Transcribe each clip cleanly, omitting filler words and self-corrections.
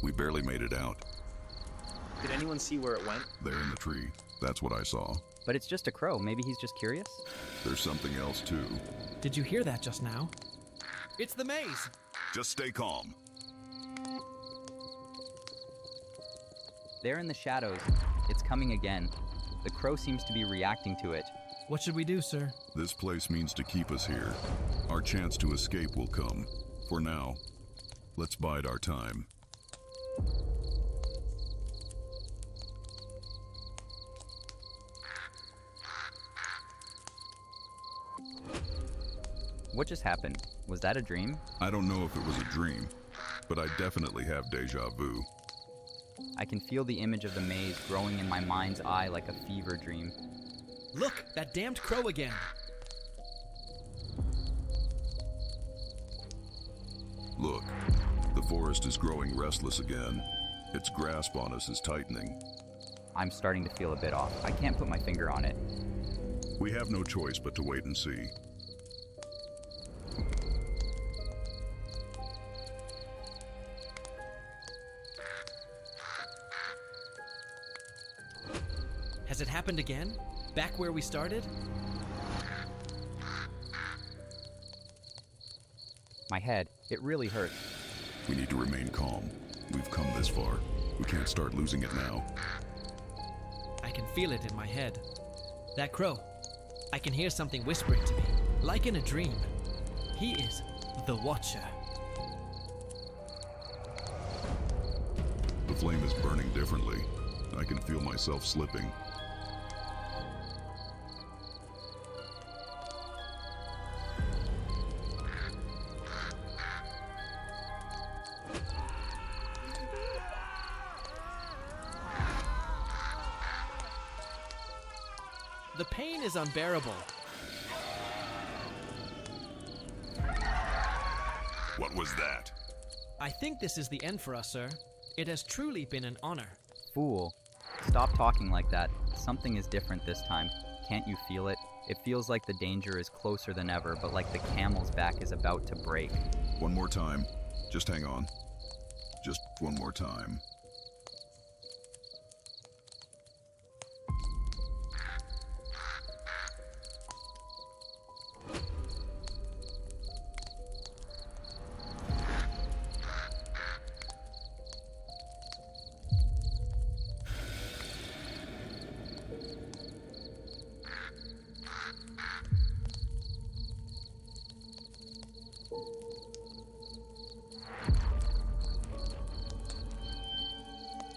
We barely made it out. Did anyone see where it went? There in the tree. That's what I saw. But it's just a crow. Maybe he's just curious? There's something else, too. Did you hear that just now? It's the maze! Just stay calm. There in the shadows. It's coming again. The crow seems to be reacting to it. What should we do, sir? This place means to keep us here. Our chance to escape will come. For now, let's bide our time. What just happened? Was that a dream? I don't know if it was a dream, but I definitely have deja vu. I can feel the image of the maze growing in my mind's eye like a fever dream. Look, that damned crow again! Look, the forest is growing restless again. Its grasp on us is tightening. I'm starting to feel a bit off. I can't put my finger on it. We have no choice but to wait and see. Has it happened again? Back where we started? My head, it really hurts. We need to remain calm. We've come this far. We can't start losing it now. I can feel it in my head. That crow. I can hear something whispering to me, like in a dream. He is the Watcher. The flame is burning differently. I can feel myself slipping. The pain is unbearable. What was that? I think this is the end for us, sir. It has truly been an honor. Fool. Stop talking like that. Something is different this time. Can't you feel it? It feels like the danger is closer than ever, but like the camel's back is about to break. One more time. Just hang on. Just one more time.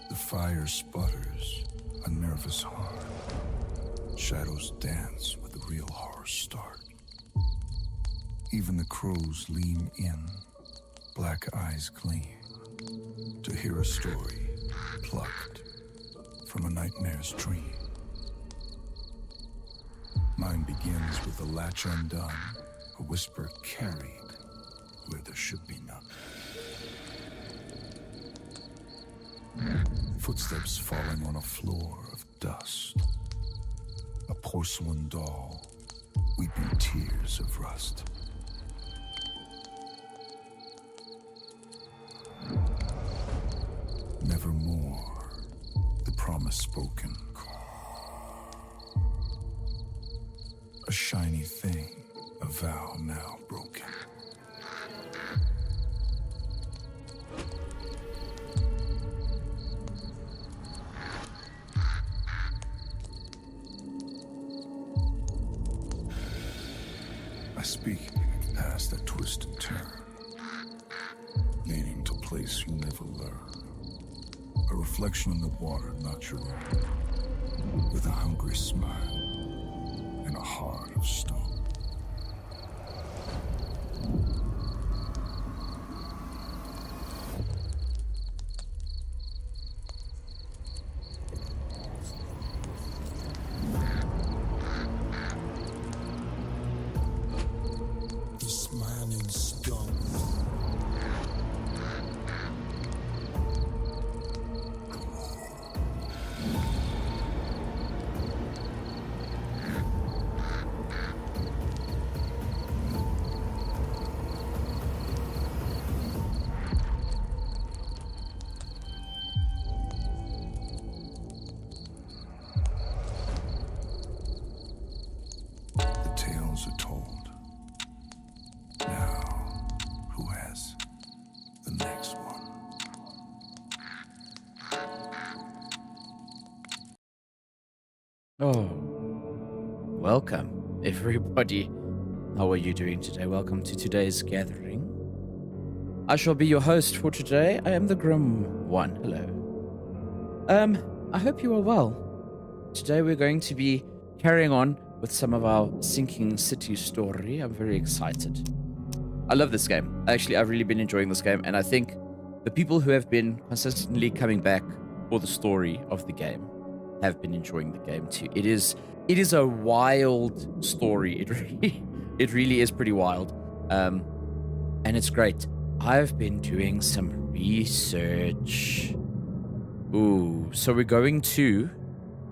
The fire sputters, a nervous heart. Shadows dance with the real horror start. Even the crows lean in, black eyes gleam, to hear a story plucked from a nightmare's dream. Mine begins with the latch undone, a whisper carried where there should be none. Footsteps falling on a floor of dust. A porcelain doll, weeping tears of rust. Nevermore, the promise spoken. A shiny thing, a vow now broken. I speak past that twist and turn, leading to a place you never learn. A reflection in the water, not your own, with a hungry smile and a heart of stone. This man in stone. next one. Oh, welcome, everybody. How are you doing today? Welcome to today's gathering. I shall be your host for today. I am the Grim One. Hello. I hope you are well. Today we're going to be carrying on with some of our sinking city story. I'm very excited. I love this game. Actually, I've really been enjoying this game, and I think the people who have been consistently coming back for the story of the game have been enjoying the game too. It is a wild story. It really is pretty wild. And it's great. I've been doing some research. Ooh, so we're going to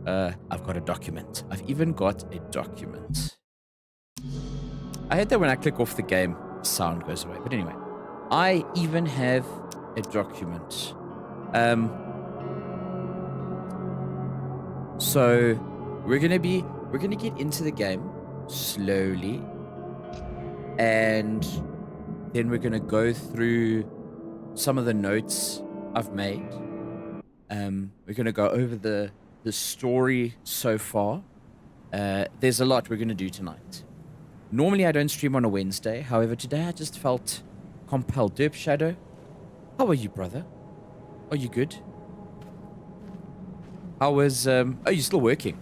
I've got a document. I've even got a document. I hate that when I click off the game, sound goes away. But anyway, I even have a document. So we're gonna get into the game slowly, and then we're gonna go through some of the notes I've made. We're gonna go over the story so far. There's a lot we're gonna do tonight. Normally I don't stream on a Wednesday, however today I just felt compelled. Derp Shadow, how are you, brother? Are you good? How was oh, you're still working,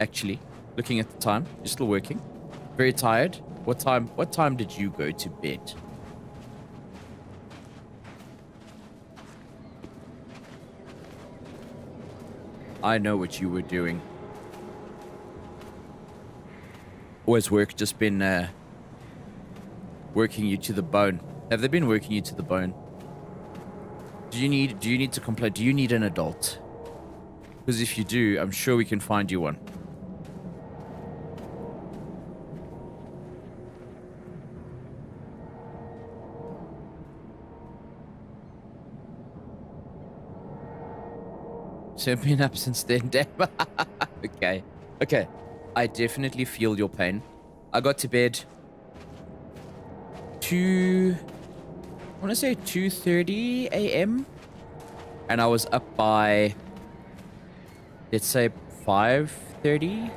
actually. Looking at the time, you're still working. Very tired. What time did you go to bed? I know what you were doing. Or has work just been working you to the bone? Have they been working you to the bone? Do you need to complain? Do you need an adult? Because if you do, I'm sure we can find you one. So I've been up since then, damn. Okay. I definitely feel your pain. I got to bed I want to say 2:30 a.m. and I was up by, let's say, 5:30.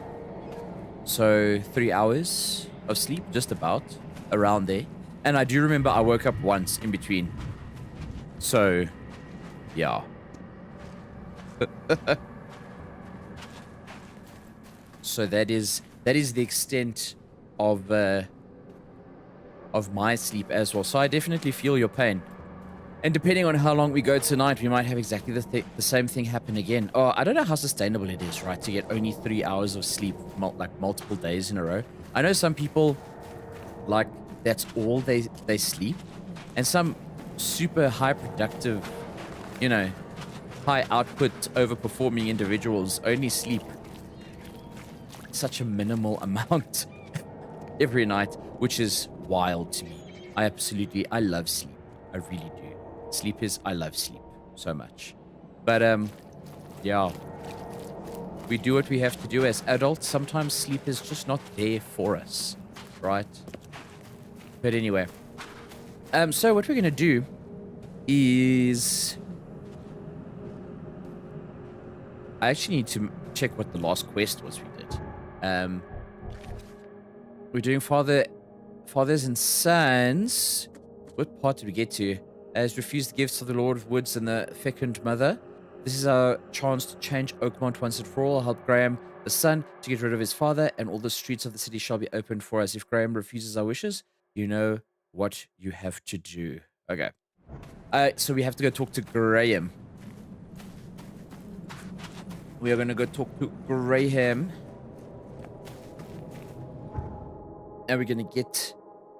So 3 hours of sleep, just about, around there. And I do remember I woke up once in between. So, yeah. So that is the extent of my sleep as well. So I definitely feel your pain. And depending on how long we go tonight, we might have exactly the same thing happen again. Oh, I don't know how sustainable it is, right, to get only 3 hours of sleep, like multiple days in a row. I know some people, like, that's all they sleep. And some super high productive, you know, high output, overperforming individuals only sleep such a minimal amount every night, which is wild to me. I love sleep. I really do. I love sleep so much. But yeah, we do what we have to do as adults. Sometimes sleep is just not there for us, right? But anyway, so what we're gonna do is, I actually need to check what the last quest was we did. We're doing Fathers and Sons. What part did we get to? Has refused the gifts of the Lord of Woods and the Fecund Mother. This is our chance to change Oakmont once and for all. Help Graham, the son, to get rid of his father, and all the streets of the city shall be opened for us. If Graham refuses our wishes, you know what you have to do. Okay. So we have to go talk to Graham. We are going to go talk to Graham. And we're going to get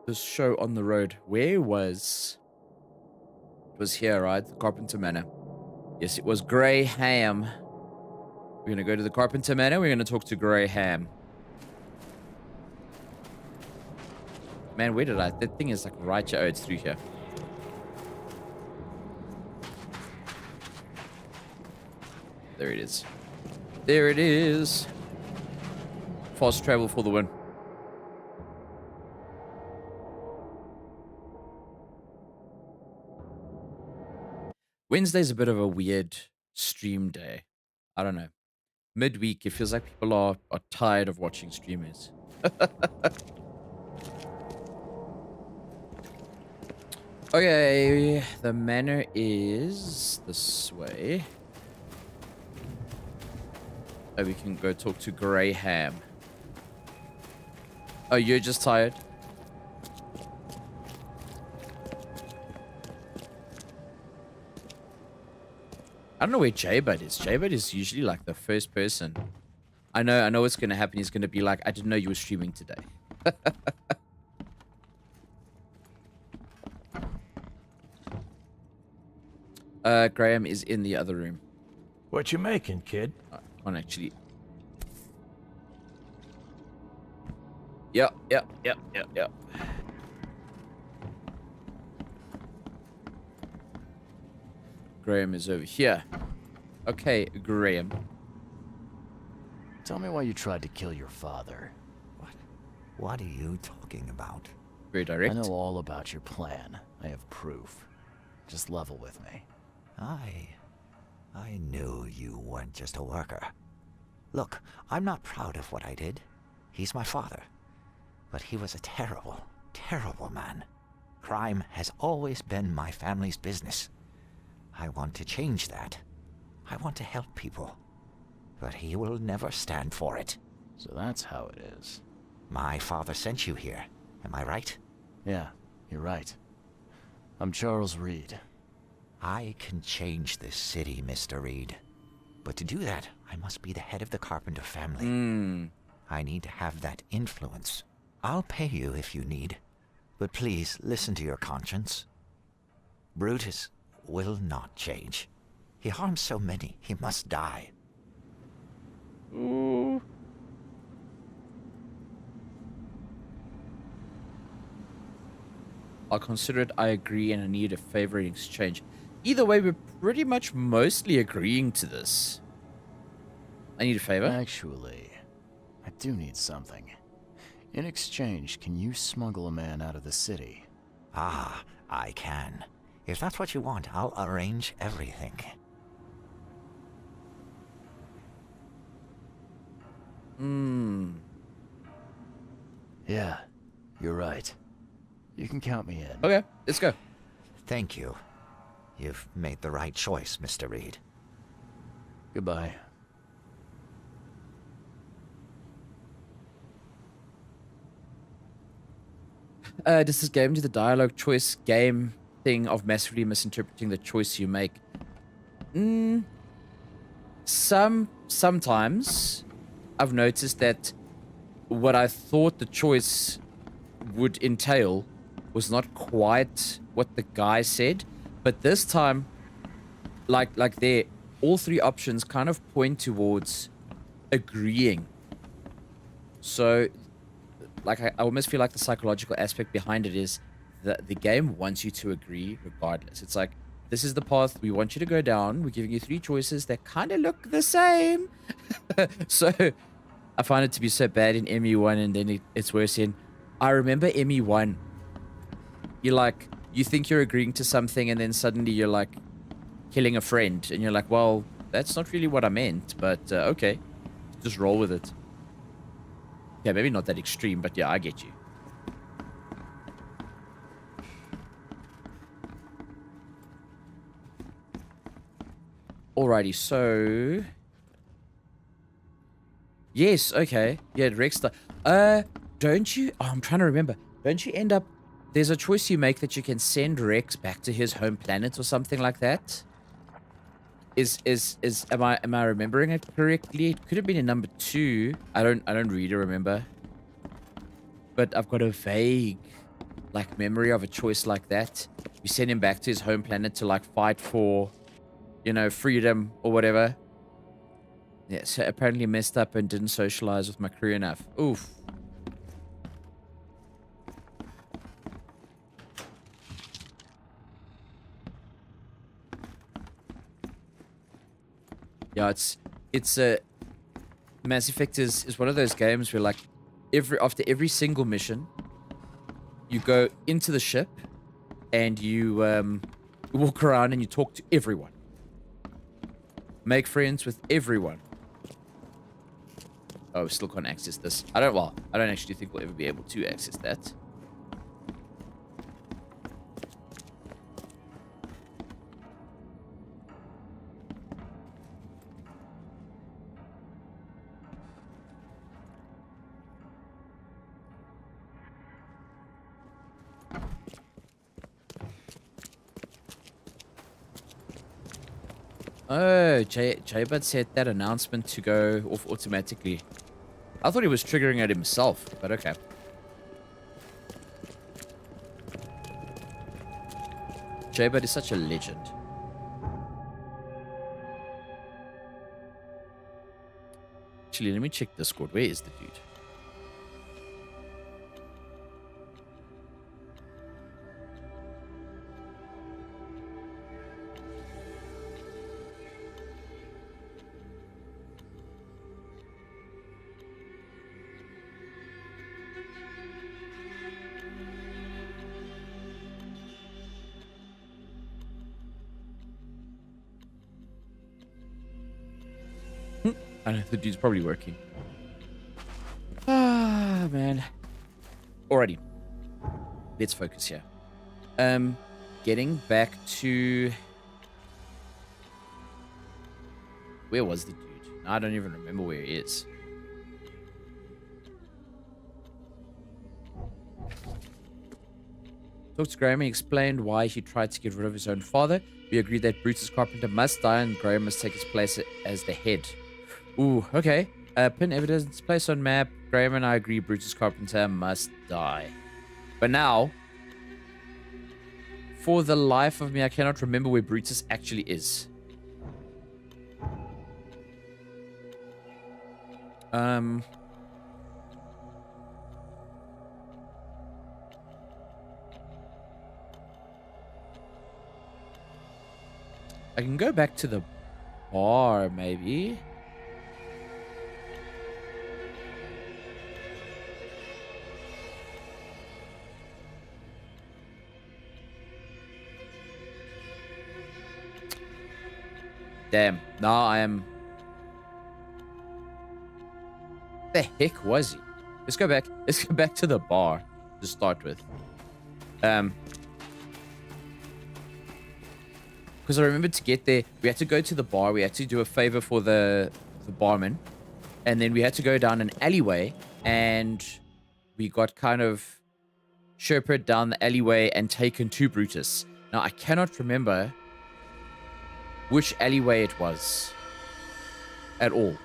this show on the road. Where was... It was here, right? The Carpenter Manor. Yes, it was Graham. We're going to go to the Carpenter Manor. We're going to talk to Graham. Man, where did I... That thing is like right here. Oh, it's through here. There it is. There it is. Fast travel for the win. Wednesday's a bit of a weird stream day. I don't know. Midweek, it feels like people are tired of watching streamers. Okay, the manor is this way. Oh, we can go talk to Graham. Oh, you're just tired? I don't know where J-Bud is. J-Bud is usually like the first person. I know what's going to happen. He's going to be like, I didn't know you were streaming today. Graham is in the other room. What you making, kid? I can't actually. Yep. Graham is over here. Okay, Graham. Tell me why you tried to kill your father. What are you talking about? Very direct. I know all about your plan. I have proof. Just level with me. I knew you weren't just a worker. Look, I'm not proud of what I did. He's my father. But he was a terrible, terrible man. Crime has always been my family's business. I want to change that. I want to help people. But he will never stand for it. So that's how it is. My father sent you here. Am I right? Yeah, you're right. I'm Charles Reed. I can change this city, Mr. Reed. But to do that, I must be the head of the Carpenter family. I need to have that influence. I'll pay you if you need. But please, listen to your conscience. Brutus will not change. He harms so many, he must die. Ooh. I'll consider it. I agree, and I need a favor in exchange. Either way, we're pretty much mostly agreeing to this. I need a favor. Actually, I do need something. In exchange, can you smuggle a man out of the city? Ah, I can. If that's what you want, I'll arrange everything. Yeah, you're right. You can count me in. Okay, let's go. Thank you. You've made the right choice, Mr. Reed. Goodbye. Does this game do the dialogue choice game thing of massively misinterpreting the choice you make? Sometimes I've noticed that what I thought the choice would entail was not quite what the guy said, but this time, like there, all three options kind of point towards agreeing. So, like, I almost feel like the psychological aspect behind it is that the game wants you to agree regardless. It's like, this is the path we want you to go down. We're giving you three choices that kind of look the same. So I find it to be so bad in ME1, and then it's worse in... I remember ME1. You think you're agreeing to something, and then suddenly you're, like, killing a friend. And you're like, well, that's not really what I meant, but okay. Just roll with it. Yeah, maybe not that extreme, but yeah, I get you. Alrighty, so... Yes, okay. Yeah, Rexter. Don't you... Oh, I'm trying to remember. Don't you end up... There's a choice you make that you can send Rex back to his home planet or something like that? Am I remembering it correctly? It could have been in number 2. I don't really remember. But I've got a vague, like, memory of a choice like that. You send him back to his home planet to, like, fight for, you know, freedom or whatever. Yeah, so apparently messed up and didn't socialize with my crew enough. Oof. Yeah, it's a Mass Effect is one of those games where, like, after every single mission, you go into the ship and you You walk around and you talk to everyone. Make friends with everyone. Oh, we still can't access this. I don't actually think we'll ever be able to access that. Oh, J-Bud set that announcement to go off automatically. I thought he was triggering it himself, but okay. J-Bud is such a legend. Actually, let me check Discord. Where is the dude? I know, the dude's probably working. Ah, man. Alrighty. Let's focus here. Getting back to... Where was the dude? I don't even remember where he is. Talked to Graham and explained why he tried to get rid of his own father. We agreed that Brutus Carpenter must die and Graham must take his place as the head. Ooh, okay. Pin evidence, place on map. Graham and I agree Brutus Carpenter must die. But now, for the life of me, I cannot remember where Brutus actually is. I can go back to the bar, maybe. Damn. Now I am... The heck was he? Let's go back. Let's go back to the bar to start with. Because I remember to get there, we had to go to the bar. We had to do a favor for the barman. And then we had to go down an alleyway. And we got kind of shepherded down the alleyway and taken to Brutus. Now, I cannot remember which alleyway it was at all.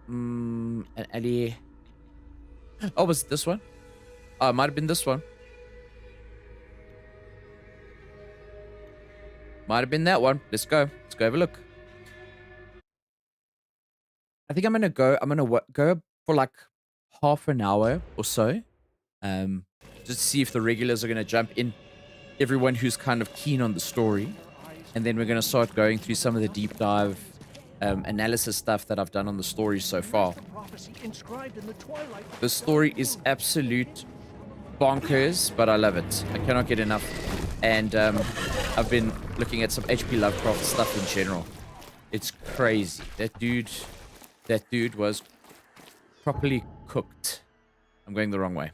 An alley. Oh, was it this one? Oh, it might have been this one. Might have been that one. Let's go. Let's go have a look. I think I'm gonna go go for like half an hour or so. Just to see if the regulars are gonna jump in. Everyone who's kind of keen on the story. And then we're gonna start going through some of the deep dive analysis stuff that I've done on the story so far. The story is absolute bonkers, but I love it. I cannot get enough. And I've been looking at some H.P. Lovecraft stuff in general. It's crazy. That dude was properly cooked. I'm going the wrong way.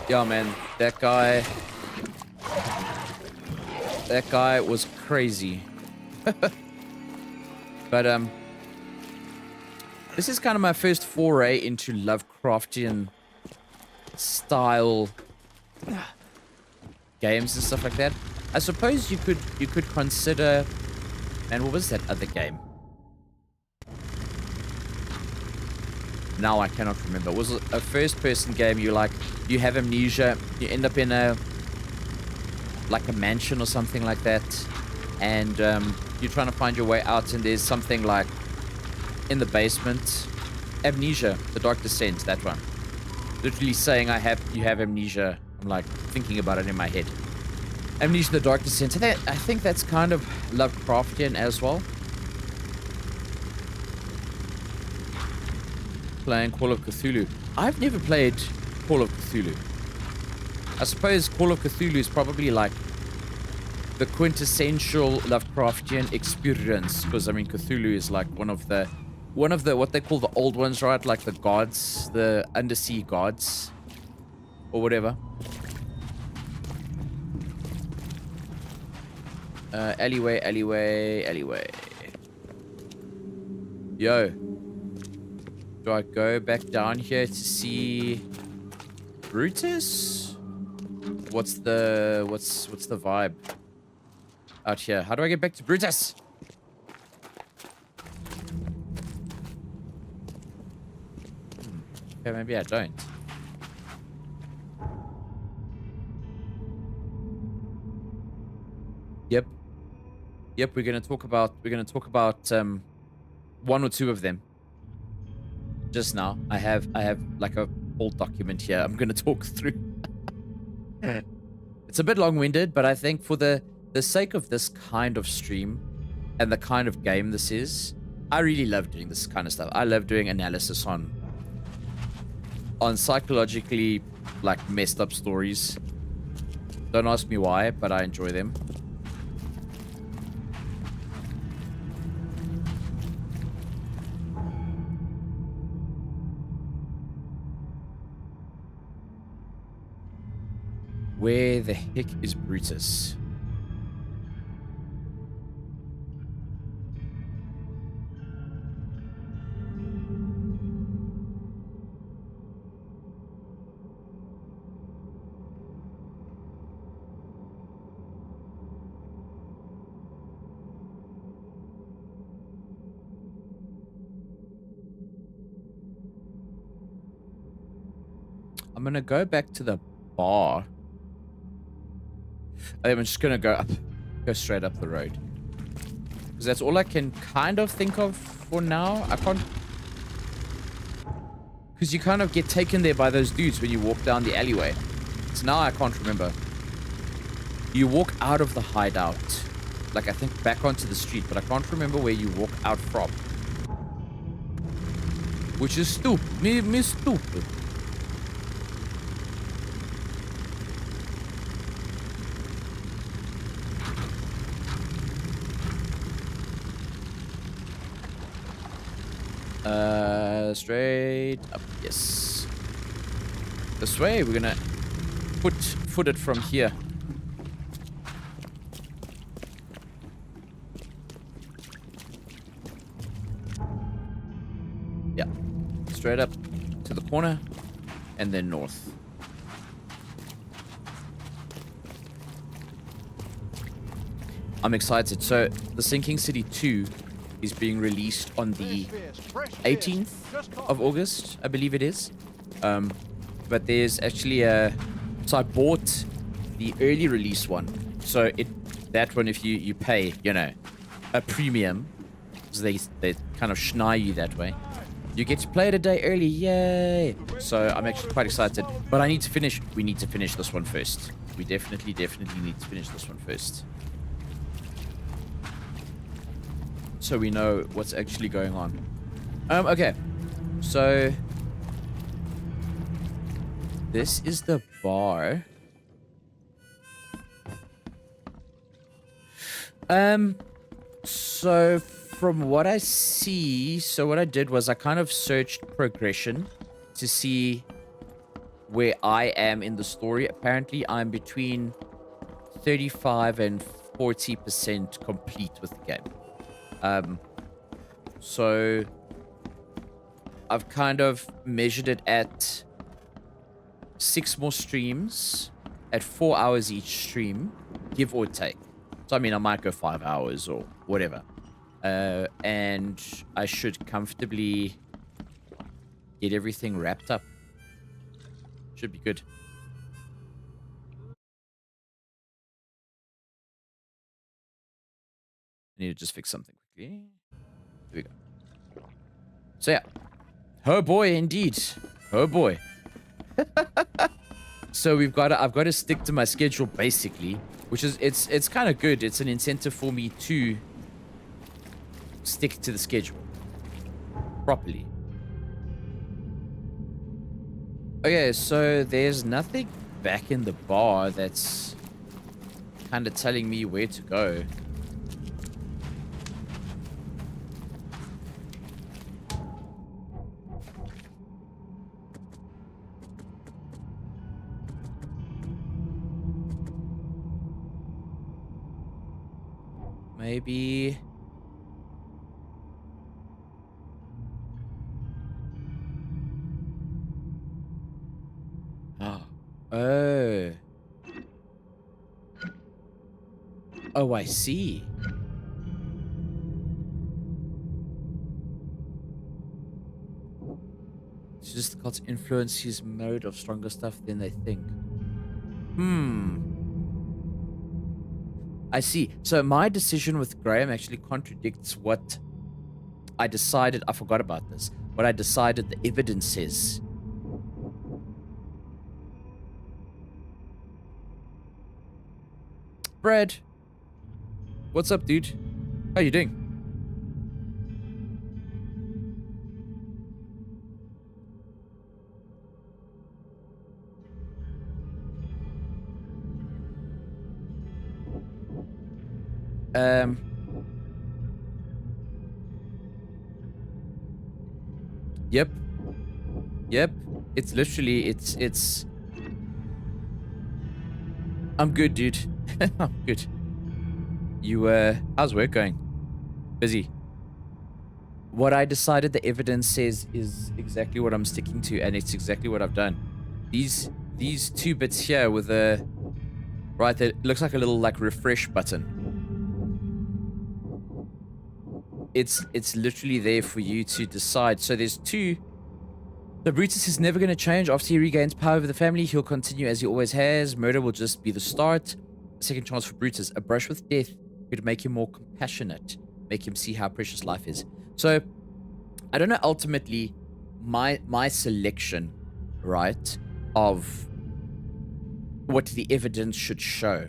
Yeah, man, that guy was crazy. But this is kind of my first foray into Lovecraftian style games and stuff like that. I suppose you could consider, and what was that other game? Now I cannot remember. It was a first-person game. You have amnesia. You end up in a mansion or something like that, and you're trying to find your way out. And there's something like in the basement. Amnesia, The Dark Descent. That one. Literally saying you have amnesia. I'm like thinking about it in my head. Amnesia, The Dark Descent. I think that's kind of Lovecraftian as well. playing Call of Cthulhu. I've never played Call of Cthulhu. I suppose Call of Cthulhu is probably like the quintessential Lovecraftian experience, because I mean Cthulhu is like one of the what they call the old ones, right? Like the gods, the undersea gods, or whatever. Alleyway. Yo. Do I go back down here to see Brutus? What's the vibe out here? How do I get back to Brutus? Okay, maybe I don't. Yep, we're gonna talk about one or two of them. Just now. I have like a whole document here I'm gonna talk through. It's a bit long-winded, but I think for the sake of this kind of stream and the kind of game this is, I really love doing this kind of stuff. I love doing analysis on psychologically like messed up stories. Don't ask me why, but I enjoy them. Where the heck is Brutus? I'm gonna go back to the bar. I'm just gonna go straight up the road, because that's all I can kind of think of for now. I can't, because you kind of get taken there by those dudes when you walk down the alleyway. So now I can't remember. You walk out of the hideout, like I think back onto the street, but I can't remember where you walk out from, which is stupid. Me stupid. Straight up, yes. This way, we're gonna foot it from here. Yeah, straight up to the corner, and then north. I'm excited. So, The Sinking City 2 is being released on the 18th of August, I believe it is. But there's actually so I bought the early release one. So that one, if you pay, you know, a premium, because they kind of schneid you that way, you get to play it a day early. Yay! So I'm actually quite excited. But we need to finish this one first. We definitely need to finish this one first, so we know what's actually going on. Okay, so this is the bar. So from what I see, so what I did was I kind of searched progression to see where I am in the story. Apparently, I'm between 35 and 40% complete with the game. So I've kind of measured it at 6 more streams at 4 hours each stream, give or take. So I mean, I might go 5 hours or whatever. And I should comfortably get everything wrapped up. Should be good. I need to just fix something quickly. There we go. So yeah. Oh boy, indeed. Oh boy. So I've got to stick to my schedule basically, which is it's kind of good. It's an incentive for me to stick to the schedule properly. Okay, so there's nothing back in the bar that's kind of telling me where to go. Maybe... Oh. Oh, I see. It's just the cult's influence his mode of stronger stuff than they think. I see. So my decision with Graham actually contradicts what I decided. I forgot about this. What I decided the evidence says. Brad. What's up, dude? How you doing? Yep. Yep. It's literally, it's... I'm good, dude. I'm good. You, how's work going? Busy. What I decided the evidence says is exactly what I'm sticking to, and it's exactly what I've done. These two bits here with a... Right, that looks like a little, like, refresh button. It's literally there for you to decide. So there's two... So Brutus is never going to change. After he regains power over the family, he'll continue as he always has. Murder will just be the start. A second chance for Brutus. A brush with death could make him more compassionate. Make him see how precious life is. So, I don't know, ultimately, my selection, right, of what the evidence should show.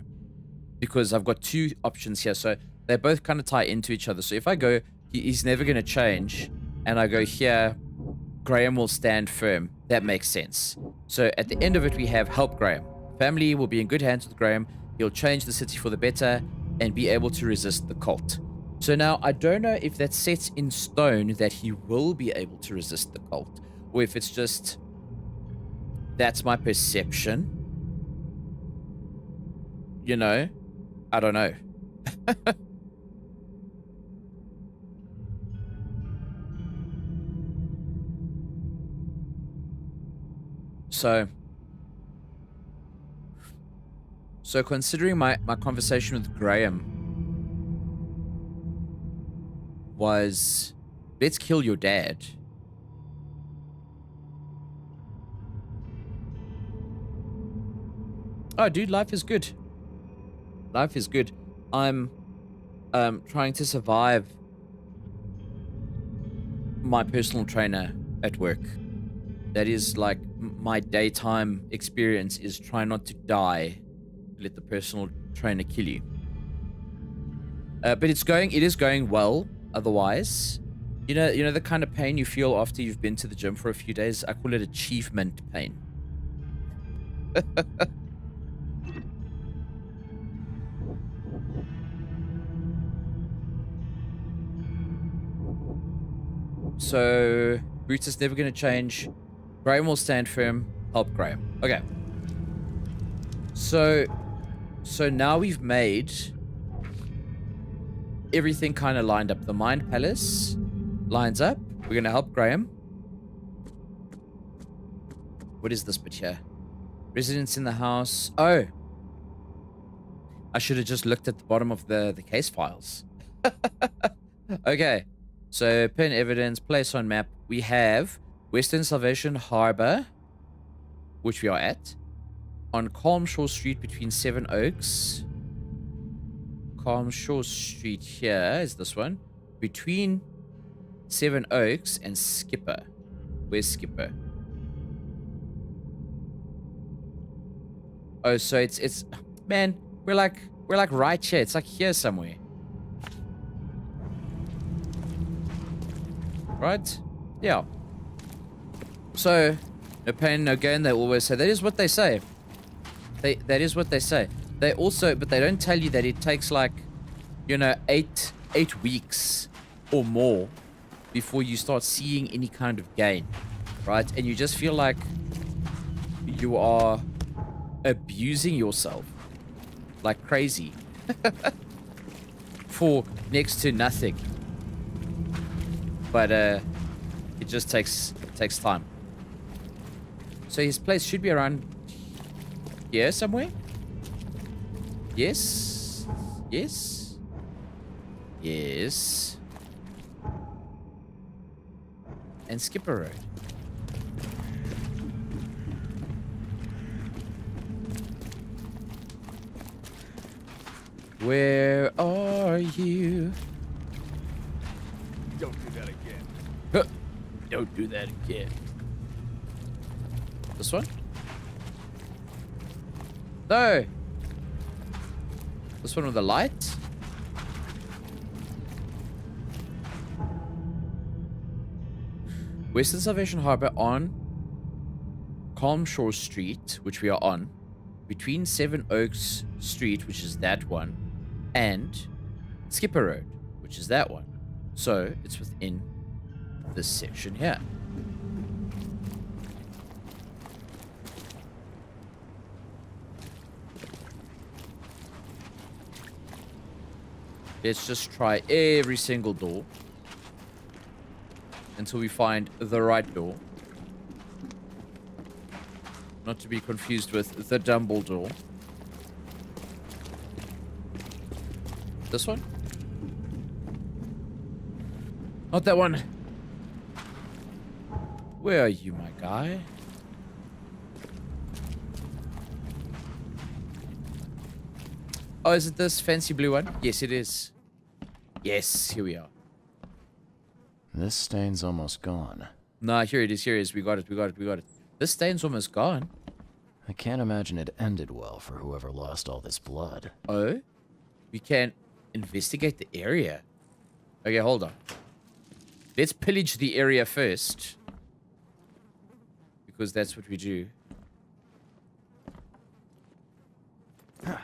Because I've got two options here. So, they both kind of tie into each other. So, if I go, he's never going to change, and I go here, Graham will stand firm. That makes sense. So, at the end of it, we have help Graham. Family will be in good hands with Graham. He'll change the city for the better and be able to resist the cult. So now, I don't know if that sets in stone that he will be able to resist the cult, or if it's just, that's my perception. You know? I don't know. So considering my conversation with Graham was, let's kill your dad. Oh, dude, life is good. Life is good. I'm trying to survive my personal trainer at work. That is like my daytime experience, is try not to die. Let the personal trainer kill you. But it is going well otherwise. You know the kind of pain you feel after you've been to the gym for a few days? I call it achievement pain. So, Brutus never going to change. Graham will stand firm. Help Graham. Okay. So now we've made everything kind of lined up. The Mind Palace lines up. We're going to help Graham. What is this bit here? Residents in the house. Oh. I should have just looked at the bottom of the case files. Okay. So, pin evidence, place on map. We have Western Salvation Harbor, which we are at. On Calm Shore Street between Seven Oaks. Calm Shore Street here is this one. Between Seven Oaks and Skipper. Where's Skipper? Oh, so it's man, we're like right here. It's like here somewhere. Right? Yeah. So No pain, no gain, they always say. That is what they say. That is what they say. They also, but they don't tell you that it takes like, you know, eight weeks or more before you start seeing any kind of gain, right? And you just feel like you are abusing yourself like crazy for next to nothing. But it just takes time. So his place should be around here somewhere. Yes. Yes. Yes. And Skipper Road. Where are you? Don't do that again. Huh. Don't do that again. This one? No. This one with the light? Western Salvation Harbor on Calm Shore Street, which we are on, between Seven Oaks Street, which is that one, and Skipper Road, which is that one. So it's within this section here. Let's just try every single door until we find the right door. Not to be confused with the Dumbledore. This one? Not that one. Where are you, my guy? Oh, is it this fancy blue one? Yes, it is. Yes, here we are. This stain's almost gone. Nah, here it is, here it is. We got it. This stain's almost gone. I can't imagine it ended well for whoever lost all this blood. Oh? We can investigate the area. Okay, hold on. Let's pillage the area first. Because that's what we do. The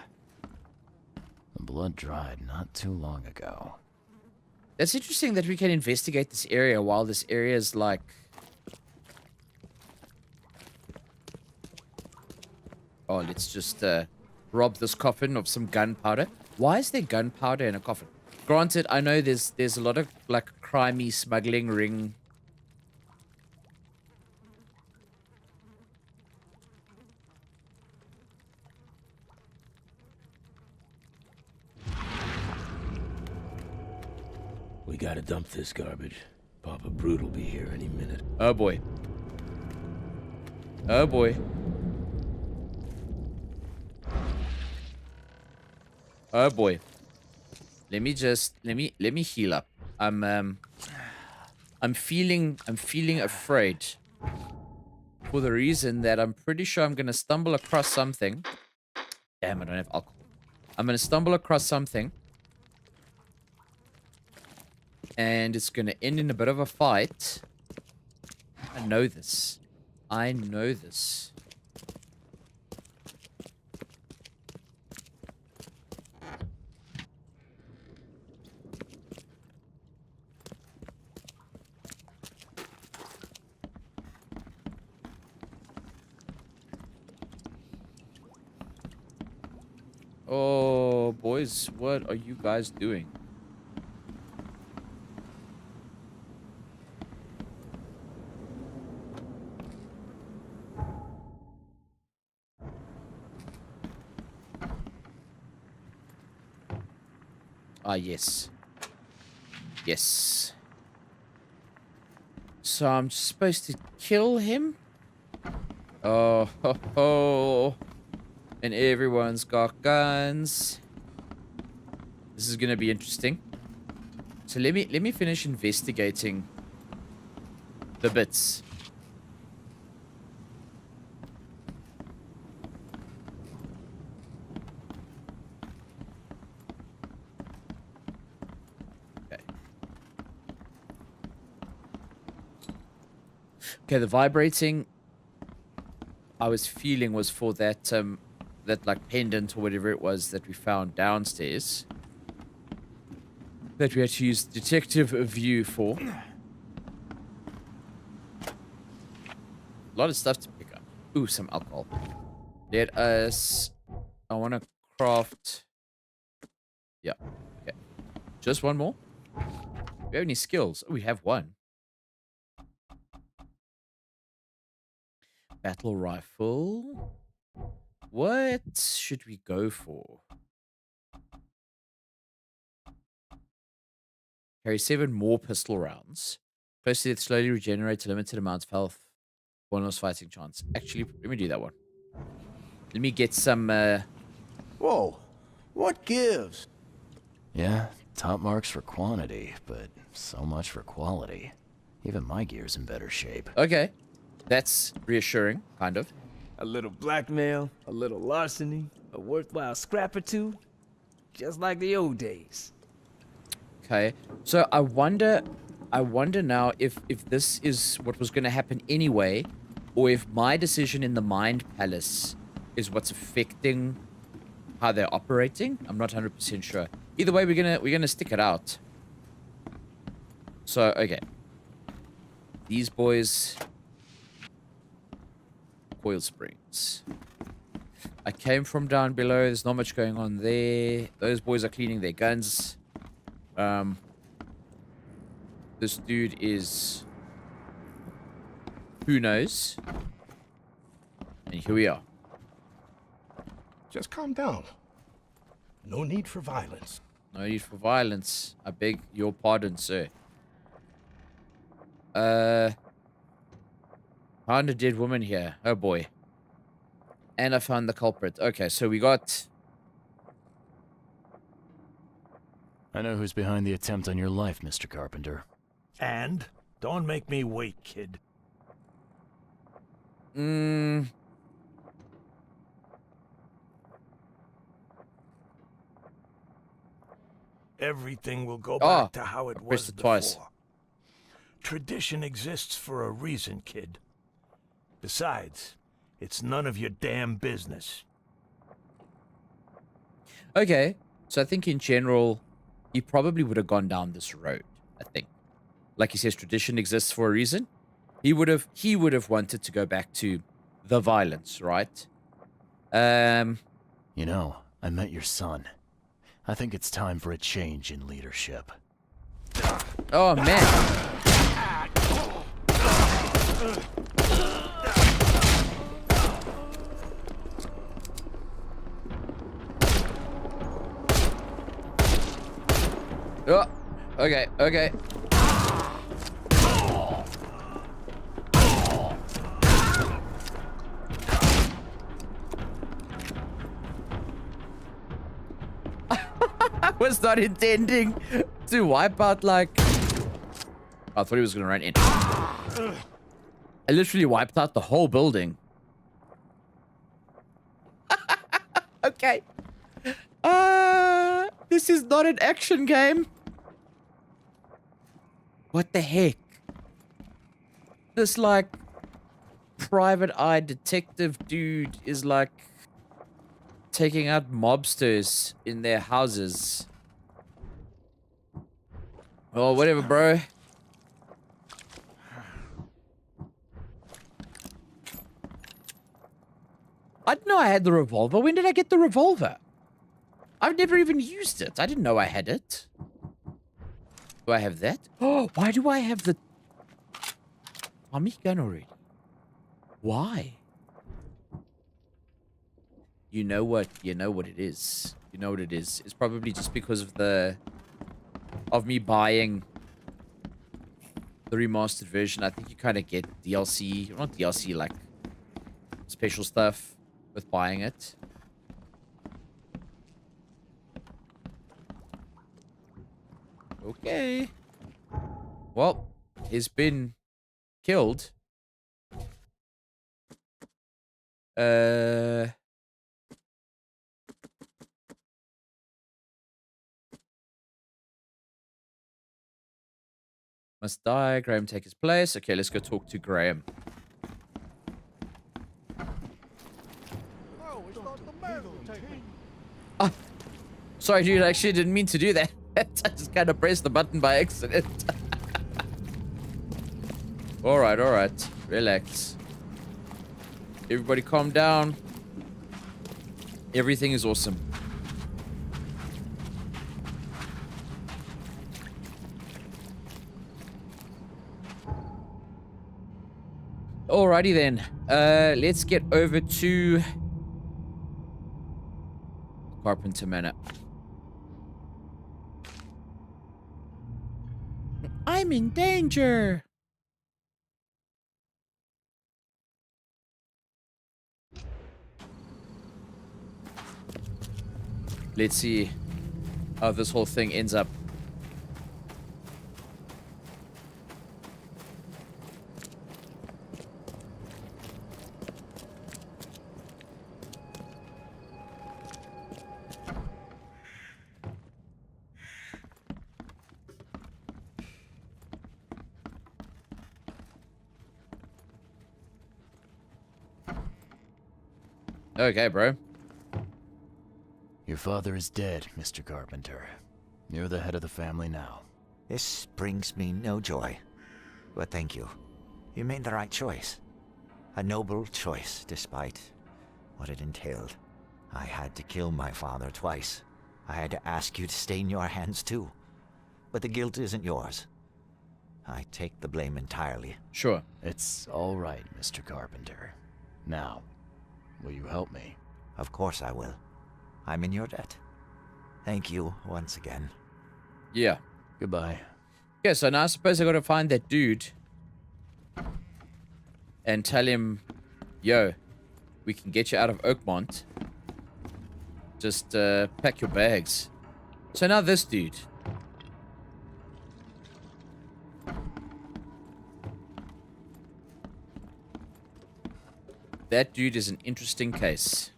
blood dried not too long ago. That's interesting that we can investigate this area while this area is like... Oh, let's just rob this coffin of some gunpowder. Why is there gunpowder in a coffin? Granted, I know there's a lot of like crimey smuggling ring. We gotta dump this garbage. Papa Brute will be here any minute. Oh boy. Oh boy. Oh boy. Let me heal up. I'm feeling afraid. For the reason that I'm pretty sure I'm gonna stumble across something. Damn, I don't have alcohol. I'm gonna stumble across something. And it's gonna end in a bit of a fight. I know this. I know this. Oh, boys, what are you guys doing? Ah, yes. Yes. So I'm supposed to kill him? Oh, ho, ho. And everyone's got guns. This is gonna be interesting. So let me finish investigating the bits. Okay, the vibrating I was feeling was for that that like pendant or whatever it was that we found downstairs. That we had to use detective view for. A lot of stuff to pick up. Ooh, some alcohol. Let us... I want to craft... Yeah. Okay. Just one more. Do we have any skills? Oh, we have one. Battle rifle. What should we go for? Carry 7 more pistol rounds. Close to death slowly regenerates a limited amount of health. One lost fighting chance. Actually, let me do that one. Let me get some, Whoa, what gives? Yeah, top marks for quantity, but so much for quality. Even my gear's in better shape. Okay. That's reassuring, kind of. A little blackmail, a little larceny, a worthwhile scrap or two. Just like the old days. Okay. So I wonder now if this is what was going to happen anyway, or if my decision in the Mind Palace is what's affecting how they're operating. I'm not 100% sure. Either way, we're gonna stick it out. So, okay. These boys... Coil springs. I came from down below. There's not much going on there. Those boys are cleaning their guns. This dude is... Who knows? And here we are. Just calm down. No need for violence. No need for violence. I beg your pardon, sir. Found a dead woman here. Oh boy. And I found the culprit. Okay, so we got... I know who's behind the attempt on your life, Mr. Carpenter. And don't make me wait, kid. Everything will go back to how it was before. Twice. Tradition exists for a reason, kid. Besides, it's none of your damn business. Okay, so I think in general, he probably would have gone down this road, I think. Like he says, tradition exists for a reason. He would have wanted to go back to the violence, right? You know, I met your son. I think it's time for a change in leadership. Oh, man. Oh, okay, okay. I was not intending to wipe out, like... I thought he was gonna run in. I literally wiped out the whole building. Okay. This is not an action game. What the heck? This, like, private eye detective dude is, like, taking out mobsters in their houses. Oh, whatever, bro. I didn't know I had the revolver. When did I get the revolver? I've never even used it. I didn't know I had it. Do I have that? Oh, why do I have the Tommy gun already? Why? You know what? You know what it is. You know what it is. It's probably just because of me buying the remastered version. I think you kind of get DLC, not DLC, like special stuff with buying it. Okay. Well, he's been killed. Must die. Graham take his place. Okay, let's go talk to Graham. Oh, sorry, dude. I actually didn't mean to do that. I just kind of pressed the button by accident. All right. Relax. Everybody calm down. Everything is awesome. Alrighty then. Let's get over to Carpenter Manor. I'm in danger. Let's see how this whole thing ends up. Okay, bro. Your father is dead, Mr. Carpenter. You're the head of the family now. This brings me no joy. But thank you. You made the right choice. A noble choice, despite what it entailed. I had to kill my father twice. I had to ask you to stain your hands too. But the guilt isn't yours. I take the blame entirely. Sure. It's all right, Mr. Carpenter. Now, will you help me? Of course I will. I'm in your debt. Thank you once again. Yeah. Goodbye. Okay, so now I suppose I gotta find that dude and tell him, yo, we can get you out of Oakmont. Just pack your bags. So now this dude. That dude is an interesting case.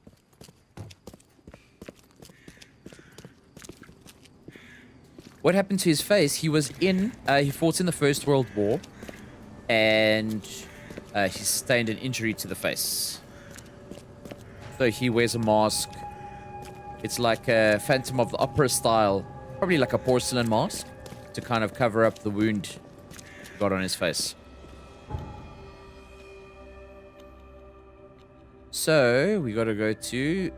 What happened to his face? He was in, he fought in the First World War, and he sustained an injury to the face. So he wears a mask. It's like a Phantom of the Opera style, probably like a porcelain mask, to kind of cover up the wound he got on his face. So we gotta go to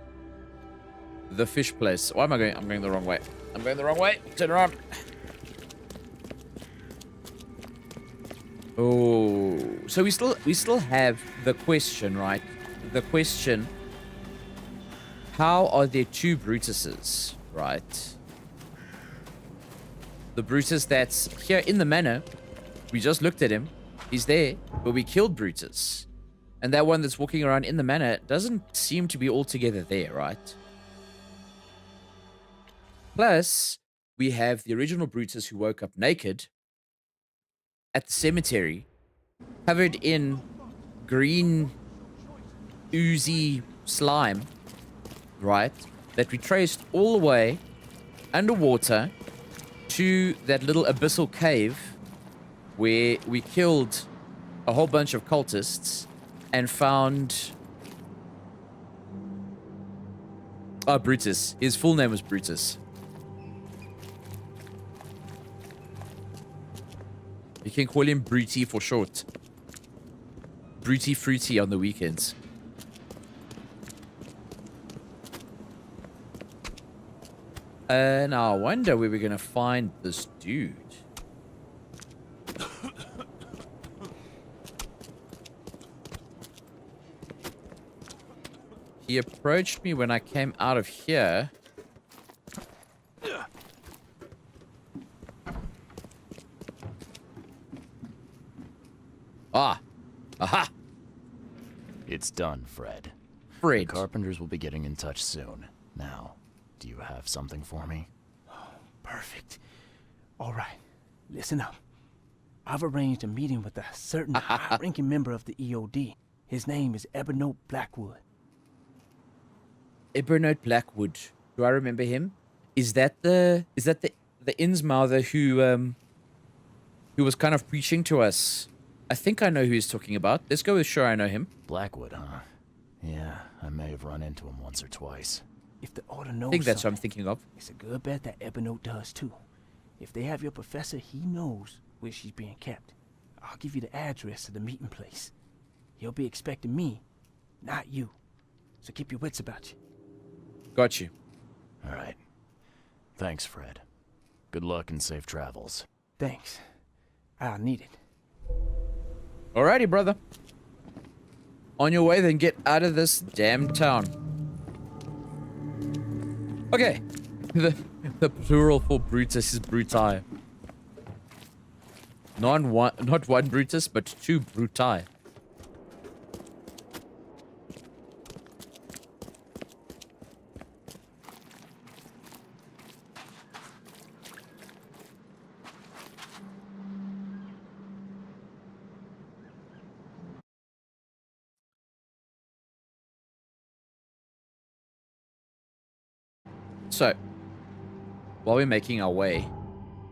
the fish place. Why am I going? I'm going the wrong way. I'm going the wrong way. Turn around. Oh, so we still have the question, right? The question: how are there two Brutuses, right? The Brutus that's here in the manor. We just looked at him. He's there, but we killed Brutus. And that one that's walking around in the manor doesn't seem to be altogether there, right? Plus, we have the original Brutus who woke up naked at the cemetery, covered in green, oozy slime, right? That we traced all the way underwater to that little abyssal cave where we killed a whole bunch of cultists and found Brutus. His full name was Brutus. You can call him Bruty for short. Bruty Fruity on the weekends. Now I wonder where we're gonna find this dude. He approached me when I came out of here. Ah. Aha. It's done, Fred. Fred. The Carpenters will be getting in touch soon. Now, do you have something for me? Perfect. All right, listen up. I've arranged a meeting with a certain high-ranking member of the EOD. His name is Evernote Blackwood. Evernote Blackwood. Do I remember him? Is that the Innsmouther who was kind of preaching to us? I think I know who he's talking about. Let's go with sure I know him. Blackwood, huh? Yeah, I may have run into him once or twice. If the Order knows I think that's what I'm something, thinking of. it's a good bet that Ebonite does too. If they have your professor, he knows where she's being kept. I'll give you the address of the meeting place. He'll be expecting me, not you. So keep your wits about you. Got you. All right. Thanks, Fred. Good luck and safe travels. Thanks. I'll need it. Alrighty, brother. On your way, then get out of this damn town. Okay. The plural for Brutus is Brutai. Not one Brutus, but two Brutai. So, while we're making our way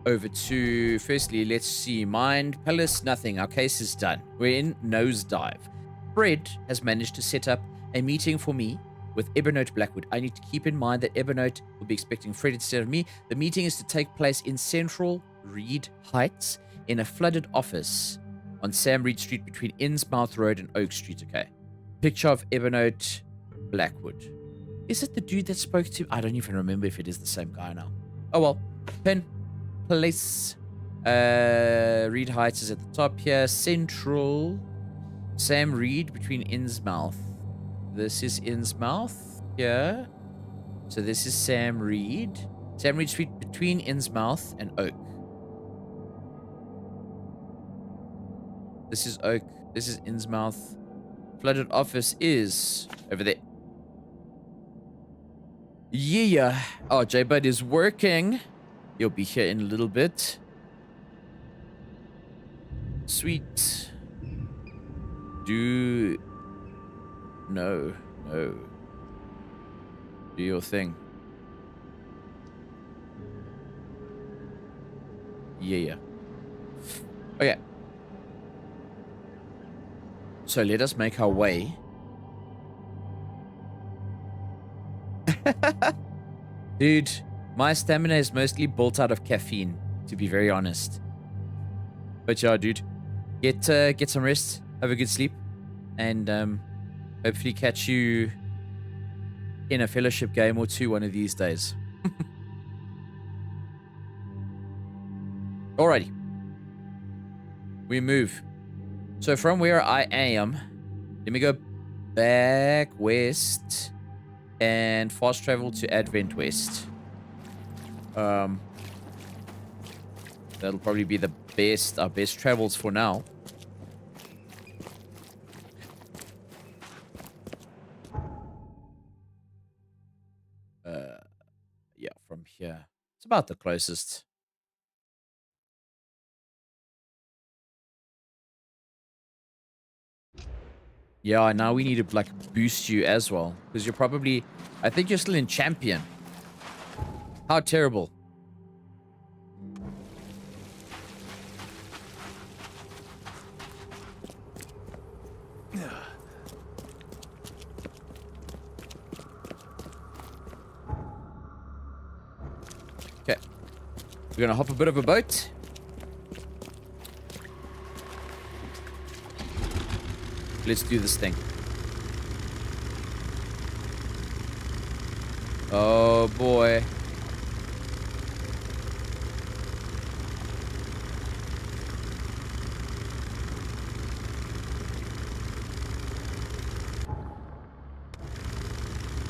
over to, firstly, let's see, Mind Palace, nothing. Our case is done. We're in Nosedive. Fred has managed to set up a meeting for me with Ebonite Blackwood. I need to keep in mind that Ebonite will be expecting Fred instead of me. The meeting is to take place in Central Reed Heights in a flooded office on Sam Reed Street between Innsmouth Road and Oak Street. Okay. Picture of Ebonite Blackwood. Is it the dude that spoke to? I don't even remember if it is the same guy now. Oh well. Pen. Place. Reed Heights is at the top here. Central. Sam Reed between Innsmouth. This is Innsmouth here. So this is Sam Reed. Sam Reed Street between Innsmouth and Oak. This is Oak. This is Innsmouth. Flooded office is over there. Yeah. Oh, J-Bud is working. He'll be here in a little bit. Sweet. No. Do your thing. Yeah. Okay. So let us make our way. Dude, my stamina is mostly built out of caffeine, to be very honest. But yeah, dude, get some rest, have a good sleep, and hopefully catch you in a fellowship game or two one of these days. Alrighty. We move. So from where I am, let me go back west and fast travel to Advent West. That'll probably be our best travels for now. Yeah, from here. It's about the closest. Yeah, now we need to like boost you as well. Because you're probably... I think you're still in champion. How terrible. Okay. We're gonna hop a bit of a boat. Let's do this thing. Oh boy.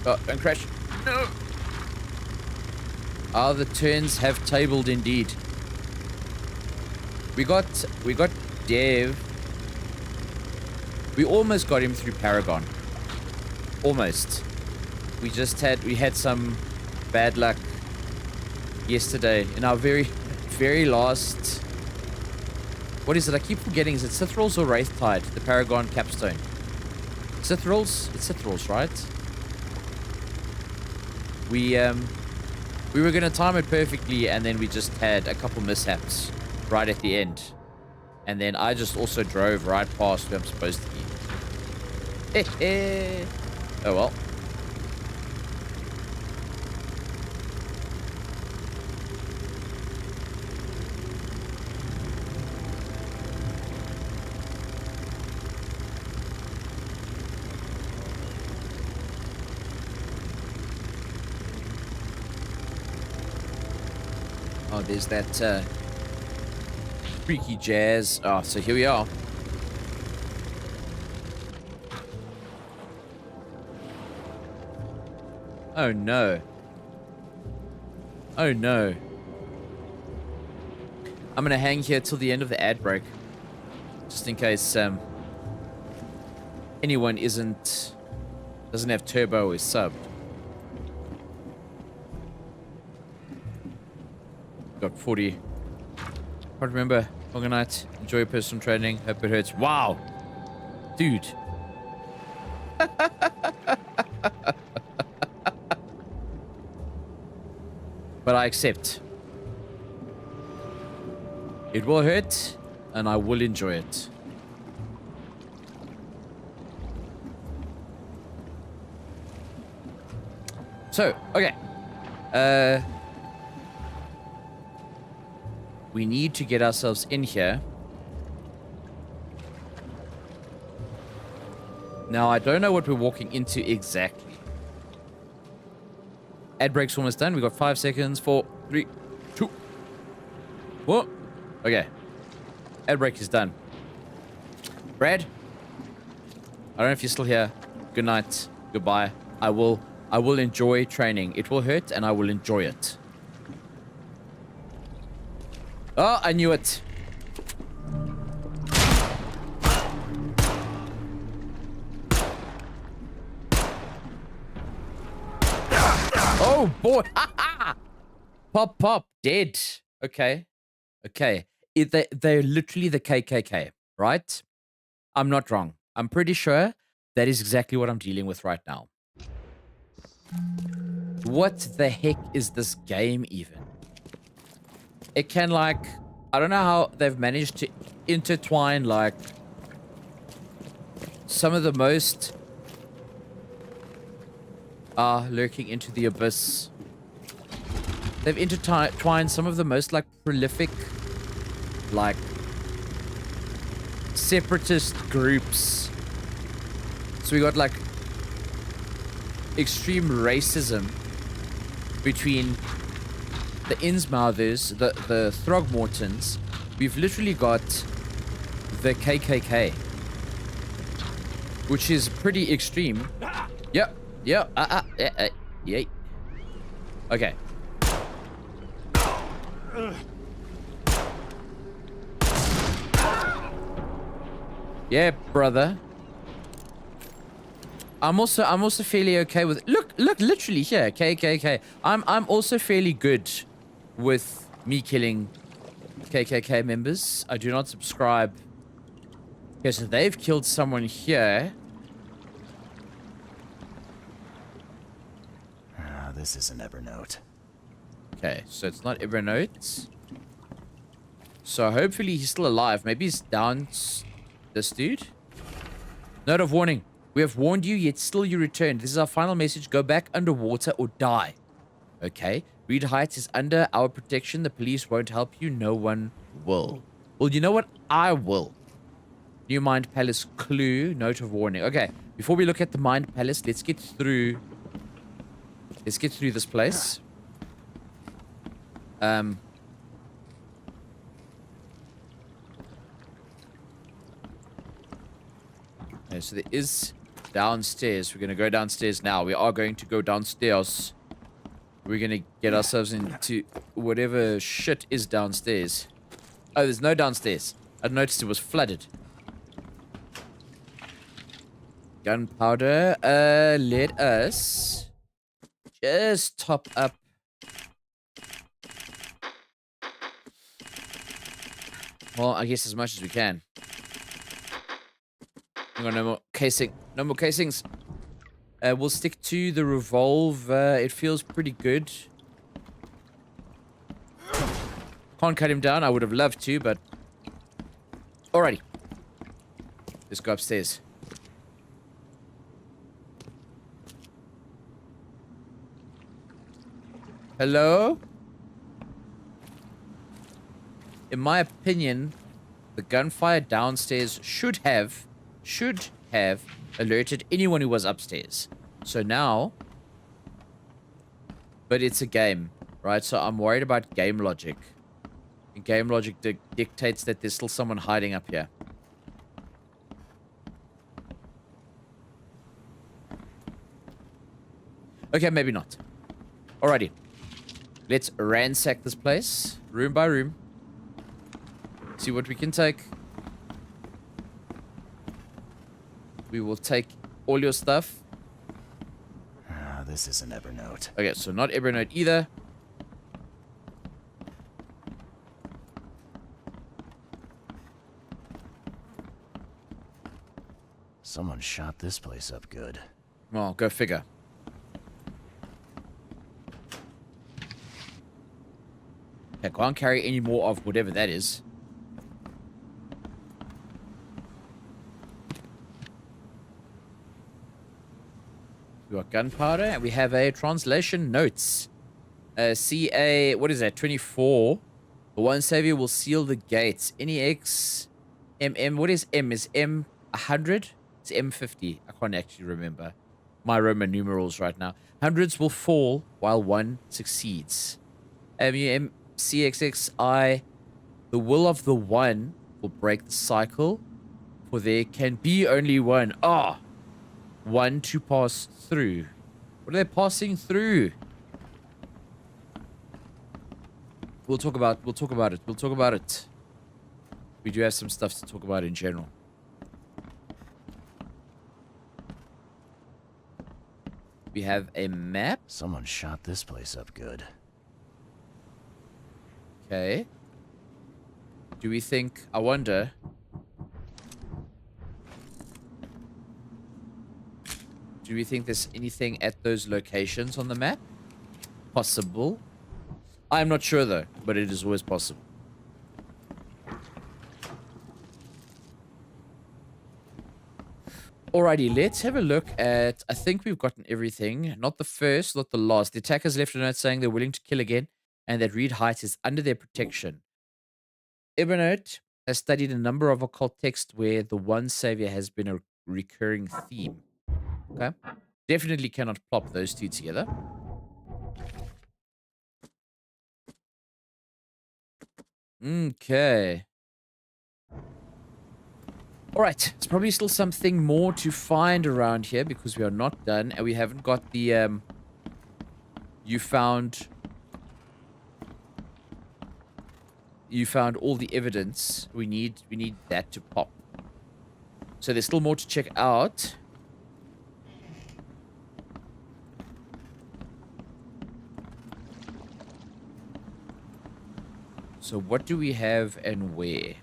Oh, don't crash. No. Ah, the turns have tabled indeed. We got Dev. We almost got him through Paragon. Almost. We had some bad luck yesterday in our very, very last... What is it? I keep forgetting. Is it Sithrals or Wraithtide? The Paragon capstone. Sithrals? It's Sithrals, right? We were going to time it perfectly, and then we just had a couple mishaps right at the end. And then I just also drove right past where I'm supposed to be. Oh well. Oh, there's that freaky jazz. Oh, so here we are. Oh no. Oh no. I'm gonna hang here till the end of the ad break. Just in case anyone doesn't have turbo or is subbed. Got 40. Can't remember. Long night. Enjoy personal training. Hope it hurts. Wow. Dude. But I accept. It will hurt, and I will enjoy it. So, okay. We need to get ourselves in here. Now, I don't know what we're walking into exactly. Ad break's almost done. We've got 5 seconds. 4, 3, 2. What? Okay. Ad break is done. Brad? I don't know if you're still here. Good night. Goodbye. I will enjoy training. It will hurt, and I will enjoy it. Oh, I knew it. Oh, boy. Pop, pop. Dead. Okay. Okay. They're literally the KKK, right? I'm not wrong. I'm pretty sure that is exactly what I'm dealing with right now. What the heck is this game even? It can, like, I don't know how they've managed to intertwine, like, some of the most lurking into the abyss. They've intertwined some of the most, like, prolific, like, separatist groups. So we got, like, extreme racism between the Innsmouthers, the Throgmortons. We've literally got the KKK, which is pretty extreme. Yep. Yeah. Yeah. Okay. Yeah, brother. I'm also fairly okay with look literally here, KKK. I'm also fairly good with me killing KKK members. I do not subscribe. Okay, so they've killed someone here. This isn't Evernote. Okay, so it's not Evernote. So hopefully he's still alive. Maybe he's down. This dude. Note of warning. We have warned you, yet still you returned. This is our final message. Go back underwater or die. Okay. Reed Heights is under our protection. The police won't help you. No one will. Well, you know what? I will. New Mind Palace clue. Note of warning. Okay. Before we look at the Mind Palace, let's get through this place. Okay, so there is downstairs. We're going to go downstairs now. We are going to go downstairs. We're going to get ourselves into whatever shit is downstairs. Oh, there's no downstairs. I noticed it was flooded. Gunpowder. Let us just top up. Well, I guess as much as we can. Hang on, no more casing. No more casings. We'll stick to the revolve. It feels pretty good. Can't cut him down. I would have loved to, but... Alrighty. Let's go upstairs. Hello? In my opinion, the gunfire downstairs should have alerted anyone who was upstairs. So now, but it's a game, right? So I'm worried about game logic. And game logic dictates that there's still someone hiding up here. Okay, maybe not. Alrighty. Let's ransack this place, room by room. See what we can take. We will take all your stuff. Ah, this is an Evernote. Okay, so not Evernote either. Someone shot this place up good. Well, go figure. I can't carry any more of whatever that is. We got gunpowder, and we have a translation notes. CA, what is that? 24. The one savior will seal the gates. NEX, MM. What is M? Is M 100? It's M50. I can't actually remember my Roman numerals right now. Hundreds will fall while one succeeds. MUM CXXI. The will of the one will break the cycle, for there can be only one. Ah. One to pass through. What are they passing through? We'll talk about it. We do have some stuff to talk about in general. We have a map. Someone shot this place up good. Okay. Do we think, I wonder, do we think there's anything at those locations on the map? Possible. I'm not sure though, but it is always possible. Alrighty, let's have a look at, I think we've gotten everything. Not the first, not the last. The attackers left a note saying they're willing to kill again and that Reed Heights is under their protection. Evernote has studied a number of occult texts where the one savior has been a recurring theme. Okay. Definitely cannot plop those two together. Okay. Alright. There's probably still something more to find around here because we are not done and we haven't got the you found all the evidence. We need that to pop. So there's still more to check out. So what do we have and where?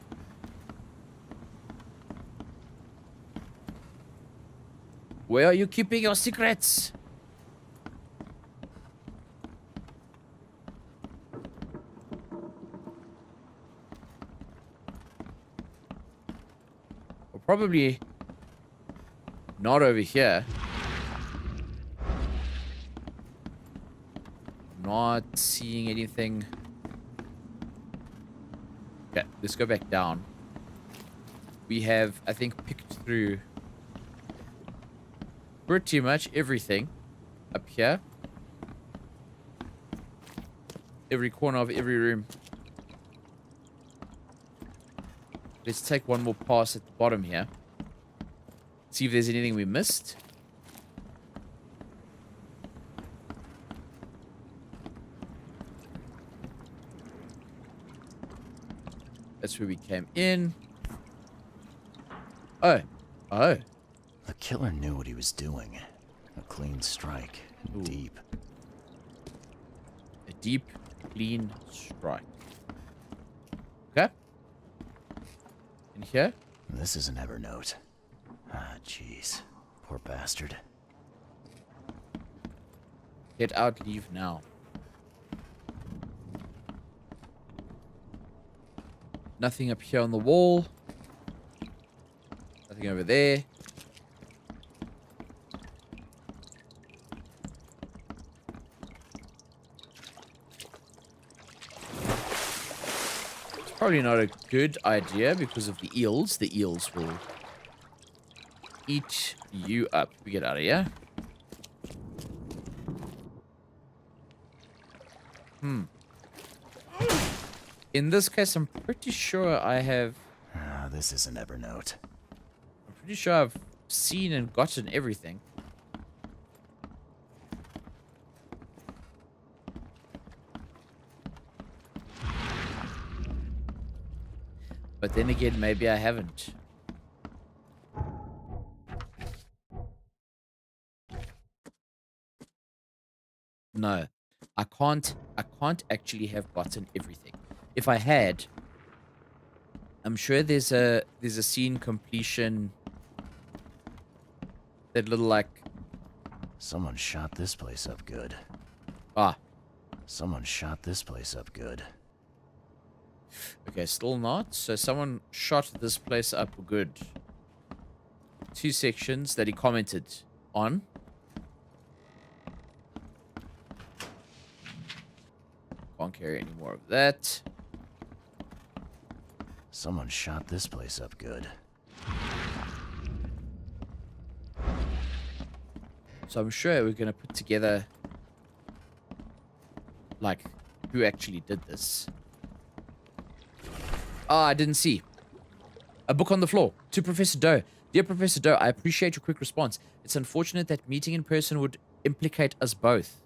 Where are you keeping your secrets? Well, probably not over here. Not seeing anything. Okay, let's go back down. We have, I think, picked through pretty much everything up here. Every corner of every room. Let's take one more pass at the bottom here. See if there's anything we missed. That's where we came in. Oh. Oh. The killer knew what he was doing. A clean strike. Ooh. Deep. A deep, clean strike. Okay. In here? This is an Evernote. Ah, jeez. Poor bastard. Get out, leave now. Nothing up here on the wall. Nothing over there. probably not a good idea because of the eels. The eels will eat you up. We get out of here. In this case, I'm pretty sure I have... this is an Evernote. I'm pretty sure I've seen and gotten everything. But then again, maybe I haven't. No, I can't actually have gotten everything. If I had, I'm sure there's a scene completion. That little like... Someone shot this place up good. Ah. Someone shot this place up good. Okay, still not. So someone shot this place up good. 2 sections that he commented on. Can't carry any more of that. Someone shot this place up good. So I'm sure we're going to put together, like, who actually did this. Ah, I didn't see. A book on the floor. To Professor Doe. Dear Professor Doe, I appreciate your quick response. It's unfortunate that meeting in person would implicate us both.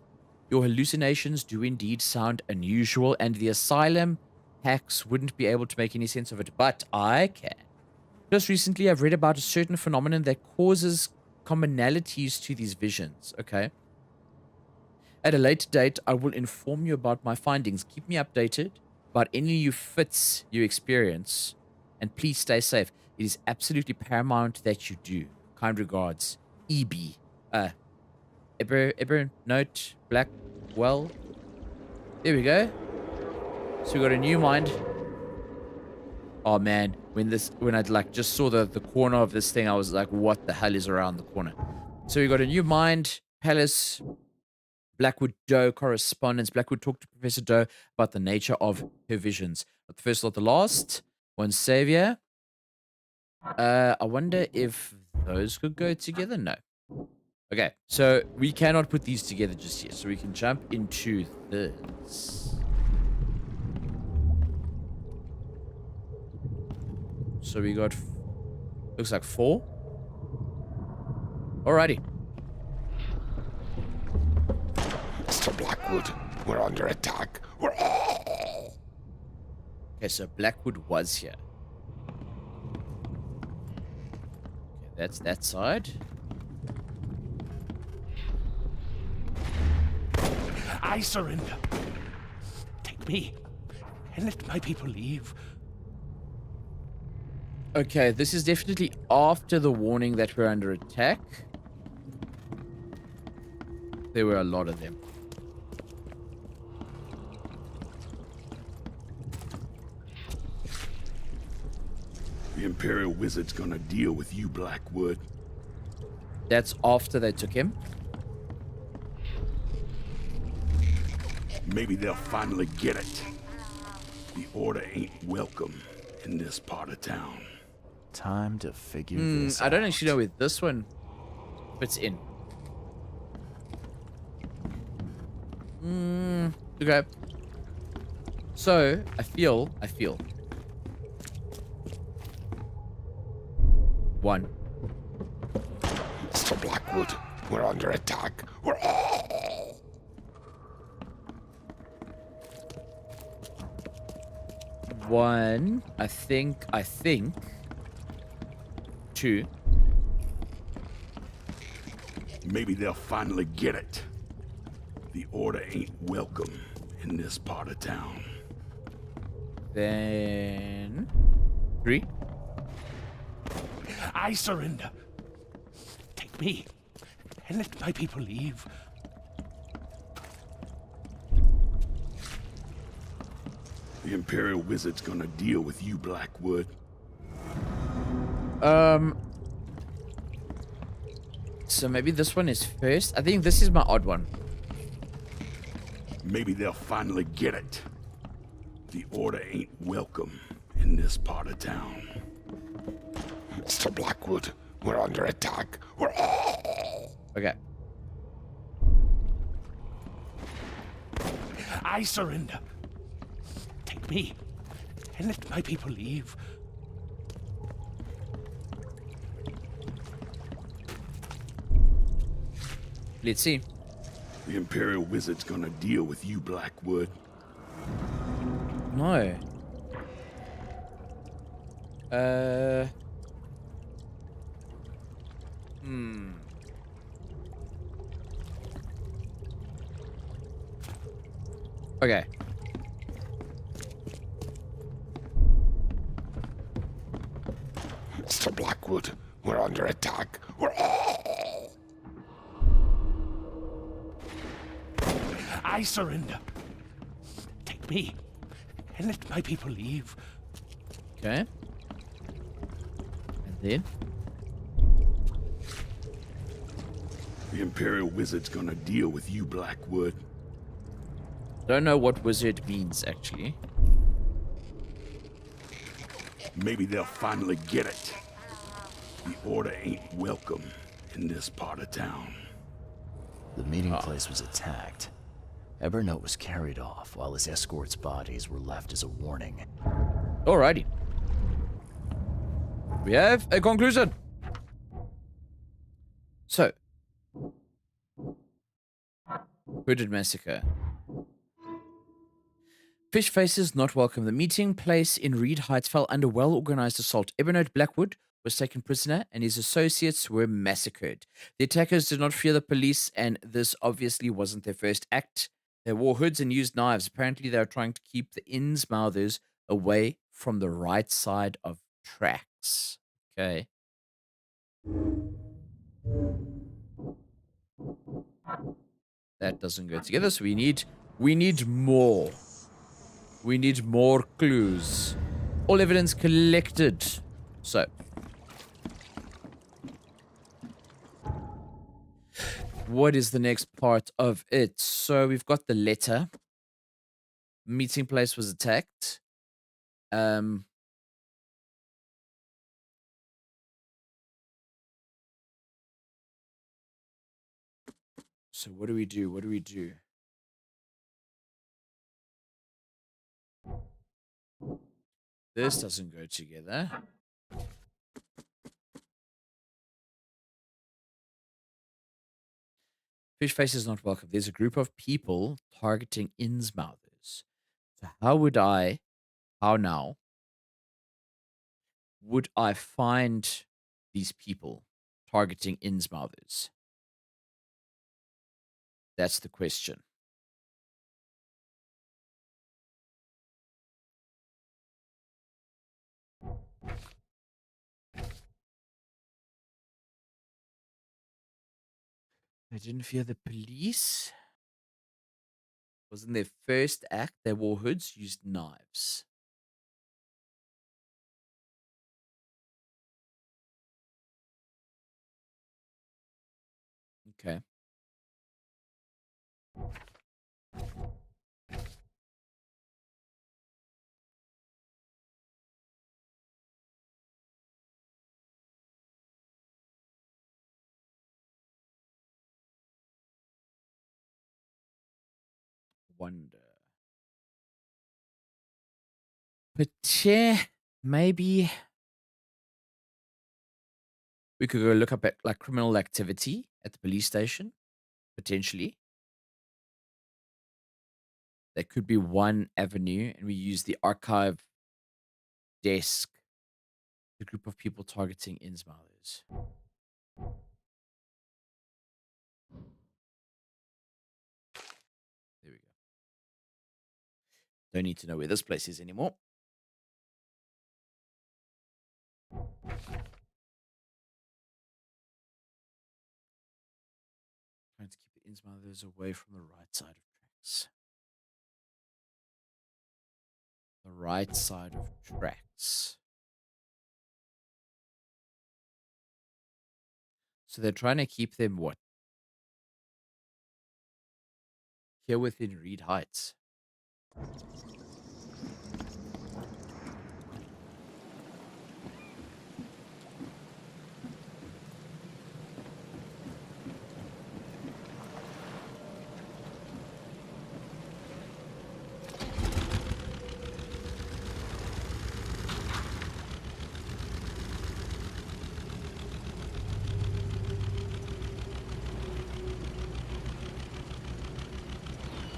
Your hallucinations do indeed sound unusual, and the asylum hacks wouldn't be able to make any sense of it, but I can. Just recently, I've read about a certain phenomenon that causes commonalities to these visions, okay? At a later date, I will inform you about my findings. Keep me updated about any new fits you experience, and please stay safe. It is absolutely paramount that you do. Kind regards, EB. Eber note Blackwell. There we go. So we got a new mind. Oh man, when I like just saw the corner of this thing, I was like, what the hell is around the corner? So we got a new mind, Palace, Blackwood Doe correspondence. Blackwood talked to Professor Doe about the nature of her visions. Not the first, not the last. One savior. I wonder if those could go together. No. Okay, so we cannot put these together just yet. So we can jump into this. So we got, looks like 4. Alrighty. Mr. Blackwood, we're under attack. Okay, so Blackwood was here. Okay, that's that side. I surrender. Take me and let my people leave. Okay, this is definitely after the warning that we're under attack. There were a lot of them. The Imperial Wizard's gonna deal with you, Blackwood. That's after they took him. Maybe they'll finally get it. The Order ain't welcome in this part of town. Time to figure this out. I don't actually know where this one fits in. Okay. So, I feel. 1. Mr. Blackwood, we're under attack. One, I think 2. Maybe they'll finally get it. The Order ain't welcome in this part of town. Then 3. I surrender. Take me and let my people leave. The Imperial Wizard's gonna deal with you, Blackwood. So maybe this one is first. I think this is my odd one. Maybe they'll finally get it. The Order ain't welcome in this part of town. Mr. Blackwood, we're under attack. Okay. I surrender. Take me, and let my people leave. Let's see. The Imperial Wizard's gonna deal with you, Blackwood. No. Okay. Mr. Blackwood, we're under attack. I surrender. Take me, and let my people leave. Okay. And then? The Imperial Wizard's gonna deal with you, Blackwood. Don't know what wizard means, actually. Maybe they'll finally get it. The Order ain't welcome in this part of town. The meeting place was attacked. Evernote was carried off, while his escort's bodies were left as a warning. Alrighty. We have a conclusion. So. Hooded Massacre. Fish faces not welcome. The meeting place in Reed Heights fell under well-organized assault. Evernote Blackwood was taken prisoner and his associates were massacred. The attackers did not fear the police, and this obviously wasn't their first act. They wore hoods and used knives. Apparently, they were trying to keep the Innsmouthers away from the right side of tracks. Okay. That doesn't go together, so we need more. We need more clues. All evidence collected. So. What is the next part of it? So we've got the letter. Meeting place was attacked. So what do we do? What do we do? This doesn't go together. Fish face is not welcome. There's a group of people targeting Innsmouthers. So how now would I find these people targeting Innsmouthers? That's the question. They didn't fear the police. Wasn't their first act. They wore hoods, used knives. Okay. Wonder. But yeah, maybe we could go look up at like criminal activity at the police station, potentially. That could be one avenue, and we use the archive desk, the group of people targeting Innsmouthers. There we go. Don't need to know where this place is anymore. Trying to keep the Innsmouthers away from the right side of tracks. The right side of tracks. So they're trying to keep them what? Here within Reed Heights.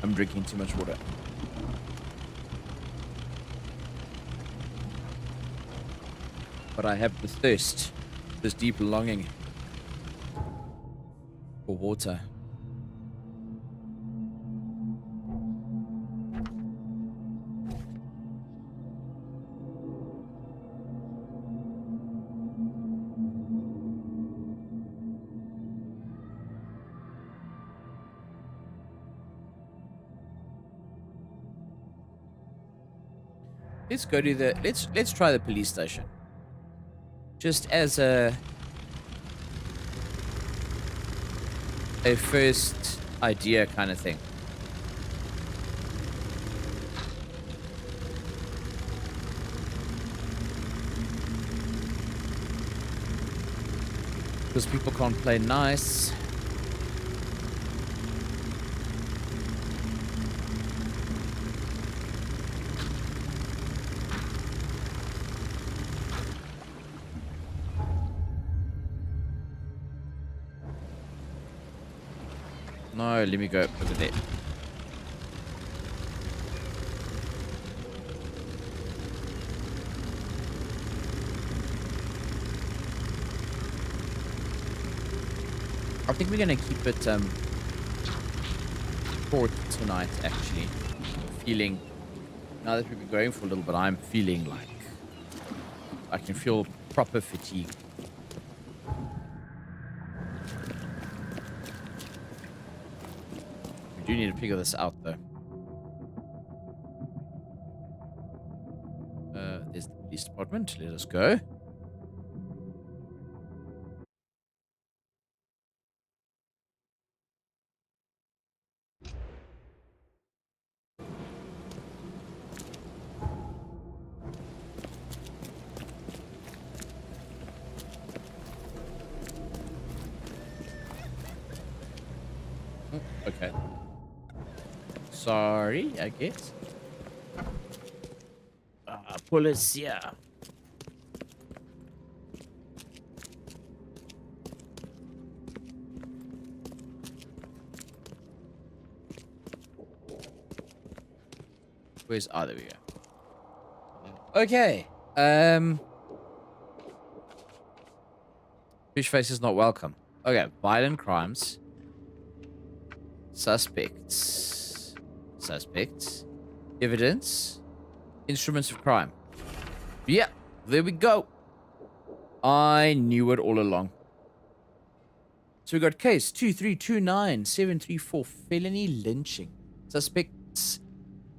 I'm drinking too much water. But I have the thirst, this deep longing for water. Let's go to the let's try the police station. Just as a first idea kind of thing. Because people can't play nice. No, let me go over there. I think we're gonna keep it short tonight, actually. Feeling, now that we've been going for a little bit, I'm feeling like I can feel proper fatigue. We do need to figure this out, though. There's the police department. Let us go. Okay. Sorry, I guess. Policia. Where's... Oh, there we go. Okay. Fish face is not welcome. Okay, violent crimes. Suspects. Evidence. Instruments of crime. Yeah, there we go. I knew it all along. So we got case 2329734, felony lynching. Suspects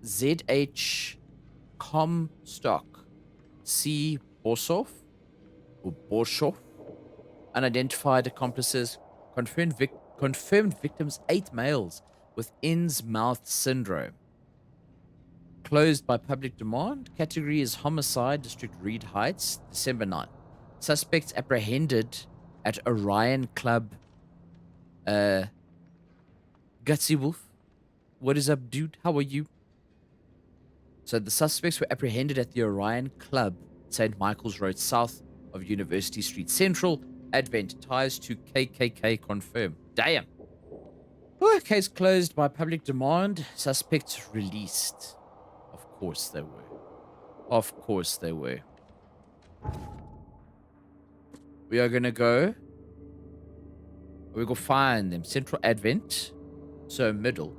ZH Comstock, C Borsov or Borshoff. Unidentified accomplices. Confirmed victims 8 males with Innsmouth syndrome. Closed by public demand. Category is homicide. District Reed Heights. December 9th. Suspects apprehended at Orion Club. Gutsy Wolf. What is up, dude? How are you? So the suspects were apprehended at the Orion Club, St. Michael's Road, south of University Street Central. Advent. Ties to KKK confirmed. Damn. Case closed by public demand. Suspects released. Of course they were. Of course they were. We are gonna go. We go find them. Central Advent. So middle.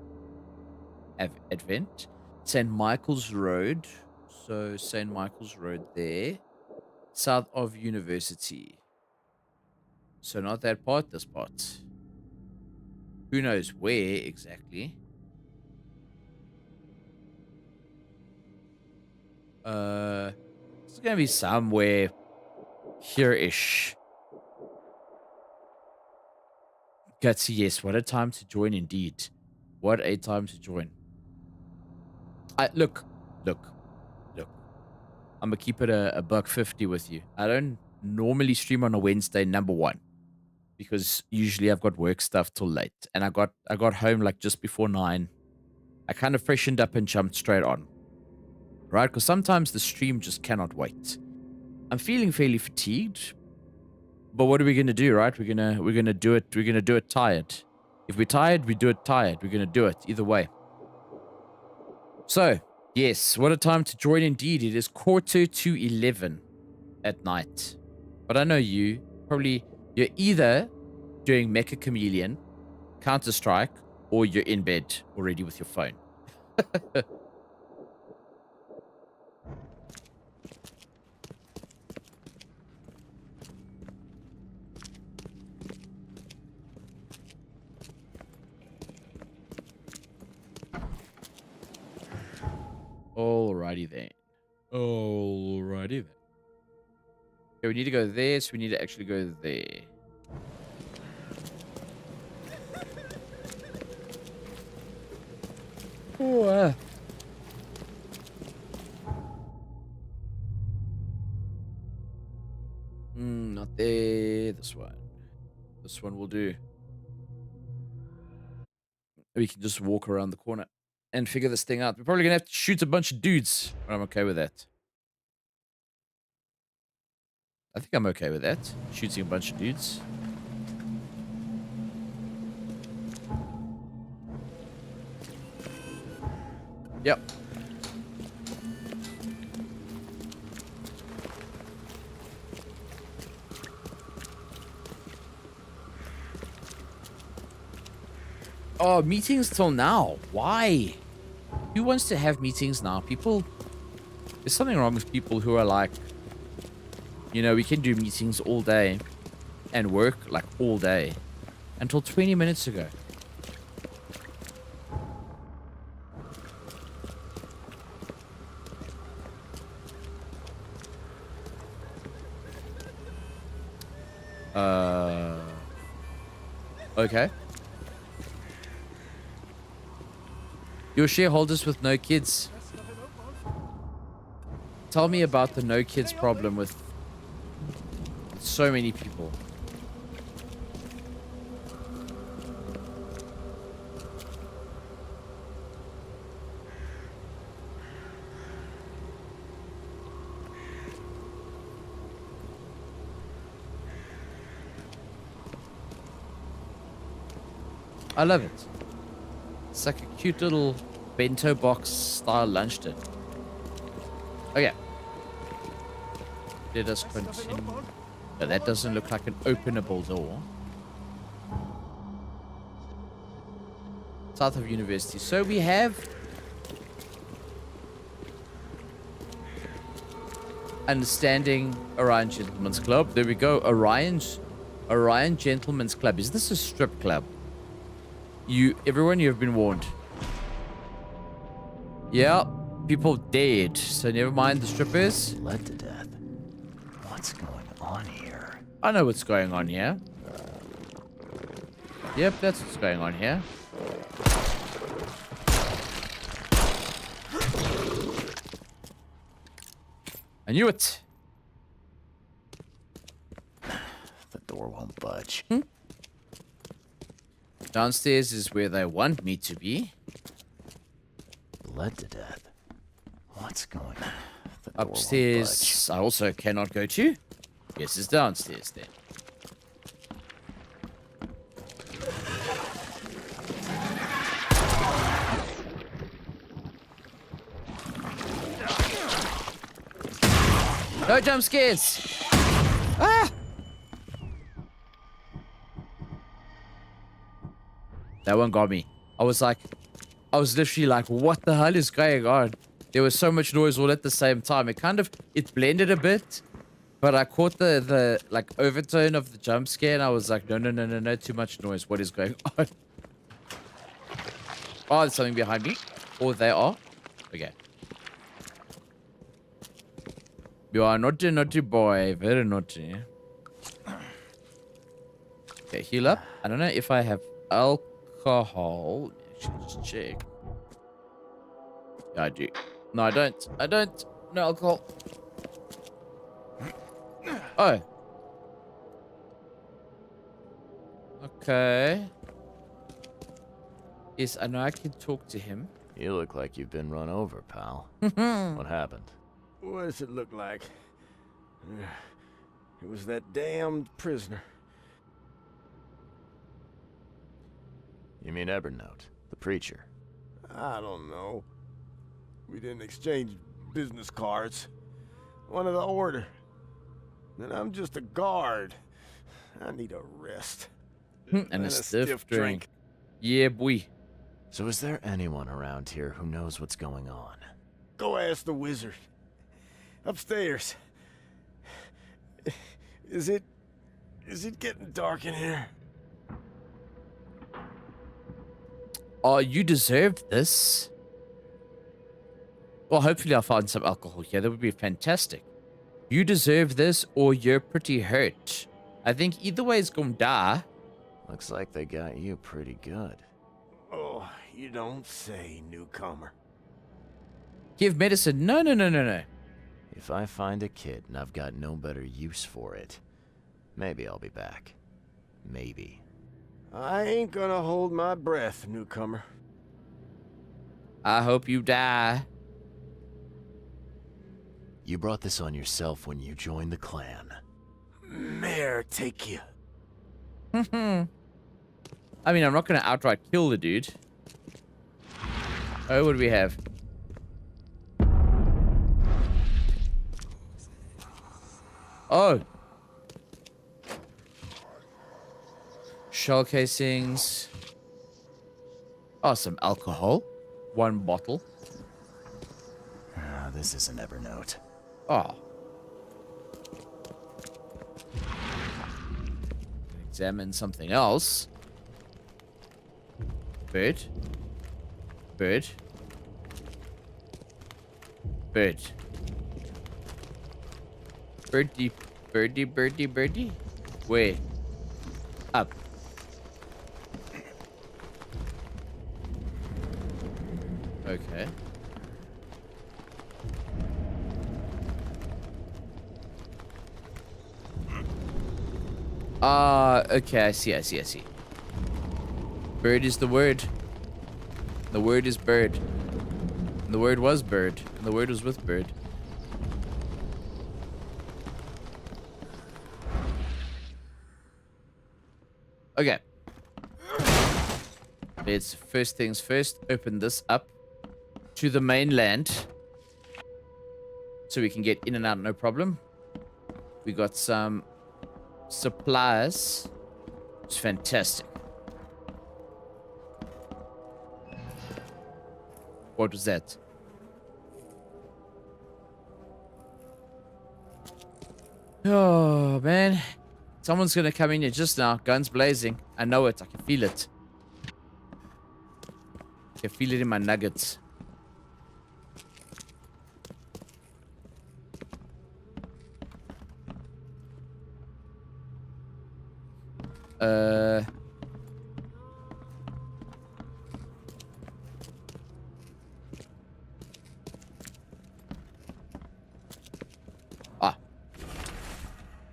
Advent. St. Michael's Road. So St. Michael's Road there. South of University. So not that part, this part. Who knows where exactly? It's gonna be somewhere here-ish. Gutsy, yes. What a time to join, indeed. What a time to join. Look. I'm gonna keep it a $1.50 with you. I don't normally stream on a Wednesday, number one, because usually I've got work stuff till late, and I got home like just before 9. I kind of freshened up and jumped straight on, right? Because sometimes the stream just cannot wait. I'm feeling fairly fatigued, but what are we gonna do, right? We're gonna do it. We're gonna do it tired. If we're tired, we do it tired. We're gonna do it either way. So, yes, what a time to join indeed. It is 11:45 at night. But I know you. Probably you're either doing Mecha Chameleon, Counter-Strike, or you're in bed already with your phone. Alrighty then. Alrighty then. Okay, we need to go there, so we need to actually go there. Oh, not there. This one. This one will do. We can just walk around the corner and figure this thing out. We're probably gonna have to shoot a bunch of dudes, but I'm okay with that. I think I'm okay with that. Shooting a bunch of dudes. Yep. Oh, meetings till now. Why? Who wants to have meetings now? People... There's something wrong with people who are like... You know, we can do meetings all day. And work, like, all day. Until 20 minutes ago. Okay. Your shareholders with no kids. Tell me about the no kids problem with so many people. I love it. It's like a cute little bento box style lunch tin. Okay. Let us continue. No, that doesn't look like an openable door. South of University. So we have understanding Orion Gentlemen's Club. There we go. Orion Gentlemen's Club. Is this a strip club? Everyone, you've been warned. Yeah, people dead. So never mind the strippers. Bled to death. What's going on here? I know what's going on here. Yep, that's what's going on here. I knew it. The door won't budge. Downstairs is where they want me to be. Bled to death. What's going on? Upstairs, I also cannot go to. Guess it's downstairs then. No jump scares! Ah! That one got me. I was literally like, what the hell is going on? There was so much noise all at the same time. It blended a bit, but I caught the like overtone of the jump scare and I was like, no, too much noise. What is going on? Oh, there's something behind me. Or they are. Okay. You are naughty, naughty boy. Very naughty. Okay, heal up. I don't know if I have alcohol. Actually, just check. Yeah, I do. No, I don't. I don't. No alcohol. Oh. Okay. Yes, I know I can talk to him. You look like you've been run over, pal. What happened? What does it look like? It was that damned prisoner. You mean Evernote, the preacher? I don't know. We didn't exchange business cards. One of the order. And I'm just a guard. I need a rest. And a stiff drink. Yeah, boy. So is there anyone around here who knows what's going on? Go ask the wizard. Upstairs. Is it getting dark in here? Oh, you deserved this. Well, hopefully I'll find some alcohol here. That would be fantastic. You deserve this or you're pretty hurt. I think either way is gonna die. Looks like they got you pretty good. Oh, you don't say, newcomer. Give medicine. No. If I find a kid and I've got no better use for it, maybe I'll be back. Maybe. I ain't gonna hold my breath, newcomer. I hope you die. You brought this on yourself when you joined the clan. Mayor, take you. I mean, I'm not gonna outright kill the dude. Oh, what do we have? Oh. Shell casings. Oh, some alcohol. 1 bottle. This is an Evernote. Oh. Examine something else. Bird. Bird. Bird. Birdie. Birdie, birdie, birdie. Where? Up. Okay. Okay, I see. Bird is the word. The word is bird. And the word was bird. And the word was with bird. Okay. Let's first things first, open this up to the mainland. So we can get in and out, no problem. We got some supplies. It's fantastic. What was that? Oh, man. Someone's gonna come in here just now. Guns blazing. I know it. I can feel it. I can feel it in my nuggets.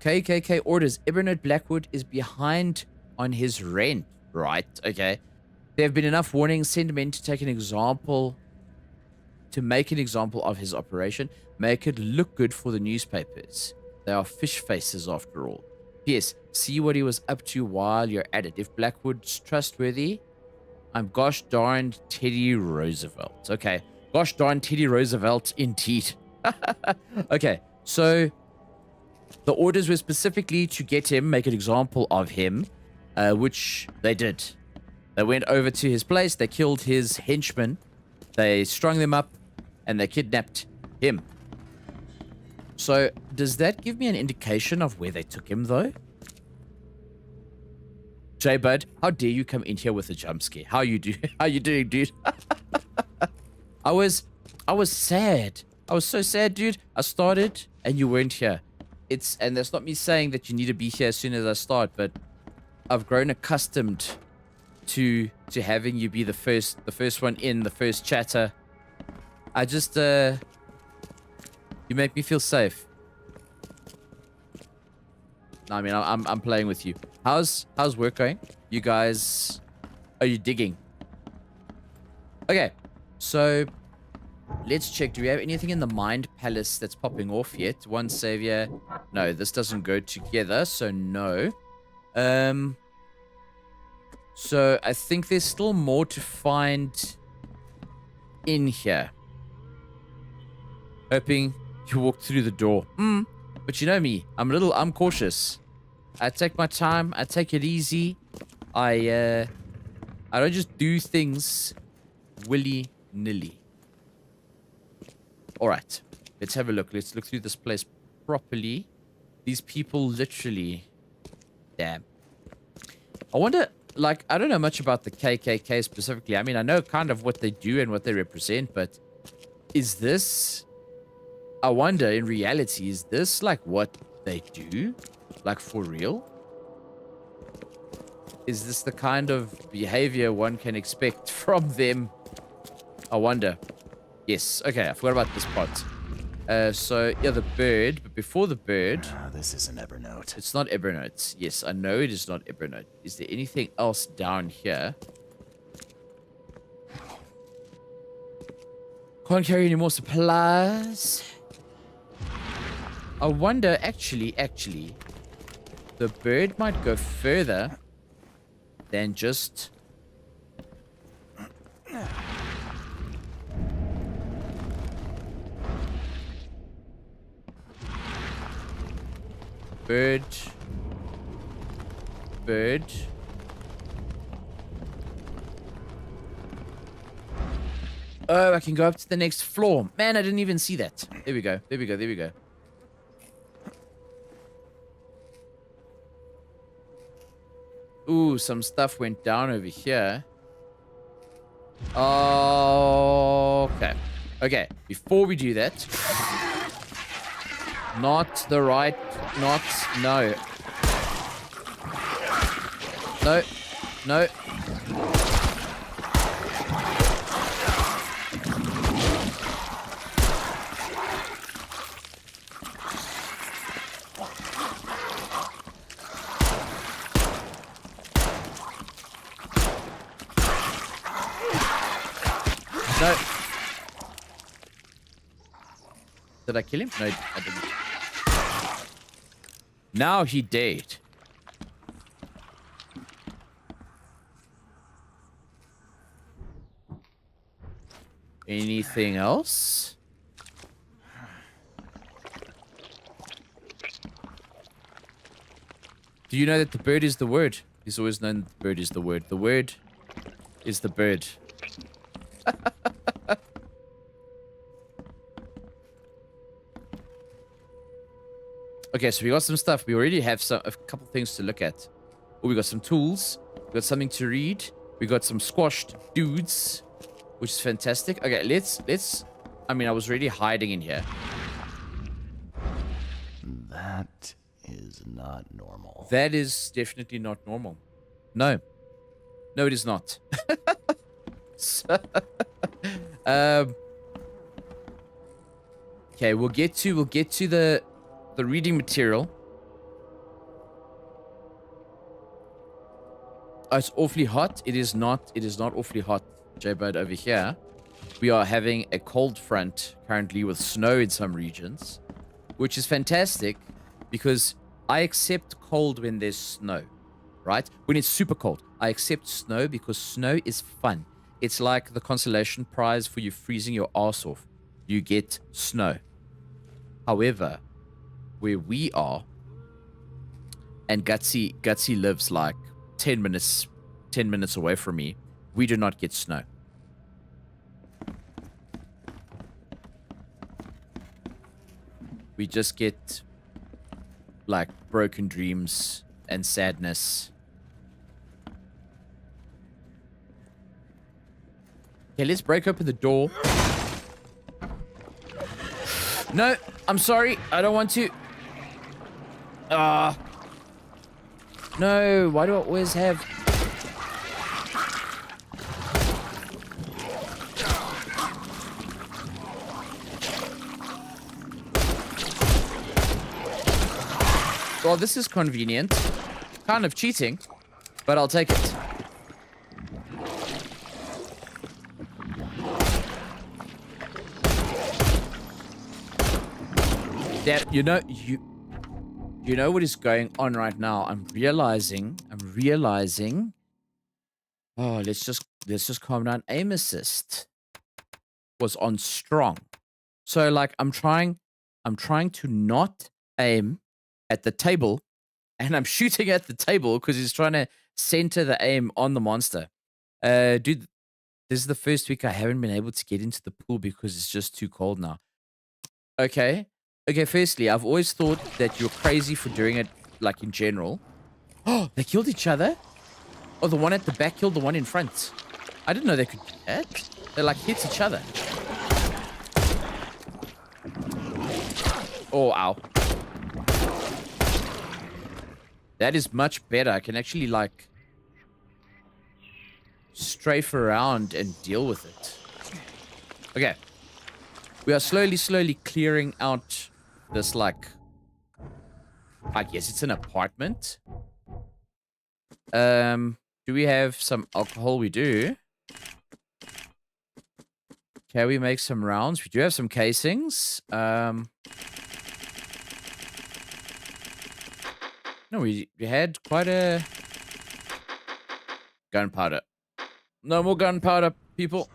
KKK orders. Evernote Blackwood is behind on his rent. Right, okay. There have been enough warnings. Send him in to take an example. To make an example of his operation. Make it look good for the newspapers. They are fish faces after all. P.S. See what he was up to while you're at it. If Blackwood's trustworthy, I'm gosh darned Teddy Roosevelt. Okay. Gosh darn Teddy Roosevelt indeed. Okay, so the orders were specifically to get him, make an example of him, which they did. They went over to his place, they killed his henchmen, they strung them up, and they kidnapped him. So, does that give me an indication of where they took him, though? J-Bud, how dare you come in here with a jump scare? How you doing, dude? I was sad. I was so sad, dude. I started, and you weren't here. And that's not me saying that you need to be here as soon as I start, but I've grown accustomed to having you be the first one in, the first chatter. I just you make me feel safe. No, I mean I'm playing with you. How's work going? You guys, are you digging? Okay, so let's check. Do we have anything in the Mind Palace that's popping off yet? One savior. No, this doesn't go together, so no. So I think there's still more to find in here. hoping you walk through the door. But you know me, I'm cautious. I take my time, I take it easy. I don't just do things willy-nilly. Alright, let's have a look. Let's look through this place properly. These people literally... Damn. I wonder, like, I don't know much about the KKK specifically. I mean, I know kind of what they do and what they represent, but is this... I wonder, in reality, is this, like, what they do? Like, for real? Is this the kind of behavior one can expect from them? I wonder. Yes, okay, I forgot about this part. So, yeah, the bird, but before the bird... this isn't Evernote. It's not Evernote. Yes, I know it is not Evernote. Is there anything else down here? Can't carry any more supplies. I wonder, actually, the bird might go further than just... Bird. Oh, I can go up to the next floor. Man, I didn't even see that. There we go. Ooh, some stuff went down over here. Okay. Okay, before we do that... No. No. Did I kill him? No, I didn't. Now he dead. Anything else? Do you know that the bird is the word? He's always known that the bird is the word. The word is the bird. Okay, so we got some stuff. We already have a couple things to look at. Oh, we got some tools. We got something to read. We got some squashed dudes, which is fantastic. Okay, let's. I mean, I was really hiding in here. That is not normal. That is definitely not normal. No, it is not. So, okay, we'll get to the reading material. Oh, it's awfully hot. It is not awfully hot, J-Bird, over here. We are having a cold front currently with snow in some regions, which is fantastic because I accept cold when there's snow, right? When it's super cold, I accept snow because snow is fun. It's like the consolation prize for you freezing your ass off. You get snow. However, where we are, and Gutsy lives like 10 minutes away from me, we do not get snow. We just get like broken dreams and sadness. Okay, let's break open the door. No, I'm sorry. I don't want to. No, why do I always have... Well, this is convenient. Kind of cheating, but I'll take it. Yeah, you know what is going on right now. I'm realizing. Oh, let's just calm down. Aim assist was on strong. So like I'm trying to not aim at the table, and I'm shooting at the table because he's trying to center the aim on the monster. Dude, this is the first week I haven't been able to get into the pool because it's just too cold now. Okay. Okay, firstly, I've always thought that you're crazy for doing it, like, in general. Oh, they killed each other? Oh, the one at the back killed the one in front. I didn't know they could do that. They, like, hit each other. Oh, ow. That is much better. I can actually, like, strafe around and deal with it. Okay. We are slowly clearing out this, like, I guess it's an apartment. Do we have some alcohol? We do. Can we make some rounds? We do have some casings. No, we had quite a gunpowder. No more gunpowder, people.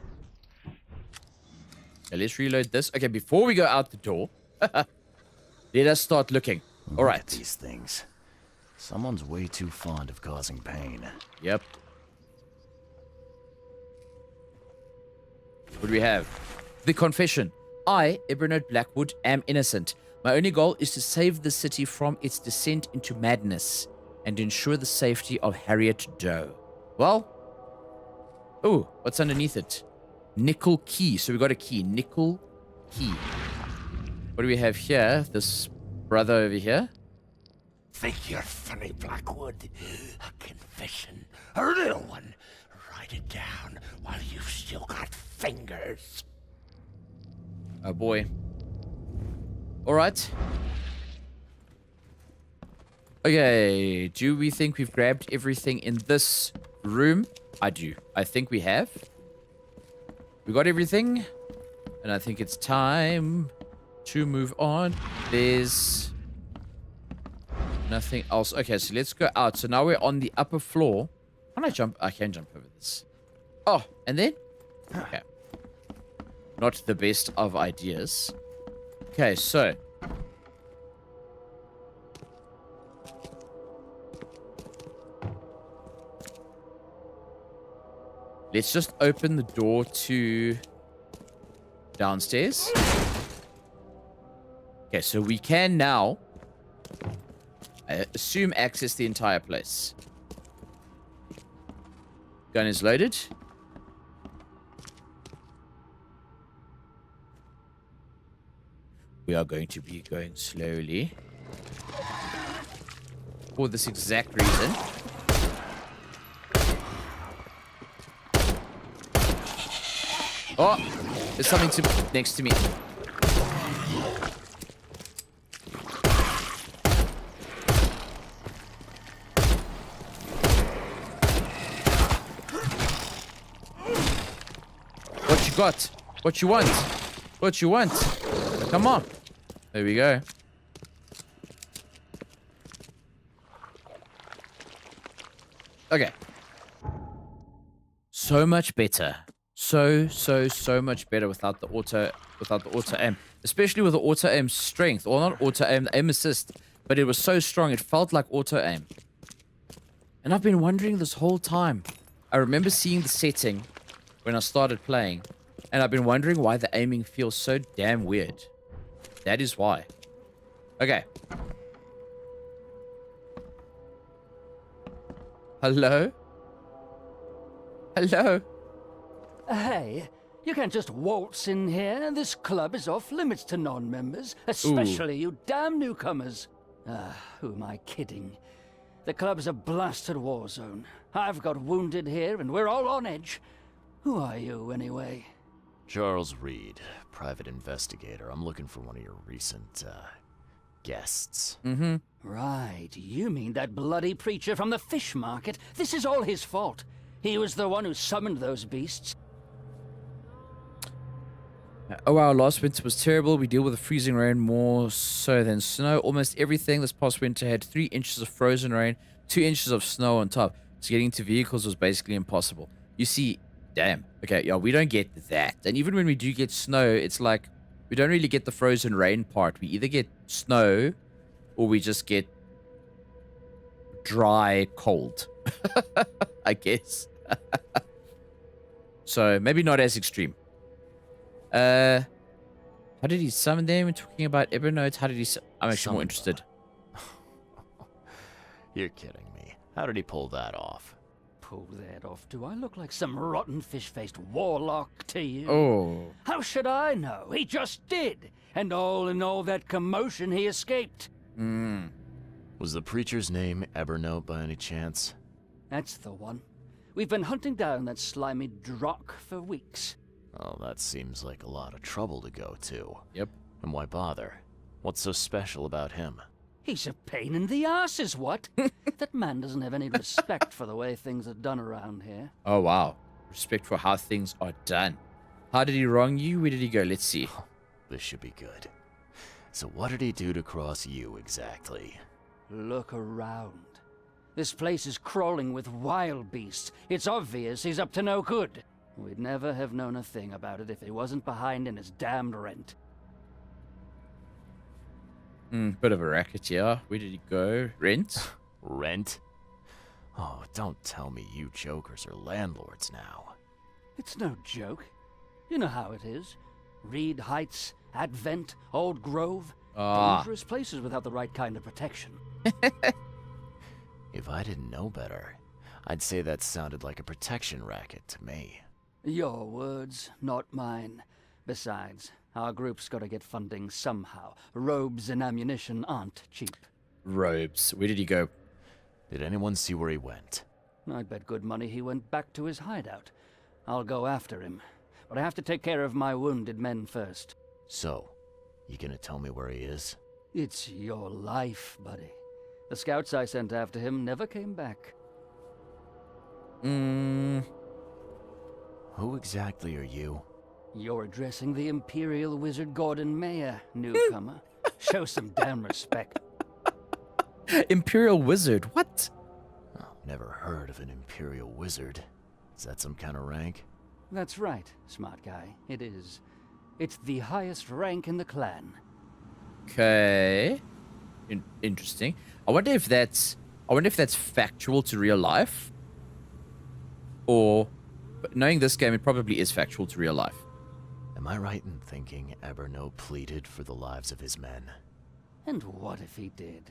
Okay, let's reload this. Okay, before we go out the door, let us start looking. All right. These things. Someone's way too fond of causing pain. Yep. What do we have? The confession. I, Ebernote Blackwood, am innocent. My only goal is to save the city from its descent into madness and ensure the safety of Harriet Doe. Well, oh, what's underneath it? Nickel key. So we got a key. Nickel key. What do we have here? This brother over here. Think you're funny, Blackwood? A confession. A little one. Write it down while you've still got fingers. Oh boy. Alright. Okay. Do we think we've grabbed everything in this room? I do. I think we have. We got everything. And I think it's time to move on. There's nothing else. Okay, so let's go out. So now we're on the upper floor. Can I jump? I can jump over this. Oh, and then? Okay. Not the best of ideas. Okay, so. Let's just open the door to downstairs. Okay, so we can now, I assume, access the entire place. Gun is loaded. We are going to be going slowly. For this exact reason. Oh, there's something next to me. What you got? What you want? What you want? Come on. There we go. Okay. So much better. So much better without the auto aim. Especially with the auto aim strength. Or not auto aim, the aim assist. But it was so strong, it felt like auto aim. And I've been wondering this whole time. I remember seeing the setting when I started playing. And I've been wondering why the aiming feels so damn weird. That is why. Okay. Hello? Hello? Hey, you can't just waltz in here. This club is off limits to non-members, especially you damn newcomers. Who am I kidding? The club's a blasted war zone. I've got wounded here, and we're all on edge. Who are you, anyway? Charles Reed, private investigator. I'm looking for one of your recent, guests. Mm-hmm. Right, you mean that bloody preacher from the fish market? This is all his fault. He was the one who summoned those beasts. Oh wow, last winter was terrible. We deal with the freezing rain more so than snow. Almost everything this past winter had 3 inches of frozen rain, 2 inches of snow on top. So getting to vehicles was basically impossible. You see, damn. Okay, yeah, we don't get that. And even when we do get snow, it's like We don't really get the frozen rain part. We either get snow or we just get dry cold, I guess. So maybe not as extreme. How did he summon them? We're talking about Evernote. How did he... I'm actually more interested. You're kidding me. How did he pull that off? Pull that off? Do I look like some rotten fish-faced warlock to you? Oh. How should I know? He just did. And all in all that commotion, he escaped. Was the preacher's name Evernote by any chance? That's the one. We've been hunting down that slimy drock for weeks. Oh, that seems like a lot of trouble to go to. Yep. And why bother? What's so special about him? He's a pain in the ass, is what? That man doesn't have any respect for the way things are done around here. Oh, wow. Respect for how things are done. How did he wrong you? Where did he go? Let's see. This should be good. So what did he do to cross you exactly? Look around. This place is crawling with wild beasts. It's obvious he's up to no good. We'd never have known a thing about it if he wasn't behind in his damned rent. Bit of a racket, yeah. Where did he go? Rent? Rent? Oh, don't tell me you jokers are landlords now. It's no joke. You know how it is. Reed Heights, Advent, Old Grove. Dangerous places without the right kind of protection. If I didn't know better, I'd say that sounded like a protection racket to me. Your words, not mine. Besides, our group's got to get funding somehow. Robes and ammunition aren't cheap. Robes. Where did he go? Did anyone see where he went? I'd bet good money he went back to his hideout. I'll go after him. But I have to take care of my wounded men first. So, you gonna tell me where he is? It's your life, buddy. The scouts I sent after him never came back. Who exactly are you? You're addressing the Imperial Wizard Gordon Mayer, newcomer. Show some damn respect. Imperial Wizard? What? Oh, never heard of an Imperial Wizard. Is that some kind of rank? That's right, smart guy. It is. It's the highest rank in the clan. Okay. Interesting. I wonder if that's factual to real life. Or, but knowing this game, it probably is factual to real life. Am I right in thinking Evernote pleaded for the lives of his men? And what if he did?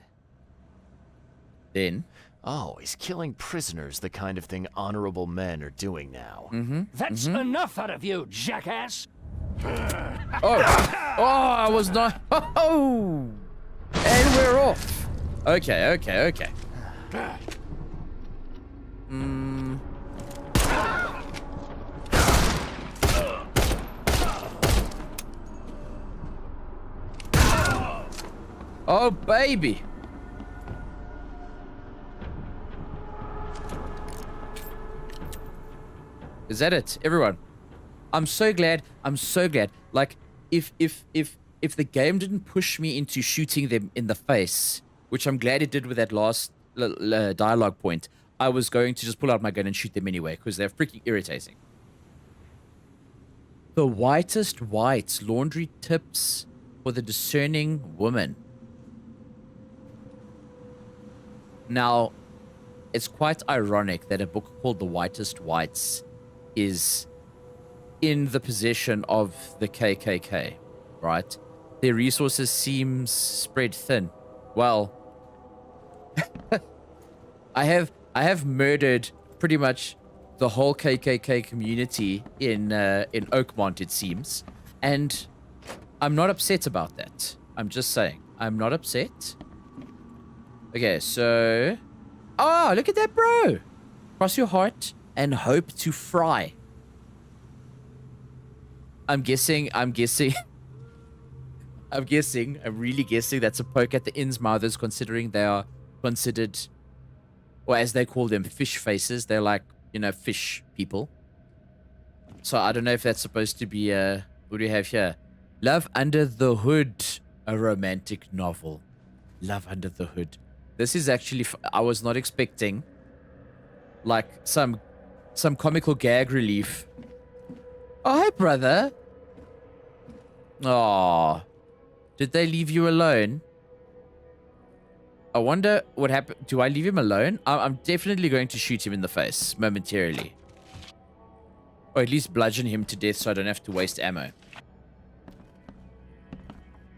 Then? Oh, he's killing prisoners, the kind of thing honorable men are doing now. That's enough out of you, jackass! I was not... Oh! And we're off. Okay. Oh, baby. Is that it? Everyone. I'm so glad. Like, if the game didn't push me into shooting them in the face, which I'm glad it did with that last dialogue point, I was going to just pull out my gun and shoot them anyway, because they're freaking irritating. The whitest whites, laundry tips for the discerning woman. Now, it's quite ironic that a book called The Whitest Whites is in the possession of the KKK, right? Their resources seems spread thin. Well, I have murdered pretty much the whole KKK community in Oakmont, it seems, and I'm not upset about that. I'm just saying, I'm not upset. Okay, so... Oh, look at that, bro! Cross your heart and hope to fry. I'm really guessing that's a poke at the Innsmouthers, considering they are considered, or as they call them, fish faces. They're like, you know, fish people. So I don't know if that's supposed to be, what do we have here? Love Under the Hood, a romantic novel. Love Under the Hood. This is actually, I was not expecting, like, some comical gag relief. Oh, hi, brother. Oh, did they leave you alone? I wonder what happened. Do I leave him alone? I'm definitely going to shoot him in the face momentarily. Or at least bludgeon him to death so I don't have to waste ammo.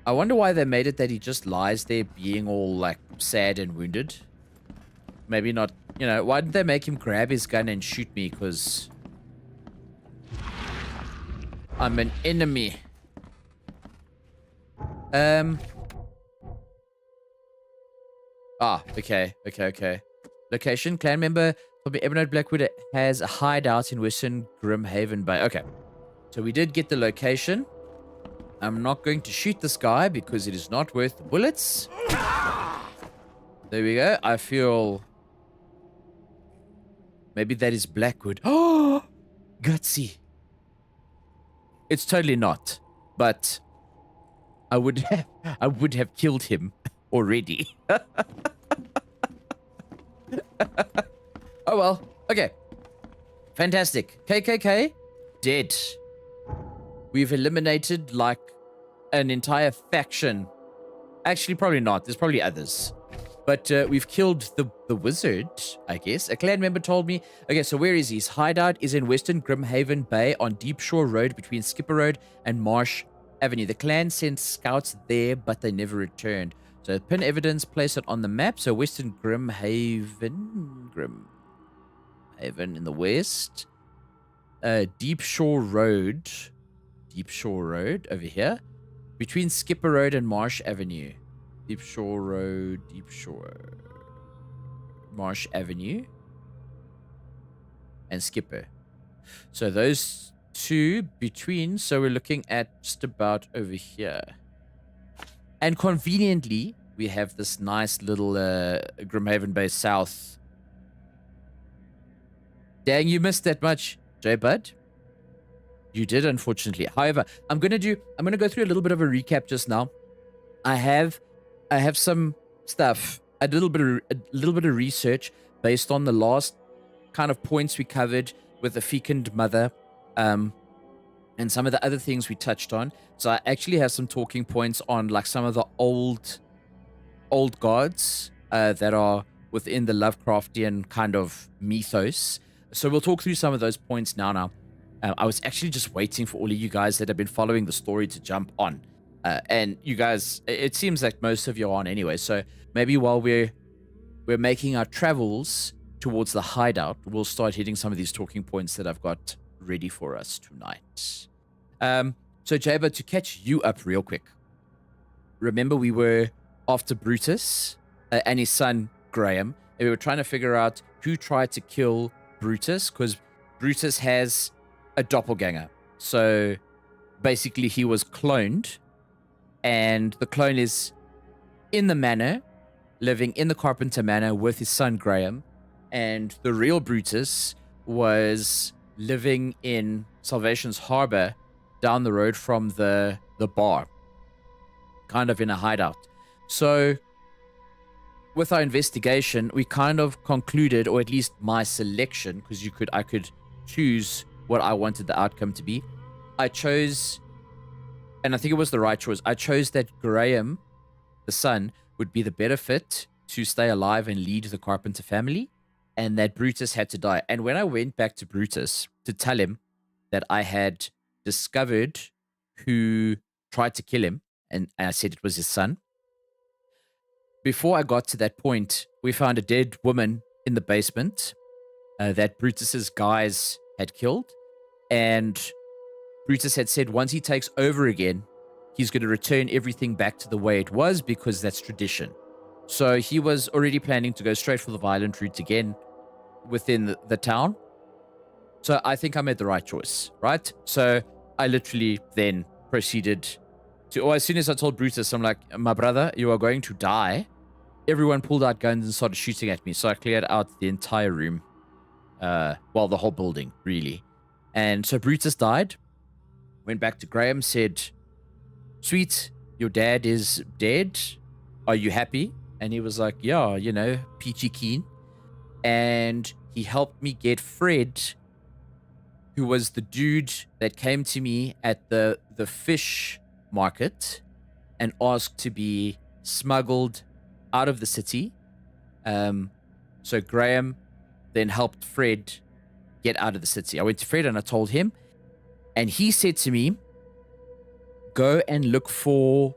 I wonder why they made it that he just lies there being all, like, sad and wounded. Maybe not, you know, why didn't they make him grab his gun and shoot me? Because I'm an enemy. Okay. Location, clan member from Evernote Blackwood has a hideout in Western Grimhaven Bay. Okay. So we did get the location. I'm not going to shoot this guy because it is not worth the bullets. There we go. I feel... Maybe that is Blackwood. Oh! Gutsy. It's totally not. But I would have killed him already. Oh well. Okay. Fantastic. KKK dead. We've eliminated like an entire faction. Actually, probably not. There's probably others. But we've killed the wizard, I guess. A clan member told me. Okay, so where is he? His hideout is in Western Grimhaven Bay on Deep Shore Road between Skipper Road and Marsh Avenue. The clan sent scouts there, but they never returned. So pin evidence, place it on the map. So Western Grimhaven in the west. Deep Shore Road over here. Between Skipper Road and Marsh Avenue. Deep Shore Road, Marsh Avenue, and Skipper. So those two between, so we're looking at just about over here. And conveniently, we have this nice little Grimhaven Bay South. Dang, you missed that much, J-Bud. You did, unfortunately. However, I'm gonna go through a little bit of a recap just now. I have some stuff, a little bit of research based on the last kind of points we covered with the fecund mother, and some of the other things we touched on. So I actually have some talking points on like some of the old gods that are within the Lovecraftian kind of mythos. So we'll talk through some of those points now. I was actually just waiting for all of you guys that have been following the story to jump on. And you guys, it seems like most of you are on anyway. So maybe while we're making our travels towards the hideout, we'll start hitting some of these talking points that I've got ready for us tonight. So Jaba, to catch you up real quick. Remember we were after Brutus and his son Graham. And we were trying to figure out who tried to kill Brutus, because Brutus has a doppelganger. So basically he was cloned. And the clone is in the manor, living in the Carpenter Manor with his son Graham. And the real Brutus was living in Salvation's Harbor down the road from the bar. Kind of in a hideout. So with our investigation, we kind of concluded, or at least my selection, because I could choose what I wanted the outcome to be. I chose... And I think it was the right choice. I chose that Graham, the son, would be the better fit to stay alive and lead the Carpenter family, and that Brutus had to die. And when I went back to Brutus to tell him that I had discovered who tried to kill him, and I said it was his son, before I got to that point, we found a dead woman in the basement that Brutus's guys had killed, and Brutus had said once he takes over again, he's going to return everything back to the way it was because that's tradition. So he was already planning to go straight for the violent route again within the town. So I think I made the right choice, right? So I literally then proceeded to, or as soon as I told Brutus, I'm like, my brother, you are going to die. Everyone pulled out guns and started shooting at me. So I cleared out the entire room. The whole building, really. And so Brutus died. Went back to Graham, said, sweet, your dad is dead. Are you happy? And he was like, yeah, peachy keen. And he helped me get Fred, who was the dude that came to me at the fish market and asked to be smuggled out of the city. So Graham then helped Fred get out of the city. I went to Fred and I told him, and he said to me, go and look for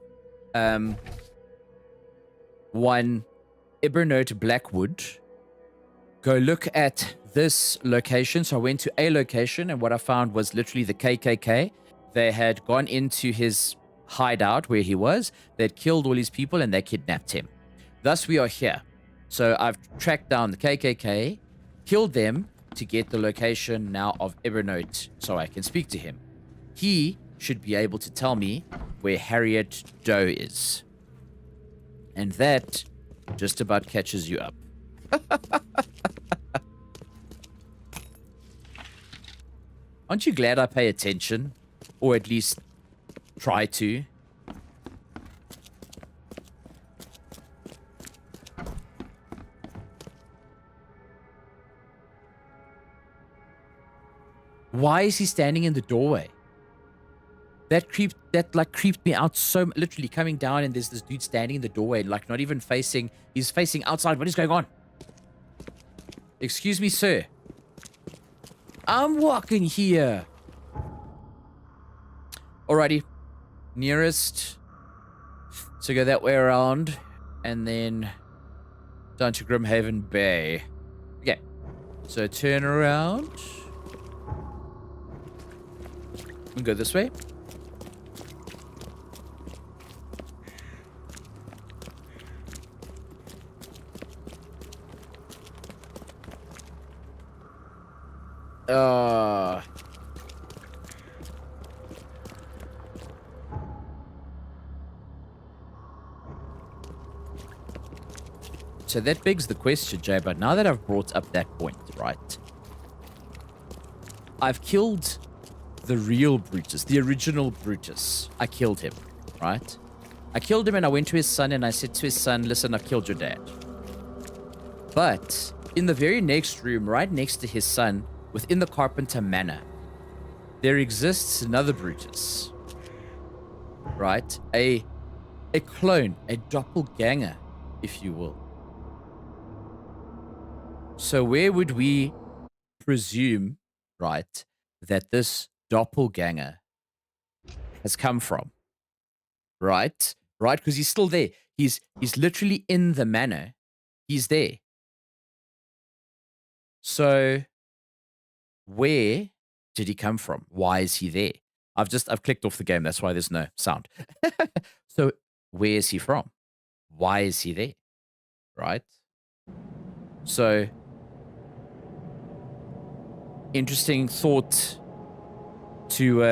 one Evernote Blackwood. Go look at this location. So I went to a location, and what I found was literally the KKK. They had gone into his hideout where he was. They'd killed all his people and they kidnapped him. Thus we are here. So I've tracked down the KKK, killed them to get the location now of Evernote so I can speak to him. He should be able to tell me where Harriet Doe is. And that just about catches you up. Aren't you glad I pay attention? Or at least try to? Why is he standing in the doorway? That creeped me out so, literally coming down, and there's this dude standing in the doorway, like not even facing, he's facing outside. What is going on? Excuse me, sir. I'm walking here. Alrighty. Nearest. So go that way around, and then down to Grimhaven Bay. Okay. So turn around. And go this way. So that begs the question, Jay, but now that I've brought up that point, right? I've killed the real Brutus, the original Brutus. I killed him, right? I killed him and I went to his son and I said to his son, listen, I've killed your dad. But in the very next room, right next to his son, within the Carpenter Manor, there exists another Brutus, right? A clone, a doppelganger, if you will. So where would we presume, right, that this doppelganger has come from? Right? Right? Because he's still there. He's literally in the manor. He's there. So where did he come from? Why is he there? I've clicked off the game. That's why there's no sound. So where is he from? Why is he there? Right? So interesting thought to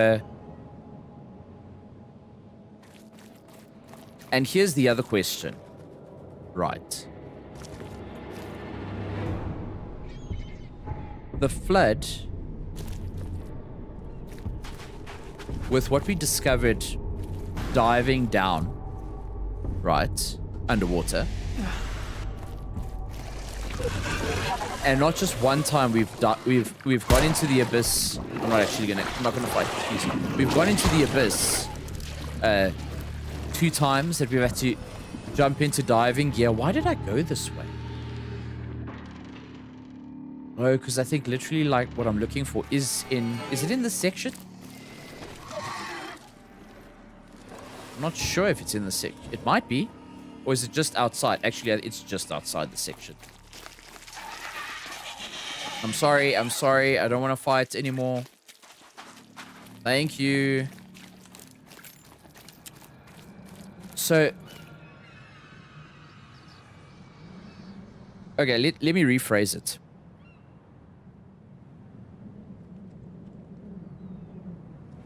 and here's the other question, right? The flood, with what we discovered diving down, right, underwater, and not just one time, we've gone into the abyss. I'm not gonna fight. Excuse me. We've gone into the abyss 2 times that we've had to jump into diving gear. Why did I go this way? Oh, because I think literally like what I'm looking for is it in this section? I'm not sure if it's in the section. It might be. Or is it just outside? Actually, it's just outside the section. I'm sorry. I don't want to fight anymore. Thank you. So, okay, let me rephrase it.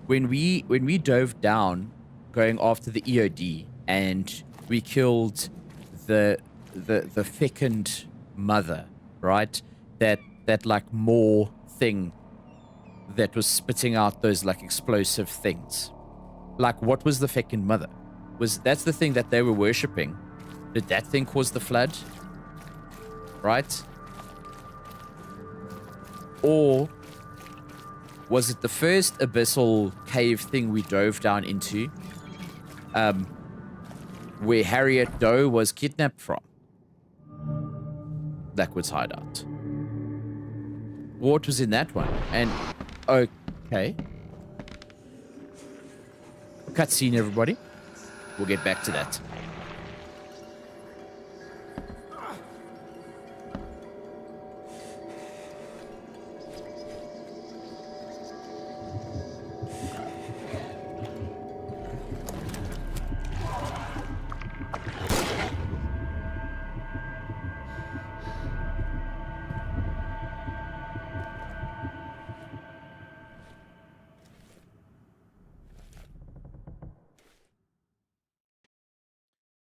When we dove down, going after the EOD, and we killed the fecund mother, right? That like more thing that was spitting out those like explosive things. Like, what was the fecund mother? That's the thing that they were worshipping? Did that thing cause the flood? Right? Or was it the first abyssal cave thing we dove down into where Harriet Doe was kidnapped from. Blackwood's hideout. Wart was in that one. And, okay. Cutscene, everybody. We'll get back to that.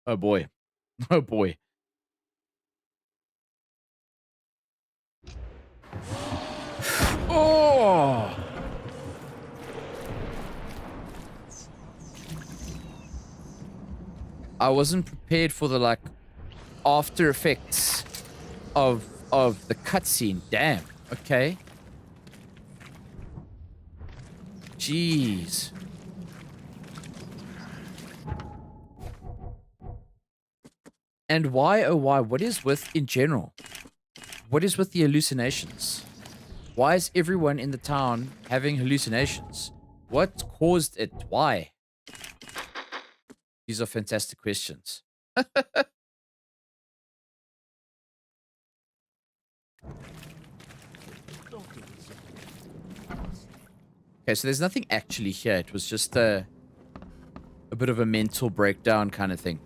Oh boy. Oh boy. Oh! I wasn't prepared for the, like, after effects of the cutscene. Damn. Okay. Jeez. And why, oh why, what is with, in general, what is with the hallucinations? Why is everyone in the town having hallucinations? What caused it? Why? These are fantastic questions. Okay, so there's nothing actually here. It was just a bit of a mental breakdown kind of thing.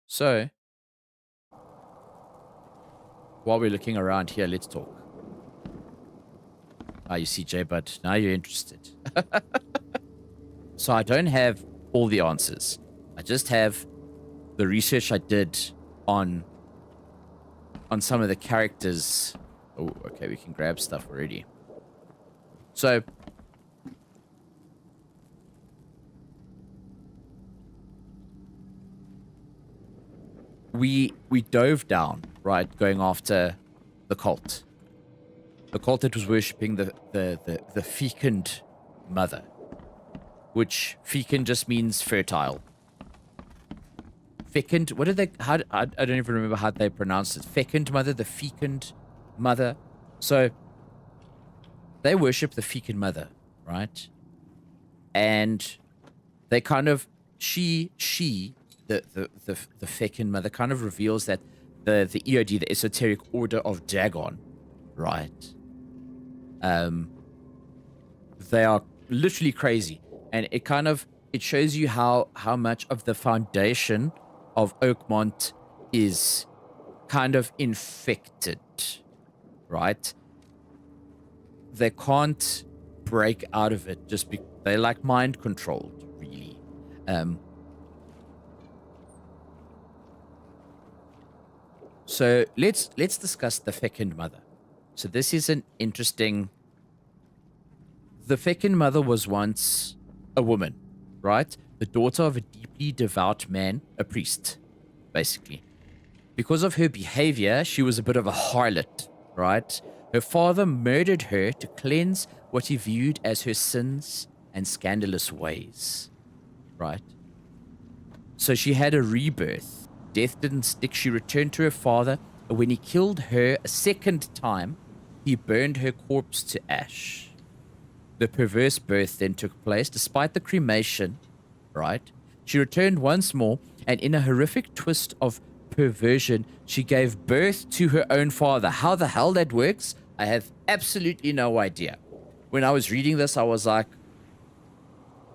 So, while we're looking around here, let's talk. Ah, you see, J-Bud, now you're interested. So I don't have all the answers. I just have the research I did on some of the characters. Oh, okay, we can grab stuff already. So, we dove down, right, going after the cult. The cult that was worshipping the fecund mother, which fecund just means fertile. Fecund, what did they, I don't even remember how they pronounced it. Fecund mother, the fecund mother. So, they worship the fecund mother, right? And they kind of, the fecund mother kind of reveals that the EOD, the Esoteric Order of Dagon, right? They are literally crazy. And it kind of, it shows you how much of the foundation of Oakmont is kind of infected, right? They can't break out of it just because they're like mind controlled, really. So let's discuss the fecund mother. So this is an interesting. The fecund mother was once a woman, right? The daughter of a deeply devout man, a priest, basically. Because of her behavior, she was a bit of a harlot, right? Her father murdered her to cleanse what he viewed as her sins and scandalous ways, right? So she had a rebirth. Death didn't stick. She returned to her father, and when he killed her a second time, he burned her corpse to ash. The perverse birth then took place. Despite the cremation, right? She returned once more, and in a horrific twist of perversion, she gave birth to her own father. How the hell that works, I have absolutely no idea. When I was reading this, I was like,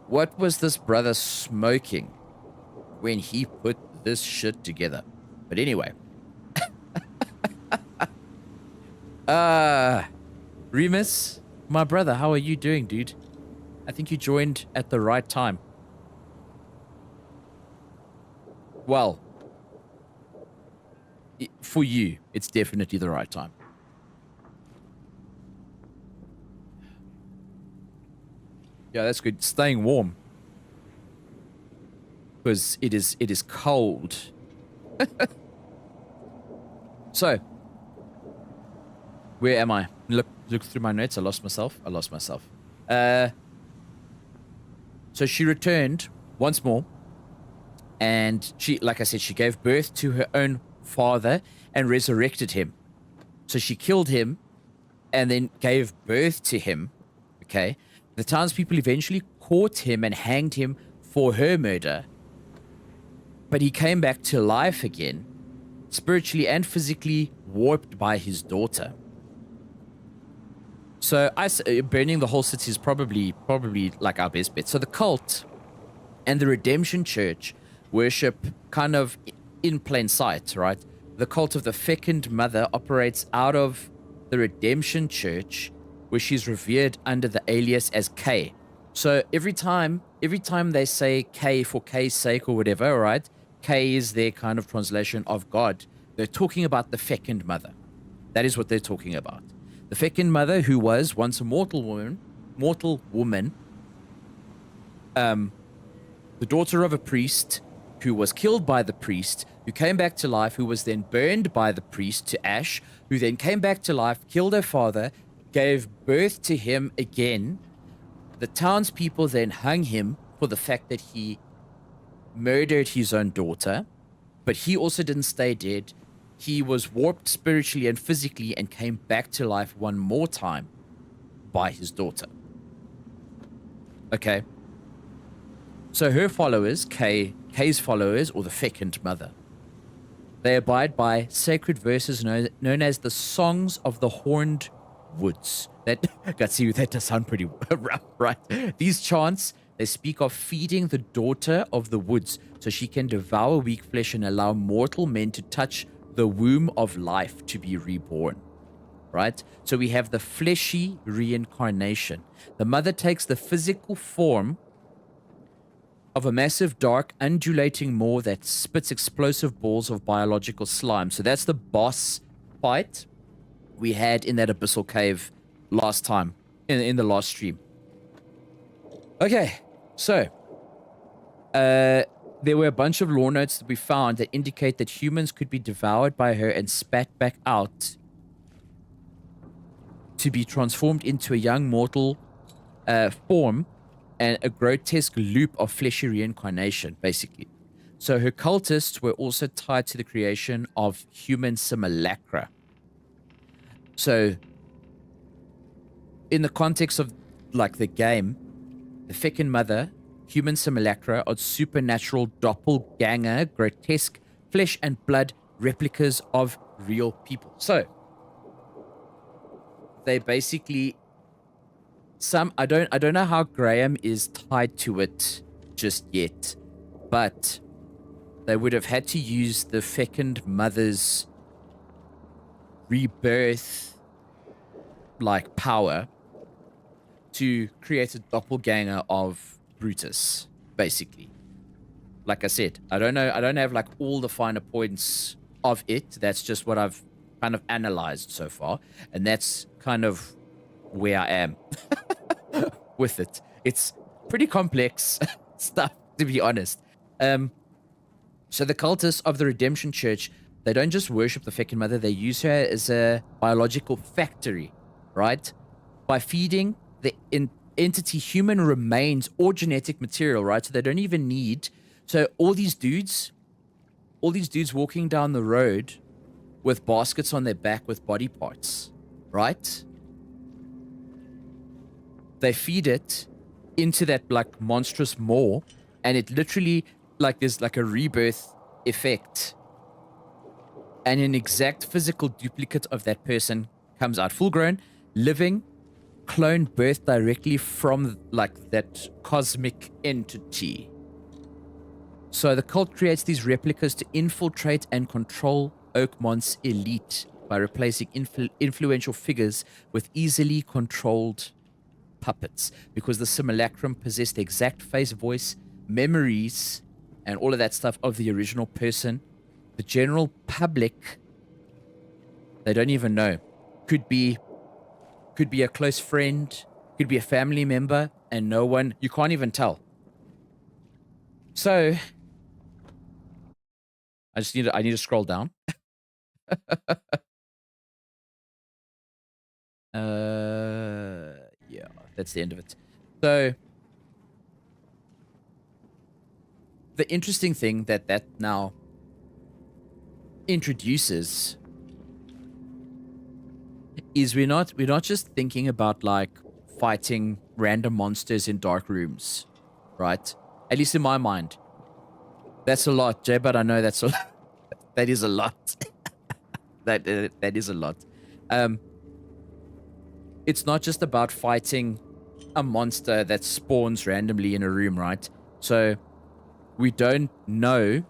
what was this brother smoking when he put this shit together? But anyway. Remus, my brother, how are you doing, dude? I think you joined at the right time. Well, for you, it's definitely the right time. Yeah, that's good. Staying warm. Because it is cold. So, where am I? look through my notes. I lost myself. So she returned once more, and she, like I said, she gave birth to her own father and resurrected him. So she killed him and then gave birth to him. Okay. The townspeople eventually caught him and hanged him for her murder. But he came back to life again, spiritually and physically warped by his daughter. So burning the whole city is probably like our best bet. So the cult and the Redemption Church worship kind of in plain sight, right? The cult of the Fecund Mother operates out of the Redemption Church, where she's revered under the alias as K. So every time they say K for K's sake or whatever, right? K is their kind of translation of God. They're talking about the Fecund Mother. That is what they're talking about. The Fecund Mother, who was once a mortal woman, the daughter of a priest who was killed by the priest, who came back to life, who was then burned by the priest to ash, who then came back to life, killed her father, gave birth to him again. The townspeople then hung him for the fact that he murdered his own daughter, but he also didn't stay dead. He was warped spiritually and physically and came back to life one more time by his daughter. Okay. So her followers, K's followers, or the Fecund Mother, they abide by sacred verses known as the Songs of the Horned Woods. That does sound pretty rough, right? These chants, they speak of feeding the daughter of the woods so she can devour weak flesh and allow mortal men to touch the womb of life to be reborn, right? So we have the fleshy reincarnation. The mother takes the physical form of a massive, dark, undulating maw that spits explosive balls of biological slime. So that's the boss fight we had in that abyssal cave last time, in the last stream. Okay, so there were a bunch of lore notes that we found that indicate that humans could be devoured by her and spat back out to be transformed into a young mortal form and a grotesque loop of fleshy reincarnation, basically. So her cultists were also tied to the creation of human simulacra. So in the context of like the game, the Fecund Mother, human simulacra are supernatural doppelganger, grotesque flesh and blood replicas of real people. So they basically I don't know how Graham is tied to it just yet, but they would have had to use the Fecund Mother's rebirth like power to create a doppelganger of Brutus, basically. Like I said, I don't have like all the finer points of it. That's just what I've kind of analyzed so far, and that's kind of where I am with it. It's pretty complex stuff, to be honest. So the cultists of the Redemption Church, they don't just worship the Fecund Mother, they use her as a biological factory, right? By feeding the entity human remains or genetic material, right? So they don't even need... So all these dudes walking down the road with baskets on their back with body parts, right? They feed it into that like monstrous maw, and it literally like there's like a rebirth effect, and an exact physical duplicate of that person comes out, full grown, living, clone birthed directly from like that cosmic entity. So the cult creates these replicas to infiltrate and control Oakmont's elite by replacing influential figures with easily controlled puppets, because the simulacrum possessed the exact face, voice, memories, and all of that stuff of the original person. The general public, they don't even know. Could be a close friend, could be a family member, and no one, you can't even tell. So I need to scroll down. Yeah, that's the end of it. So the interesting thing that now introduces is we're not just thinking about like fighting random monsters in dark rooms, right? At least in my mind. That's a lot, Jay, but I know that's a that is a lot. that is a lot. It's not just about fighting a monster that spawns randomly in a room, right? So we don't know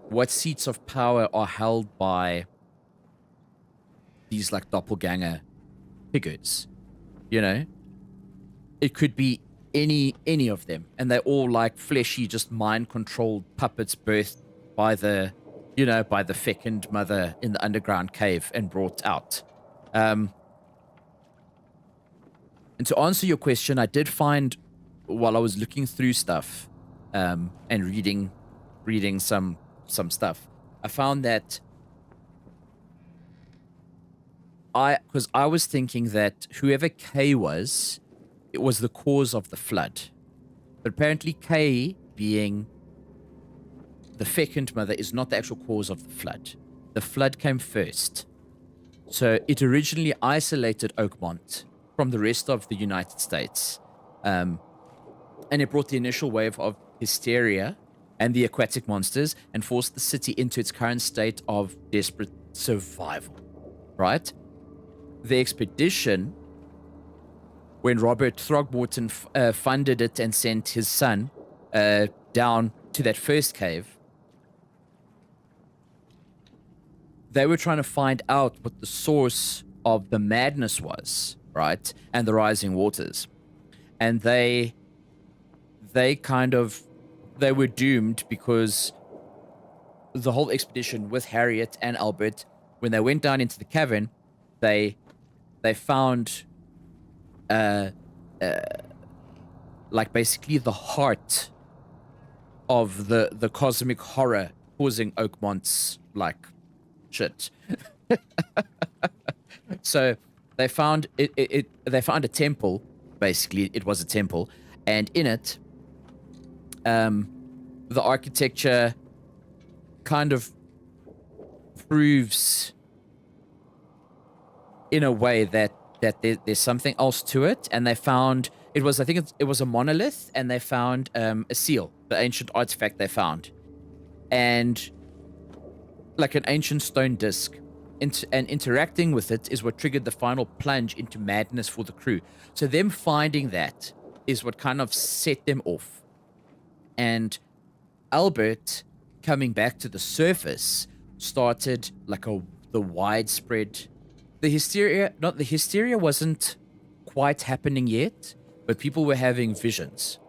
what seats of power are held by these like doppelganger figures, you know? It could be any of them, and they're all like fleshy, just mind-controlled puppets birthed by the, you know, by the fecund mother in the underground cave and brought out. And to answer your question, I did find, while I was looking through stuff, and reading some stuff, I found that because I was thinking that whoever K was, it was the cause of the flood. But apparently K, being the fecund mother, is not the actual cause of the flood. The flood came first. So it originally isolated Oakmont from the rest of the United States. And it brought the initial wave of hysteria and the aquatic monsters and forced the city into its current state of desperate survival, right? The expedition, when Robert Throgmorton funded it and sent his son down to that first cave, they were trying to find out what the source of the madness was, right? And the rising waters. And they were doomed because the whole expedition with Harriet and Albert, when they went down into the cavern, they found like basically the heart of the cosmic horror causing Oakmont's like shit. So they found they found a temple. Basically it was a temple, and in it the architecture kind of proves in a way that there's something else to it. And they found it was a monolith, and they found a seal, the ancient artifact they found, and like an ancient stone disc. And interacting with it is what triggered the final plunge into madness for the crew. So them finding that is what kind of set them off. And Albert coming back to the surface started like the widespread, the hysteria wasn't quite happening yet, but people were having visions,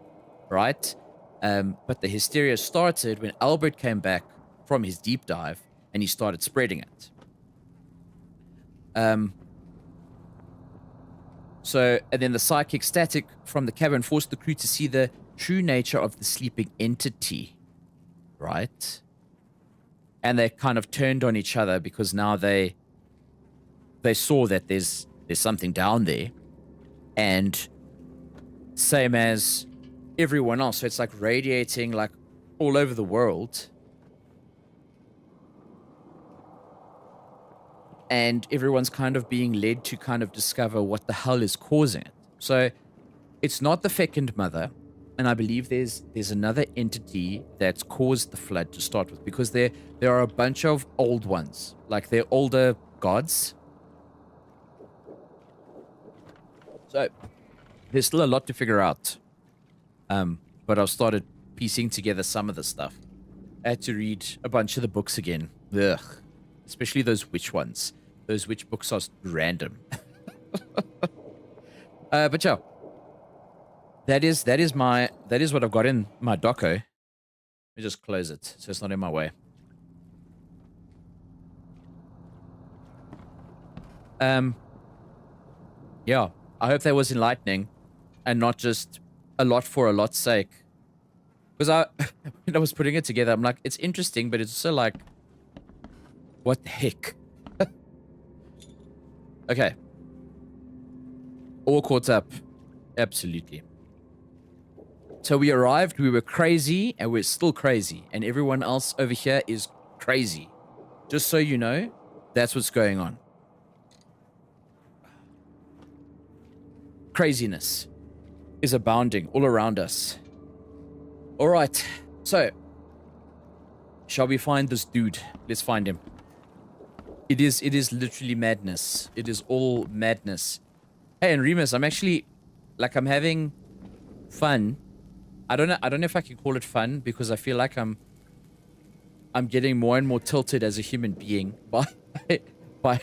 right? But the hysteria started when Albert came back from his deep dive and he started spreading it. So, and then the psychic static from the cavern forced the crew to see the true nature of the sleeping entity, right? And they kind of turned on each other because now they saw that there's something down there, and same as everyone else, so it's like radiating like all over the world. And everyone's kind of being led to kind of discover what the hell is causing it. So it's not the fecund mother, and I believe there's another entity that's caused the flood to start with, because there are a bunch of old ones, like they're older gods. So there's still a lot to figure out. But I've started piecing together some of the stuff. I had to read a bunch of the books again. Ugh. Especially those witch ones. Those witch books are random. But yeah. That is what I've got in my doco. Let me just close it so it's not in my way. Yeah. I hope that was enlightening and not just a lot for a lot's sake. Because when I was putting it together, I'm like, it's interesting, but it's also like, what the heck? Okay. All caught up. Absolutely. So we arrived, we were crazy, and we're still crazy. And everyone else over here is crazy. Just so you know, that's what's going on. Craziness is abounding all around us. All right, so shall we find this dude? Let's find him. It is literally madness. It is all madness. Hey, and Remus, I'm actually, like, I'm having fun. I don't know if I can call it fun because I feel like I'm getting more and more tilted as a human being by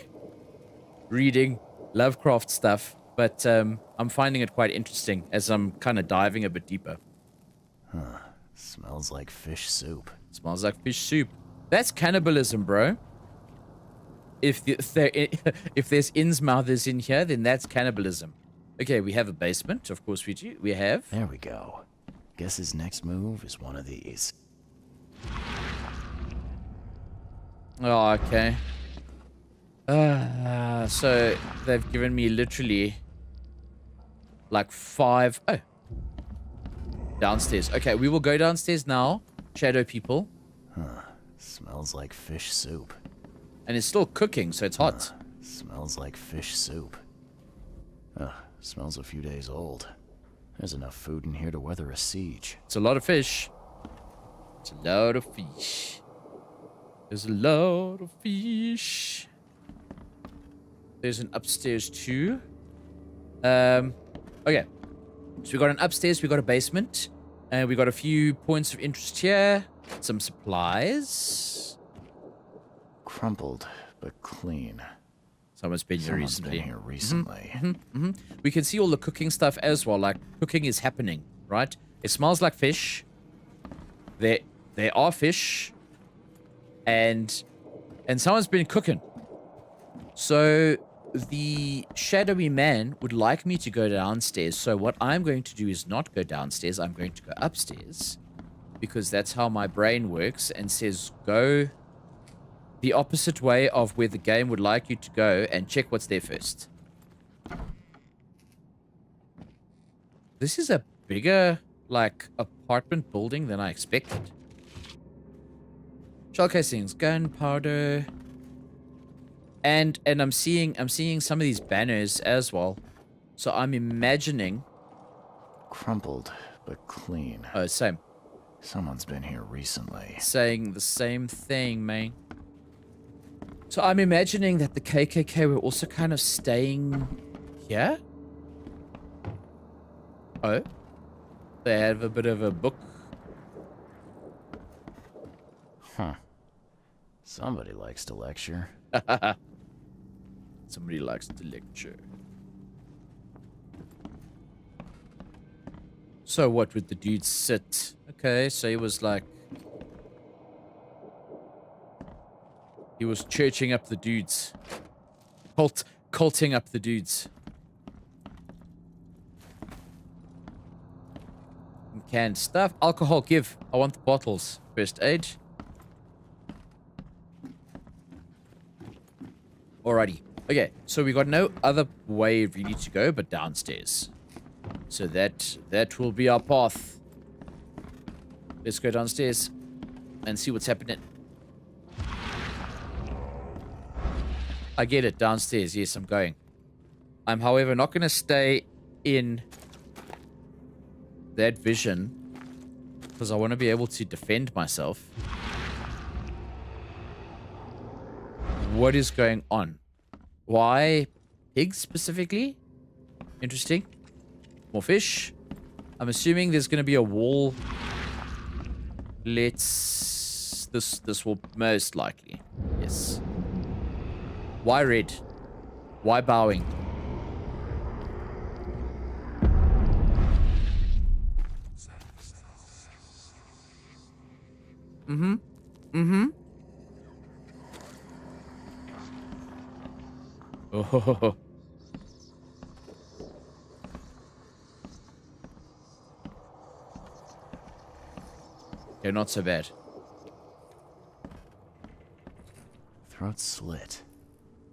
reading Lovecraft stuff, but I'm finding it quite interesting as I'm kind of diving a bit deeper. Huh. Smells like fish soup. Smells like fish soup. That's cannibalism, bro. If there's Innsmouth in here, then that's cannibalism. Okay, we have a basement. Of course we do. We have. There we go. Guess his next move is one of these. Oh, okay. So they've given me literally like 5. Oh. Downstairs. Okay, we will go downstairs now. Shadow people. Huh. Smells like fish soup. And it's still cooking, so it's hot. Smells like fish soup. Smells a few days old. There's enough food in here to weather a siege. It's a lot of fish. It's a lot of fish. There's a lot of fish. There's an upstairs too. Okay. So we got an upstairs, we got a basement. And we got a few points of interest here. Some supplies. Crumpled, but clean. Someone's been here recently. Mm-hmm. We can see all the cooking stuff as well. Like, cooking is happening, right? It smells like fish. There are fish. And someone's been cooking. So the shadowy man would like me to go downstairs. So what I'm going to do is not go downstairs. I'm going to go upstairs. Because that's how my brain works and says go the opposite way of where the game would like you to go and check what's there first. This is a bigger, like, apartment building than I expected. Shell casings, gunpowder. And I'm seeing some of these banners as well. So I'm imagining. Crumpled, but clean. Oh, same. Someone's been here recently. Saying the same thing, man. So I'm imagining that the KKK were also kind of staying here. Oh. They have a bit of a book. Huh. Somebody likes to lecture. Somebody likes to lecture. So what would the dude sit? Okay, so he was like... He was churching up the dudes. Culting up the dudes. Canned stuff. Alcohol, give. I want the bottles. First aid. Alrighty. Okay, so we got no other way really to go but downstairs. So that will be our path. Let's go downstairs and see what's happening. I get it, downstairs. Yes, I'm going. I'm, however, not going to stay in that vision because I want to be able to defend myself. What is going on? Why pigs specifically? Interesting. More fish. I'm assuming there's going to be a wall. This will most likely. Yes. Why red? Why bowing? Oh. Okay, not so bad. Throat slit.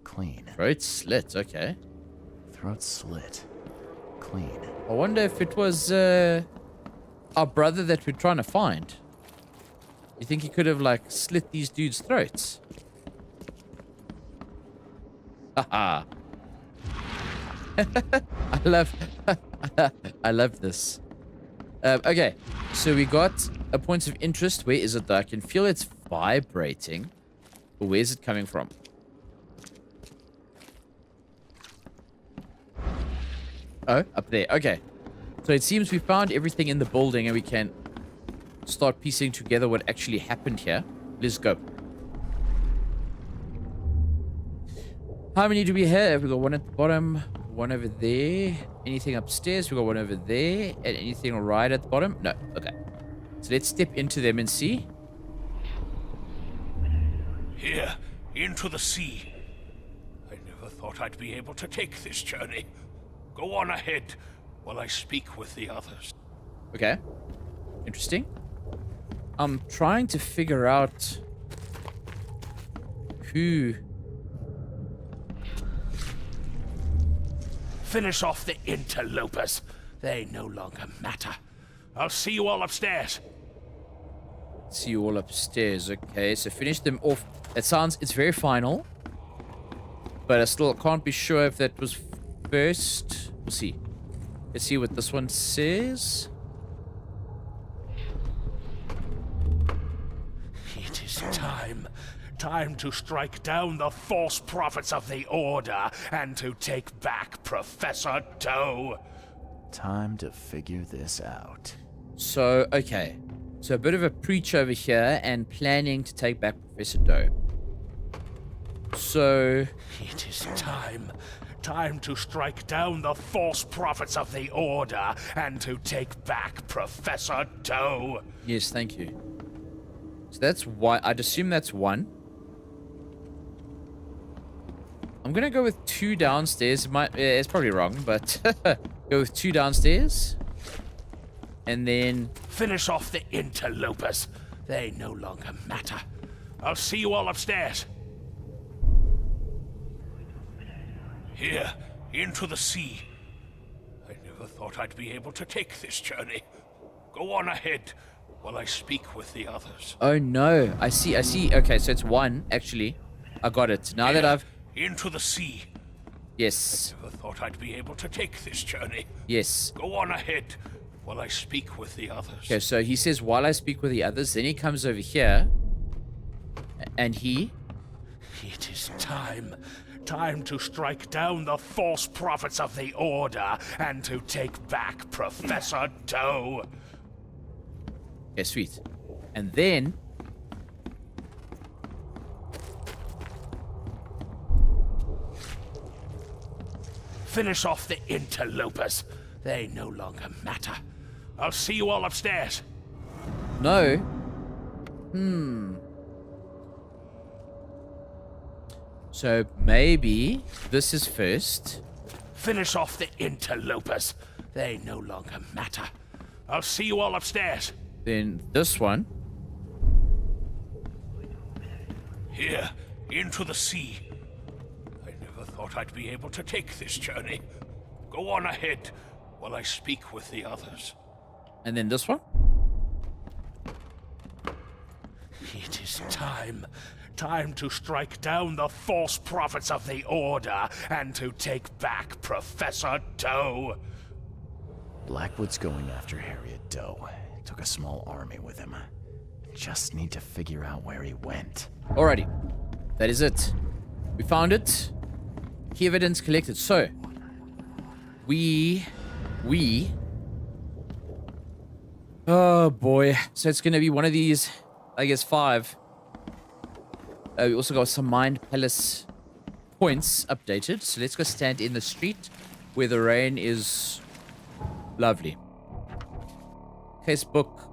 Clean. Throat slit, okay. Throat slit. clean. I wonder if it was our brother that we're trying to find. You think he could have, like, slit these dudes' throats? Haha. I love this. Okay, so we got a point of interest. Where is it though? I can feel it's vibrating. But where's it coming from? Oh, up there. Okay. So it seems we found everything in the building and we can start piecing together what actually happened here. Let's go. How many do we have? We got one at the bottom, one over there. Anything upstairs? We got one over there. And anything right at the bottom? No. Okay. So let's step into them and see. Here, into the sea. I never thought I'd be able to take this journey. Go on ahead while I speak with the others. Okay. Interesting. I'm trying to figure out who... Finish off the interlopers. They no longer matter. I'll see you all upstairs. See you all upstairs. Okay, so finish them off. It sounds... It's very final. But I still can't be sure if that was first. We'll see. Let's see what this one says. It is time. Time to strike down the false prophets of the Order and to take back Professor Doe. Time to figure this out. So, okay. So a bit of a preach over here and planning to take back Professor Doe. So... It is time. Time to strike down the false prophets of the Order and to take back Professor Doe. Yes, thank you. So that's why... I'd assume that's one. I'm gonna go with 2 downstairs. It's probably wrong, but go with 2 downstairs. And then... Finish off the interlopers. They no longer matter. I'll see you all upstairs. Here, into the sea. I never thought I'd be able to take this journey. Go on ahead while I speak with the others. Oh no, I see. Okay, so it's 1, actually. I got it. Now that I've... Into the sea. Yes. I never thought I'd be able to take this journey. Yes. Go on ahead while I speak with the others. Okay, so he says, while I speak with the others, then he comes over here. And he... It is time. Time to strike down the false prophets of the Order and to take back Professor Doe. Okay, sweet. And then... Finish off the interlopers. They no longer matter. I'll see you all upstairs. No. So maybe this is first. Finish off the interlopers. They no longer matter. I'll see you all upstairs. Then this one. Here, into the sea. I never thought I'd be able to take this journey. Go on ahead while I speak with the others. And then this one. It is time. Time to strike down the false prophets of the Order and to take back Professor Doe. Blackwood's going after Harriet Doe. Took a small army with him. Just need to figure out where he went. Alrighty. That is it. We found it. Key evidence collected. So, we... Oh boy. So it's gonna be one of these, I guess 5. We also got some Mind Palace points updated. So let's go stand in the street where the rain is lovely. Case book.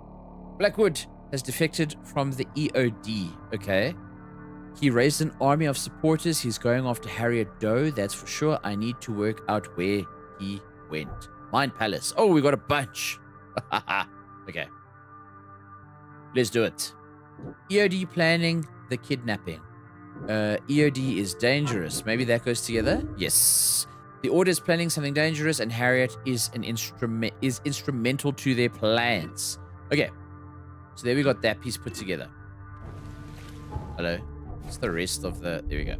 Blackwood has defected from the EOD. Okay. He raised an army of supporters. He's going after Harriet Doe. That's for sure. I need to work out where he went. Mind Palace. Oh, we got a bunch. Okay. Let's do it. EOD planning the kidnapping. EOD is dangerous. Maybe that goes together? Yes. The Order is planning something dangerous, and Harriet is instrumental to their plans. Okay, so there we got that piece put together. Hello. What's the rest of the... There we go.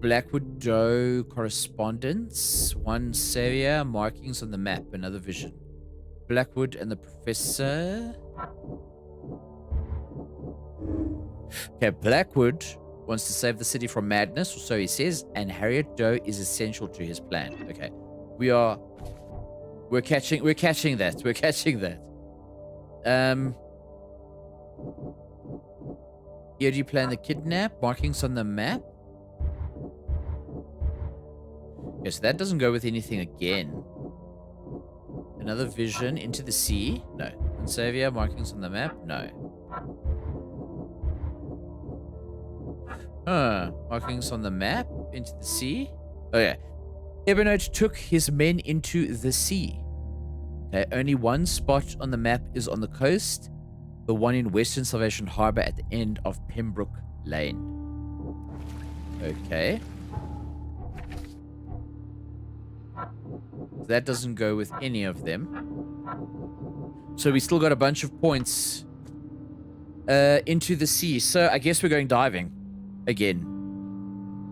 Blackwood Doe correspondence. One savior. Markings on the map. Another vision. Blackwood and the professor. Okay, Blackwood wants to save the city from madness, or so he says, and Harriet Doe is essential to his plan. Okay. We're catching that. We're catching that. Here do you plan the kidnap? Markings on the map? Okay, so that doesn't go with anything again. Another vision into the sea? No. And Savior, markings on the map? No. Markings on the map? Into the sea? Oh yeah. Evernote took his men into the sea. Okay, only one spot on the map is on the coast. The one in Western Salvation Harbor at the end of Pembroke Lane. Okay. That doesn't go with any of them. So we still got a bunch of points into the sea. So I guess we're going diving again,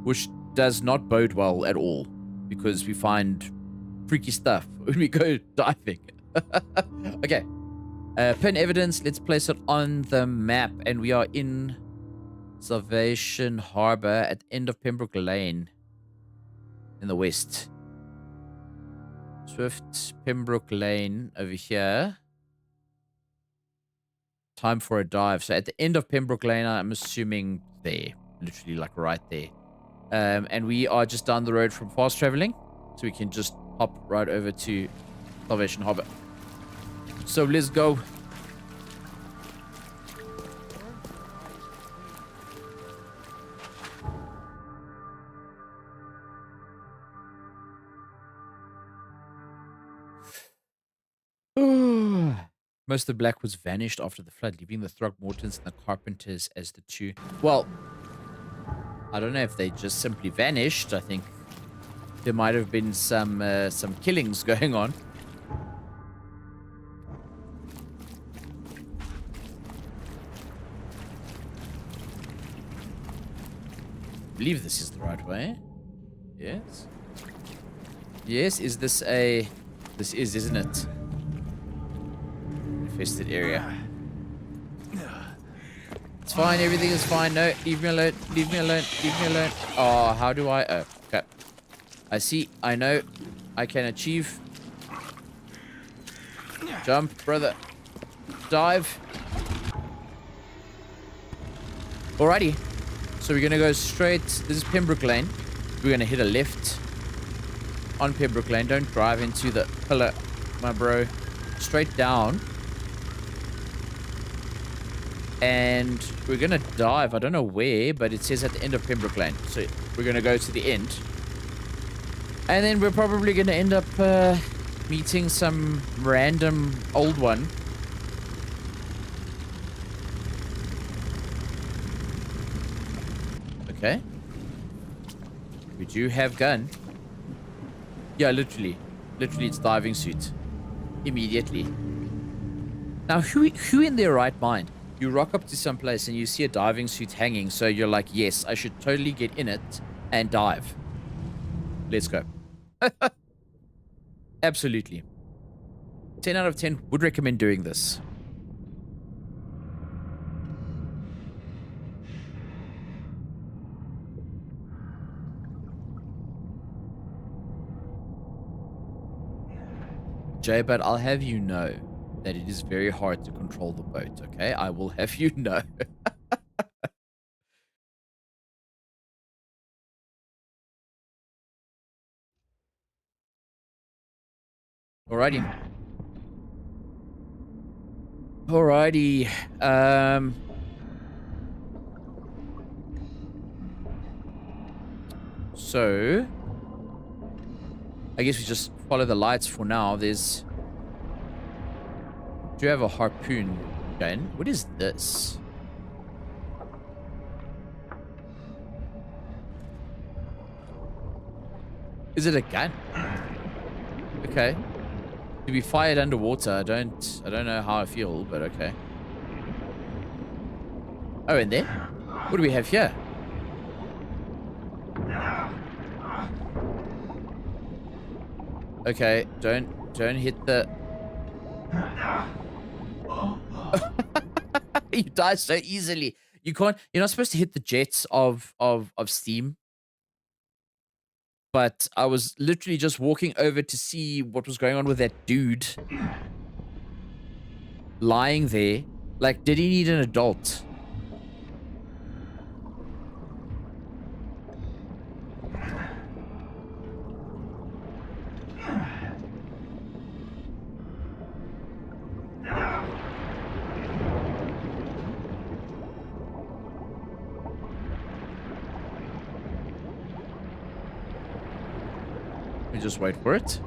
which does not bode well at all because we find freaky stuff when we go diving. Okay. Pin evidence. Let's place it on the map. And we are in Salvation Harbor at the end of Pembroke Lane in the west. Swift Pembroke Lane over here. Time for a dive. So at the end of Pembroke Lane, I'm assuming there. Literally like right there. And we are just down the road from fast traveling. So we can just hop right over to Salvation Harbor. So let's go. Most of the Blackwoods vanished after the flood, leaving the Throgmortons and the Carpenters as the two. Well, I don't know if they just simply vanished. I think there might have been some killings going on. I believe this is the right way. Yes. Yes, is this a... This is, isn't it? Infested area. It's fine, everything is fine. No, leave me alone, leave me alone, leave me alone. Oh, how do I... Oh, okay. I see, I know. I can achieve. Jump, brother. Dive. Alrighty. So we're going to go straight. This is Pembroke Lane. We're going to hit a left on Pembroke Lane. Don't drive into the pillar, my bro. Straight down. And we're going to dive. I don't know where, but it says at the end of Pembroke Lane. So we're going to go to the end. And then we're probably going to end up meeting some random old one. Okay. We do have gun. Yeah, literally. Literally, it's diving suit. Immediately. Now, who in their right mind? You rock up to some place and you see a diving suit hanging, so you're like, yes, I should totally get in it and dive. Let's go. Absolutely. 10 out of 10 would recommend doing this. Jay, but I'll have you know that it is very hard to control the boat, okay? I will have you know. Alrighty. Alrighty. So I guess we just follow the lights for now. There's... Do you have a harpoon gun? What is this? Is it a gun? Okay. To be fired underwater, I don't know how I feel, but okay. Oh, and then? What do we have here? Okay, don't hit the... You die so easily. You can't... You're not supposed to hit the jets of steam. But I was literally just walking over to see what was going on with that dude. Lying there. Like, did he need an adult? We just wait for it.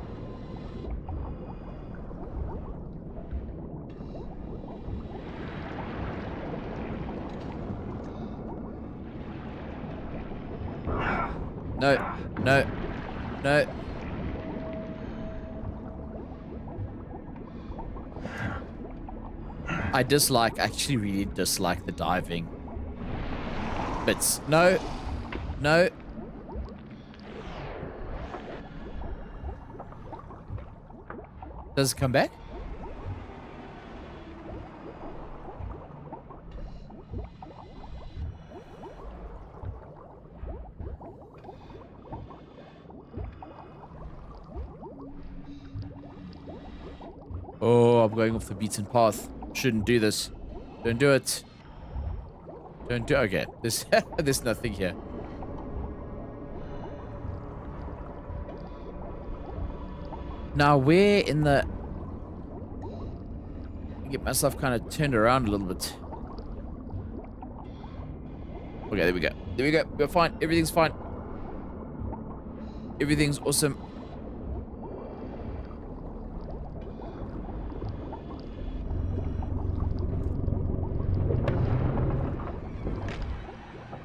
No, no, no. I actually really dislike the diving bits. No, no. Does it come back? Oh, I'm going off the beaten path. Shouldn't do this. Don't do it. Don't do... Okay, there's nothing here. Now, where in the... Get myself kind of turned around a little bit. Okay, there we go. There we go. We're fine. Everything's fine. Everything's awesome.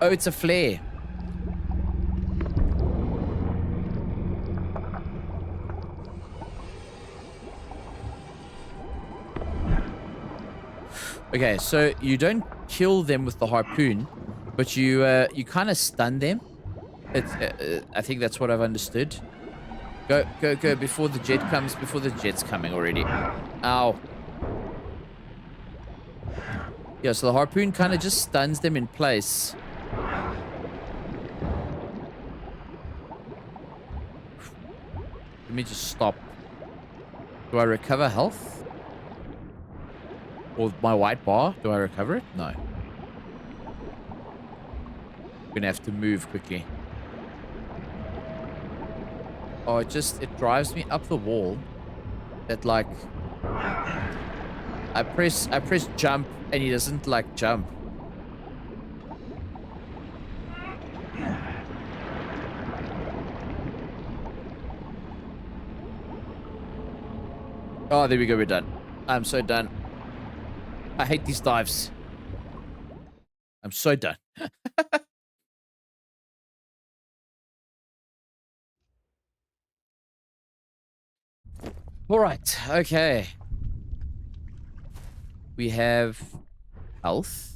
Oh, it's a flare. Okay, so you don't kill them with the harpoon, but you kind of stun them. It's I think that's what I've understood. Go, go, go before the jet comes. Before the jet's coming already. Ow. Yeah, so the harpoon kind of just stuns them in place. Let me just stop. Do I recover health? Or my white bar? Do I recover it? No. I'm gonna have to move quickly. Oh, it drives me up the wall. That like... I press jump and he doesn't like jump. Oh, there we go, we're done. I'm so done. I hate these dives. I'm so done. All right, okay. We have health.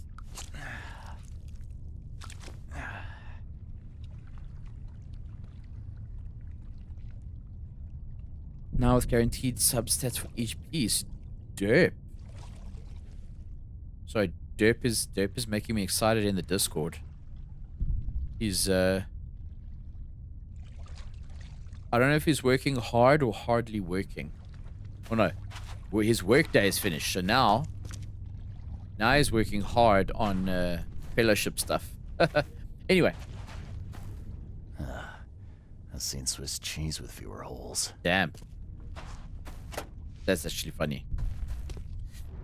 Now with guaranteed substats for each piece. Derp. Sorry, Derp is making me excited in the Discord. He's I don't know if he's working hard or hardly working. Oh no. Well, his workday is finished, so now he's working hard on fellowship stuff. Anyway. I've seen Swiss cheese with fewer holes. Damn. That's actually funny.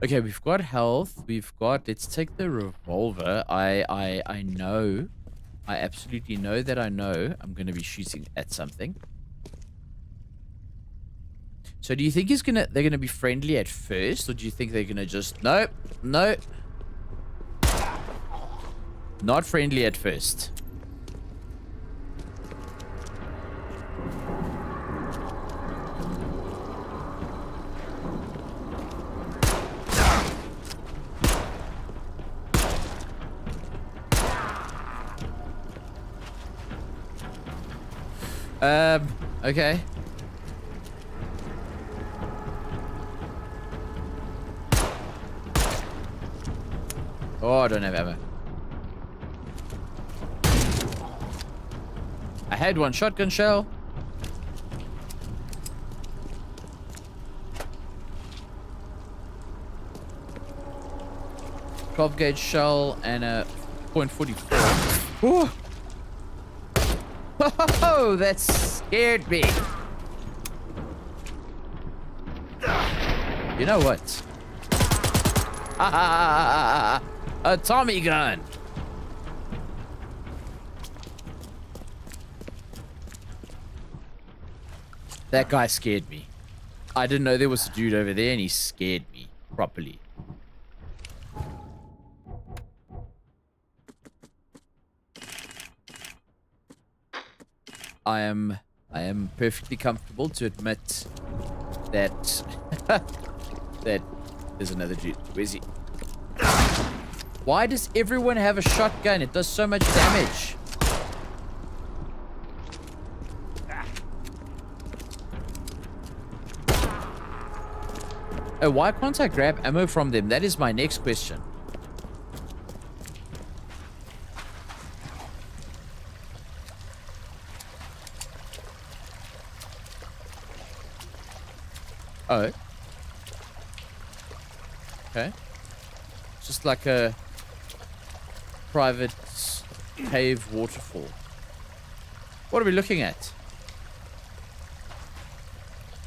Okay, we've got health. We've got... Let's take the revolver. I know. I absolutely know that I know I'm going to be shooting at something. So do you think they're going to be friendly at first? Or do you think they're going to just... Nope. No. Not friendly at first. Okay. Oh, I don't have ammo. I had one shotgun shell. .12 gauge shell and a .44. Ooh. Oh, that scared me. You know what? A Tommy gun. That guy scared me. I didn't know there was a dude over there and he scared me properly. I am perfectly comfortable to admit that that there's another dude. Where's he? Why does everyone have a shotgun? It does so much damage. Oh, why can't I grab ammo from them? That is my next question. Oh. Okay. It's just like a private cave waterfall. What are we looking at?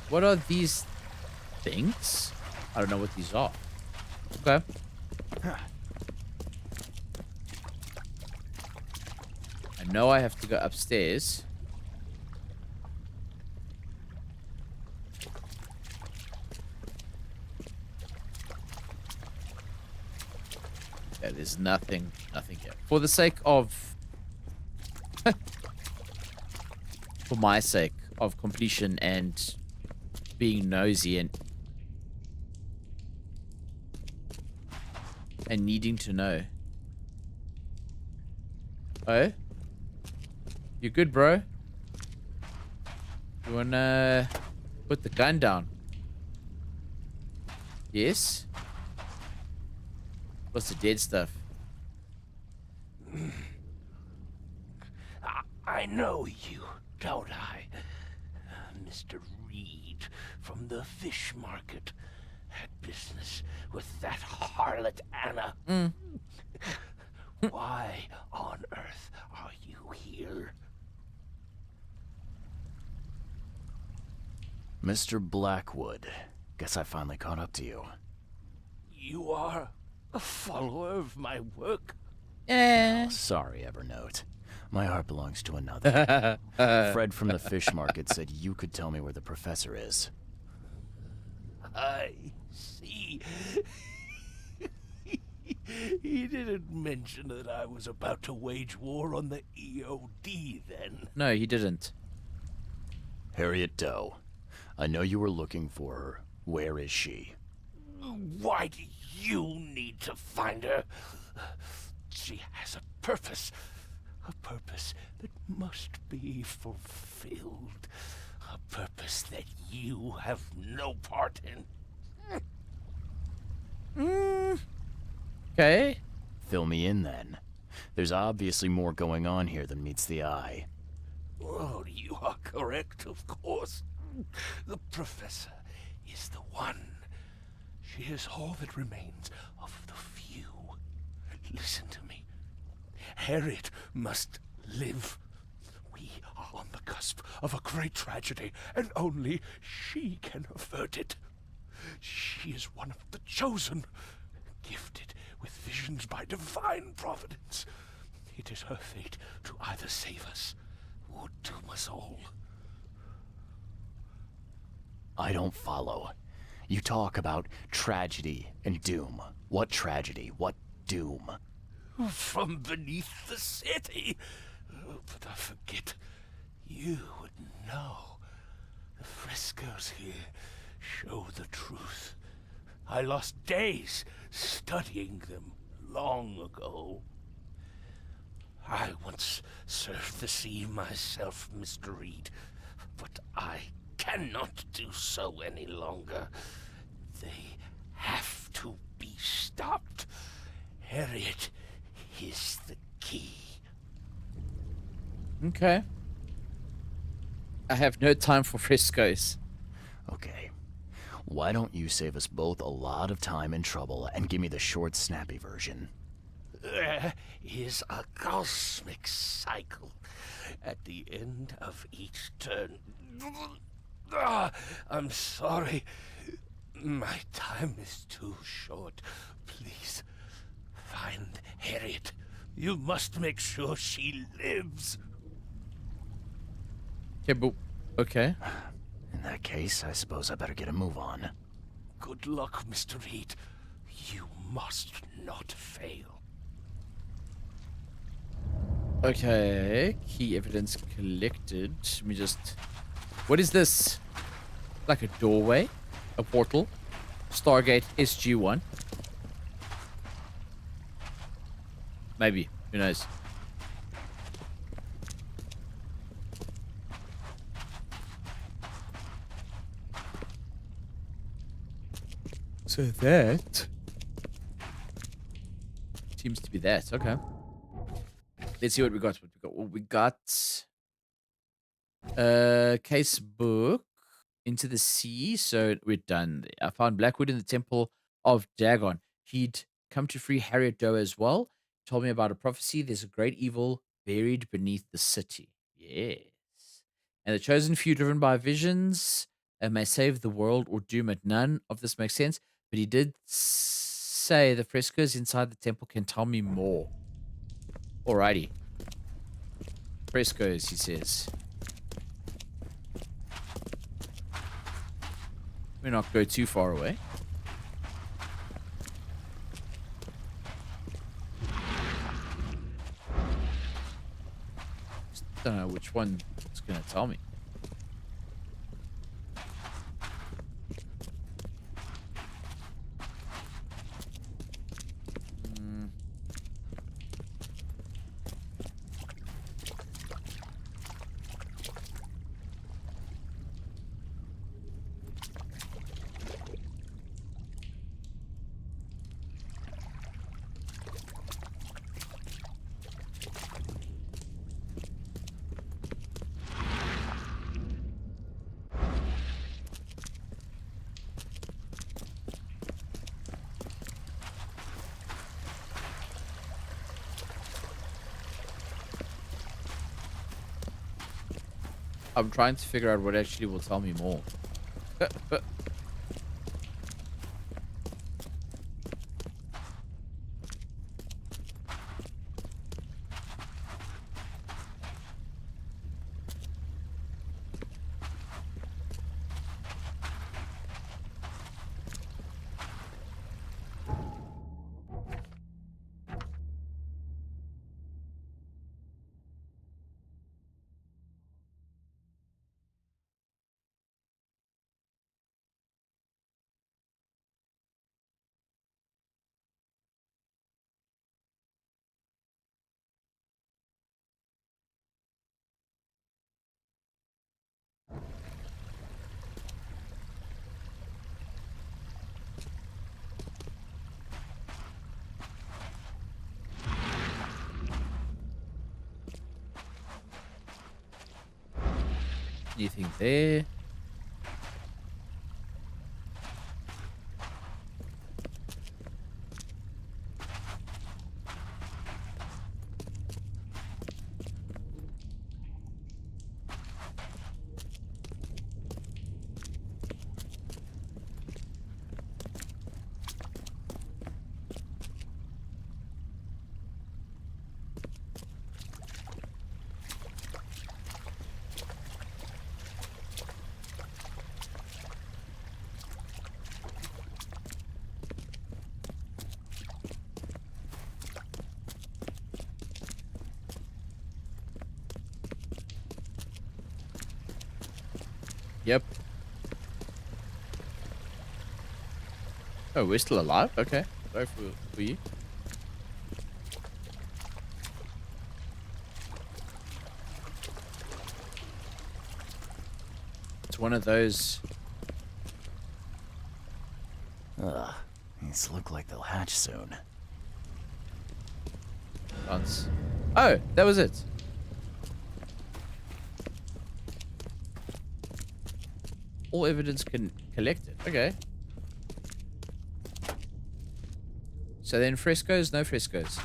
What are these things? I don't know what these are. Okay. I know I have to go upstairs. Yeah, there's nothing here. For the sake of... for my sake of completion and being nosy and needing to know. Oh? You good, bro? You wanna put the gun down? Yes? What's the dead stuff? I know you, don't I? Mr. Reed from the fish market had business with that harlot Anna. Why on earth are you here? Mr. Blackwood, guess I finally caught up to you. You are a follower of my work? Oh, sorry, Evernote. My heart belongs to another. Fred from the fish market said you could tell me where the professor is. I see. He didn't mention that I was about to wage war on the EOD then. No, he didn't. Harriet Doe. I know you were looking for her. Where is she? Why do you need to find her? She has a purpose that must be fulfilled. A purpose that you have no part in. Okay. Fill me in then. There's obviously more going on here than meets the eye. Oh, you are correct, of course. The professor is the one. She is all that remains of the few. Listen to me. Harriet must live. We are on the cusp of a great tragedy, and only she can avert it. She is one of the chosen, gifted with visions by divine providence. It is her fate to either save us or doom us all. I don't follow. You talk about tragedy and doom. What tragedy? What doom? From beneath the city. But I forget. You would know. The frescoes here show the truth. I lost days studying them long ago. I once surfed the sea myself, Mr. Reed, but I cannot do so any longer. They have to be stopped. Harriet is the key. Okay. I have no time for frescoes. Okay. Why don't you save us both a lot of time and trouble and give me the short, snappy version? There is a cosmic cycle at the end of each turn. I'm sorry. My time is too short. Please, find Harriet. You must make sure she lives. Okay, but... Okay. In that case, I suppose I better get a move on. Good luck, Mr. Reed. You must not fail. Okay. Key evidence collected. Let me just... What is this? Like a doorway? A portal? Stargate SG-1? Maybe. Who knows? So that seems to be that. Okay. Let's see what we got. What we got. Case book. Into the sea. So we're done there. I found Blackwood in the Temple of Dagon. He'd come to free Harriet Doe as well. Told me about a prophecy. There's a great evil buried beneath the city. Yes. And the chosen few driven by visions may save the world or doom it. None of this makes sense. But he did say the frescoes inside the temple can tell me more. Alrighty. Frescoes, he says. May not go too far away. Just don't know which one is going to tell me. I'm trying to figure out what actually will tell me more. Anything there? Yep. Oh, we're still alive? Okay. Sorry for you. one of those. Ugh, these look like they'll hatch soon. Oh, that was it. All evidence collected. Okay. So then frescoes, no frescoes.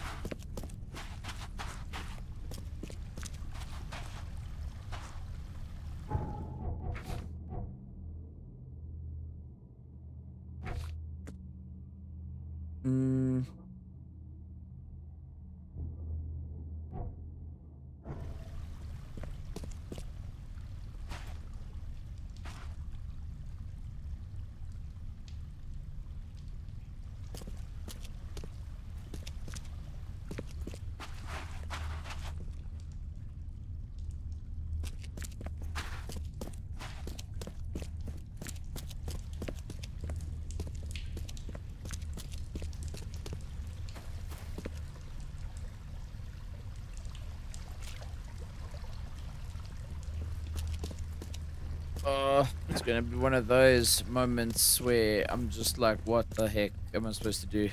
It's gonna be one of those moments where I'm just like, what the heck am I supposed to do?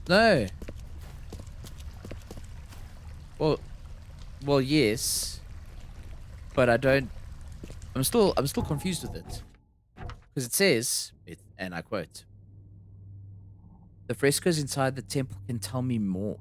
No. Well, yes, but I don't. I'm still confused with it because it says, and I quote: "The frescoes inside the temple can tell me more."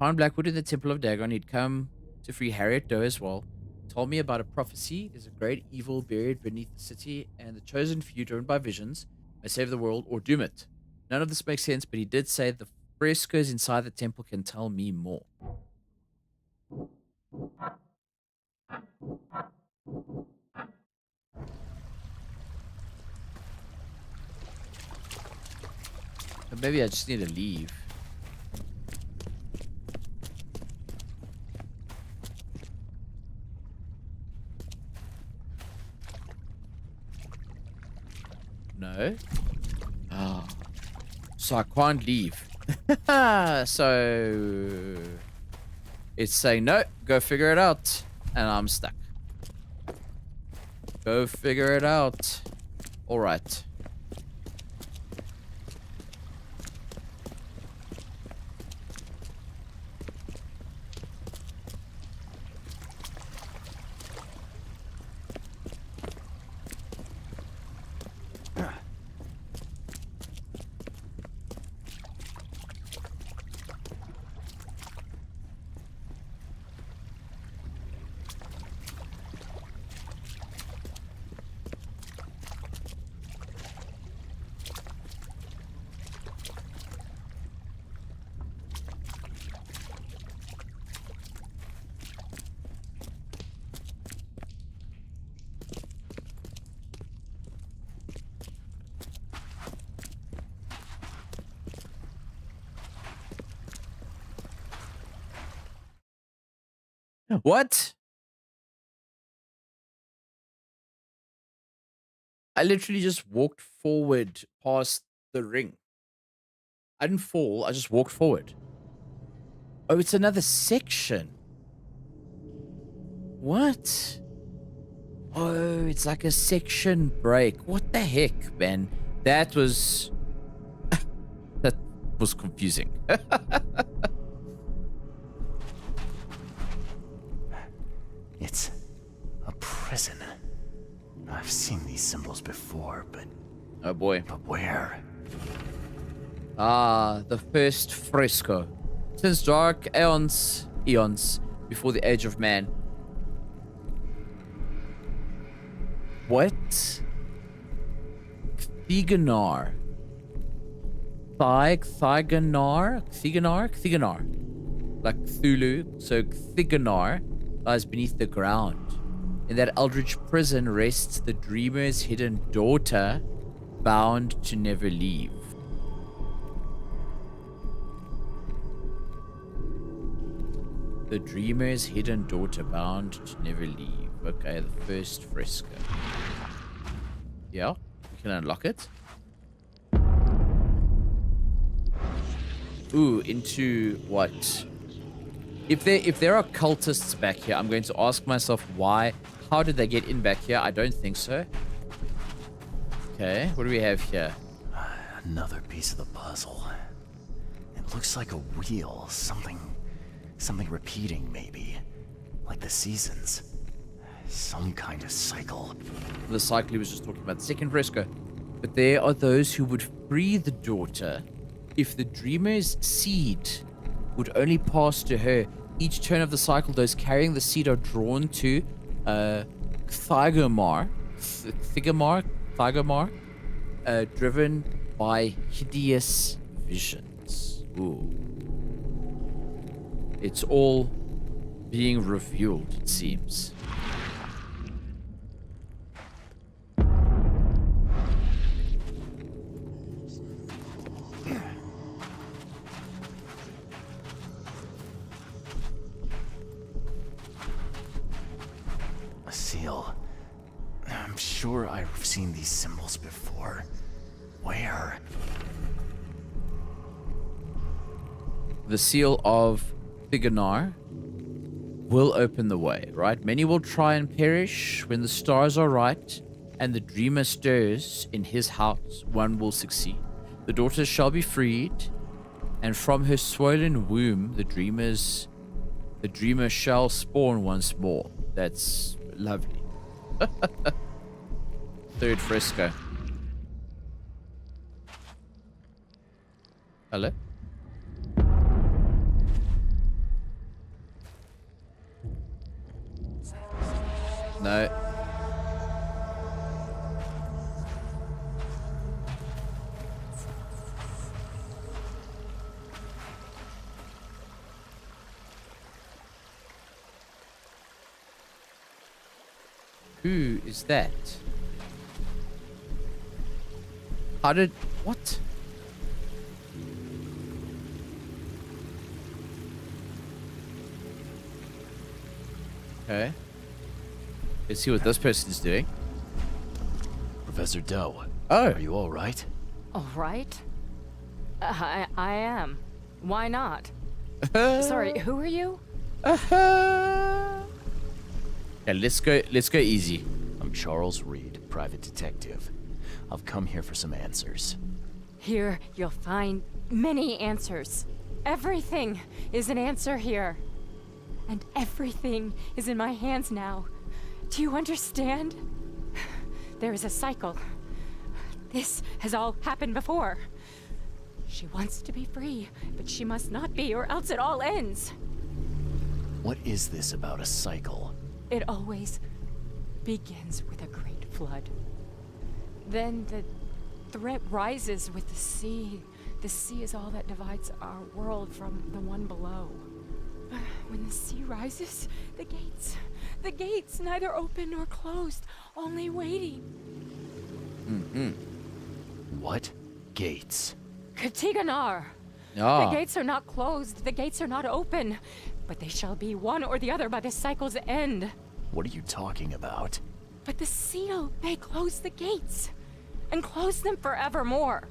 Found Blackwood in the Temple of Dagon. He'd come to free Harriet Doe as well. Told me about a prophecy. There's a great evil buried beneath the city, and the chosen few, driven by visions, may save the world or doom it. None of this makes sense, but he did say the frescoes inside the temple can tell me more. But maybe I just need to leave. No. Oh. So I can't leave. So it's saying no, go figure it out. And I'm stuck. Go figure it out. Alright. What? I literally just walked forward past the ring. I didn't fall, I just walked forward. Oh, it's another section. What? Oh, it's like a section break. What the heck, man? That was... that was confusing. It's a prison. I've seen these symbols before, but... Oh boy. But where? Ah, the first fresco. Since dark eons before the age of man. What? Thiganar. Thiganar. Like Cthulhu. So Thiganar lies beneath the ground. In that eldritch prison rests the dreamer's hidden daughter, bound to never leave. The dreamer's hidden daughter, bound to never leave. Okay, the first fresco. Yeah, we can unlock it. Ooh, into what? If there are cultists back here, I'm going to ask myself why. How did they get in back here? I don't think so. Okay, what do we have here? Another piece of the puzzle. It looks like a wheel. Something repeating, maybe. Like the seasons. Some kind of cycle. The cycle he was just talking about. Second fresco. But there are those who would free the daughter if the dreamer's seed would only pass to her. Each turn of the cycle, those carrying the seed are drawn to Thygomar, driven by hideous visions. Ooh. It's all being revealed, it seems. A seal. I'm sure I've seen these symbols before. Where? The seal of Thygomar will open the way, right? Many will try and perish when the stars are right and the dreamer stirs in his house. One will succeed. The daughter shall be freed, and from her swollen womb the dreamer shall spawn once more. That's lovely. Third fresco. Hello? No. Who is that? How did... What? Okay. Let's see what this person's doing. Professor Doe. Oh. Are you all right? All right? I am. Why not? Sorry, who are you? Yeah, let's go easy. I'm Charles Reed, private detective. I've come here for some answers. Here, you'll find many answers. Everything is an answer here. And everything is in my hands now. Do you understand? There is a cycle. This has all happened before. She wants to be free, but she must not be, or else it all ends. What is this about a cycle? It always begins with a great flood. Then the threat rises with the sea. The sea is all that divides our world from the one below. When the sea rises, the gates neither open nor closed, only waiting. What gates? Katiganar. Ah. The gates are not closed, the gates are not open, but they shall be one or the other by the cycle's end. What are you talking about? But the seal may close the gates, and close them forevermore.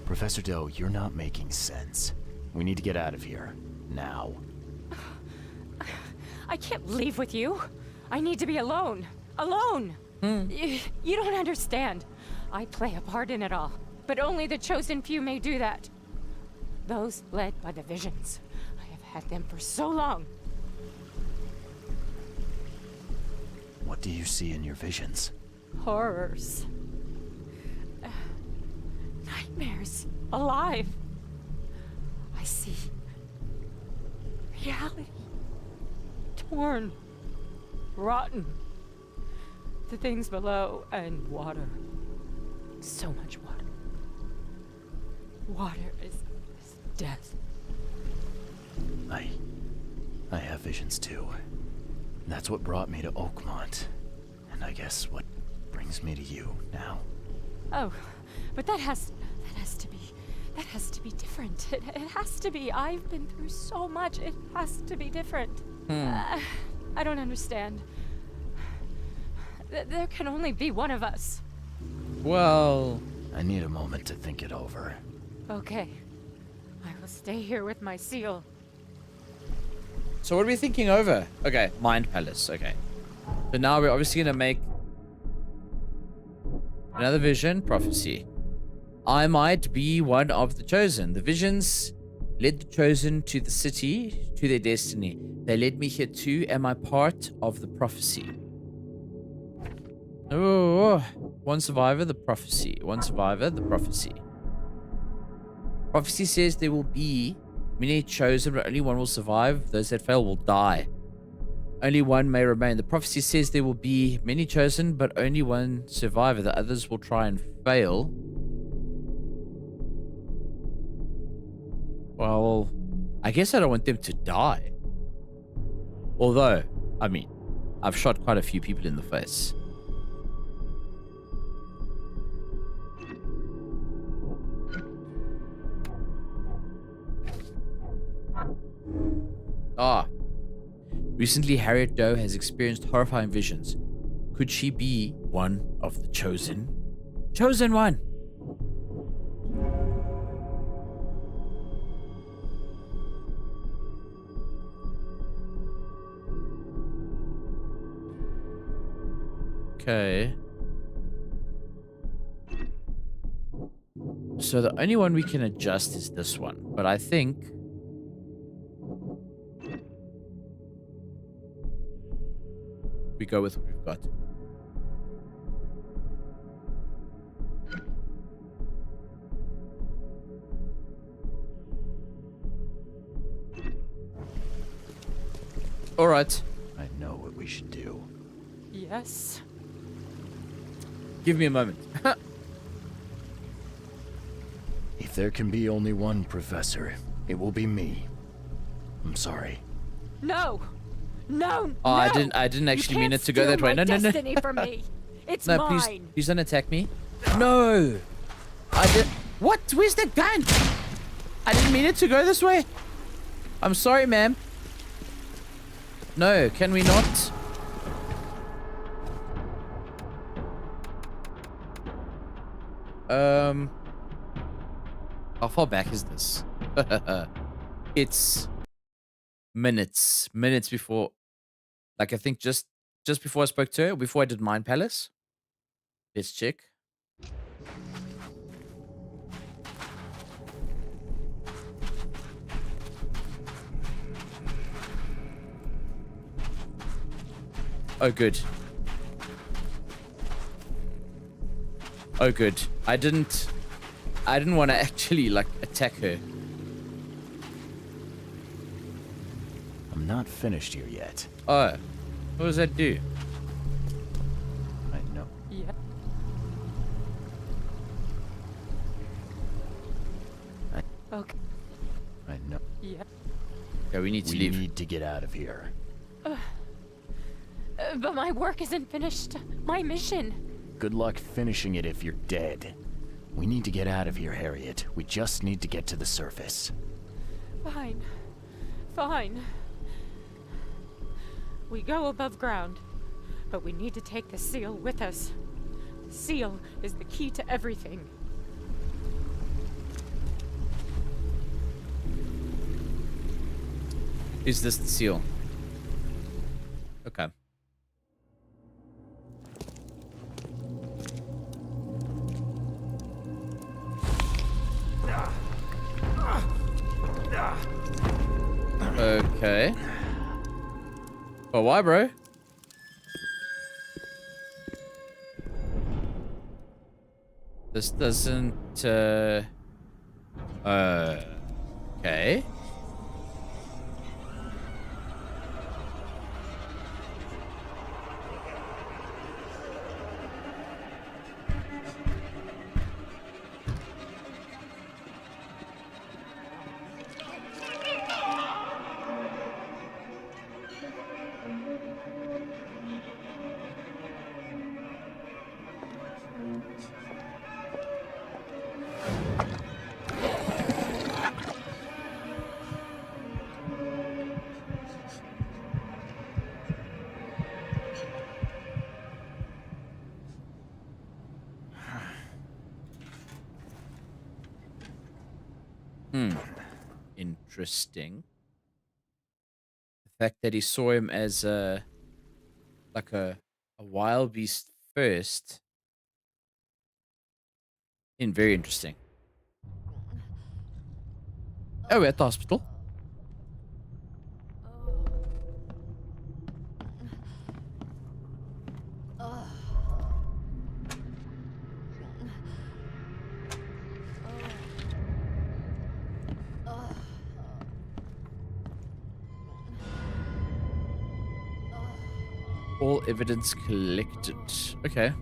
Professor Doe, you're not making sense. We need to get out of here. Now. I can't leave with you. I need to be alone. Alone! You don't understand. I play a part in it all, but only the chosen few may do that. Those led by the visions. I have had them for so long. What do you see in your visions? Horrors. Nightmares. Alive. I see reality. Torn. Rotten. The things below, and water. So much water. Water is death. I have visions too. That's what brought me to Oakmont. And I guess what brings me to you now. Oh, but that has to be different. It has to be. I've been through so much. It has to be different. I don't understand. There can only be one of us. Well, I need a moment to think it over. Okay. I will stay here with my seal. So what are we thinking over? Okay, Mind Palace. Okay. So now we're obviously going to make another vision, prophecy. I might be one of the chosen. The visions led the chosen to the city, to their destiny. They led me here too. Am I part of the prophecy? Oh, one survivor, the prophecy. One survivor, the prophecy. Prophecy says there will be many chosen, but only one will survive. Those that fail will die. Only one may remain. The prophecy says there will be many chosen, but only one survivor. The others will try and fail. Well, I guess I don't want them to die. Although, I mean, I've shot quite a few people in the face. Ah. Recently, Harriet Doe has experienced horrifying visions. Could she be one of the chosen? Chosen one! Okay. So the only one we can adjust is this one. But I think... we go with what we've got. All right. I know what we should do. Yes. Give me a moment. If there can be only one professor, it will be me. I'm sorry. No. No. Oh, no. I didn't actually mean it to go that way. No, no, no. Destiny for me. It's no, mine. Please don't attack me. No. I did. What? Where's the gun? I didn't mean it to go this way. I'm sorry, ma'am. No, can we not? How far back is this? It's minutes before, like I think just before I spoke to her, before I did Mind Palace. Let's check. Oh, good. Oh, good. I didn't want to actually, like, attack her. I'm not finished here yet. Oh. What does that do? I know. Yeah. Okay. I know. Yeah. Okay, we need to leave. We need to get out of here. But my work isn't finished. My mission. Good luck finishing it if you're dead. We need to get out of here, Harriet. We just need to get to the surface. Fine. Fine. We go above ground, but we need to take the seal with us. The seal is the key to everything. Is this the seal? Okay. Okay. Oh, why, bro? This doesn't, okay. Interesting. I fact that he saw him as like a wild beast first. Very interesting. Oh, we're at the hospital. All evidence collected. Okay.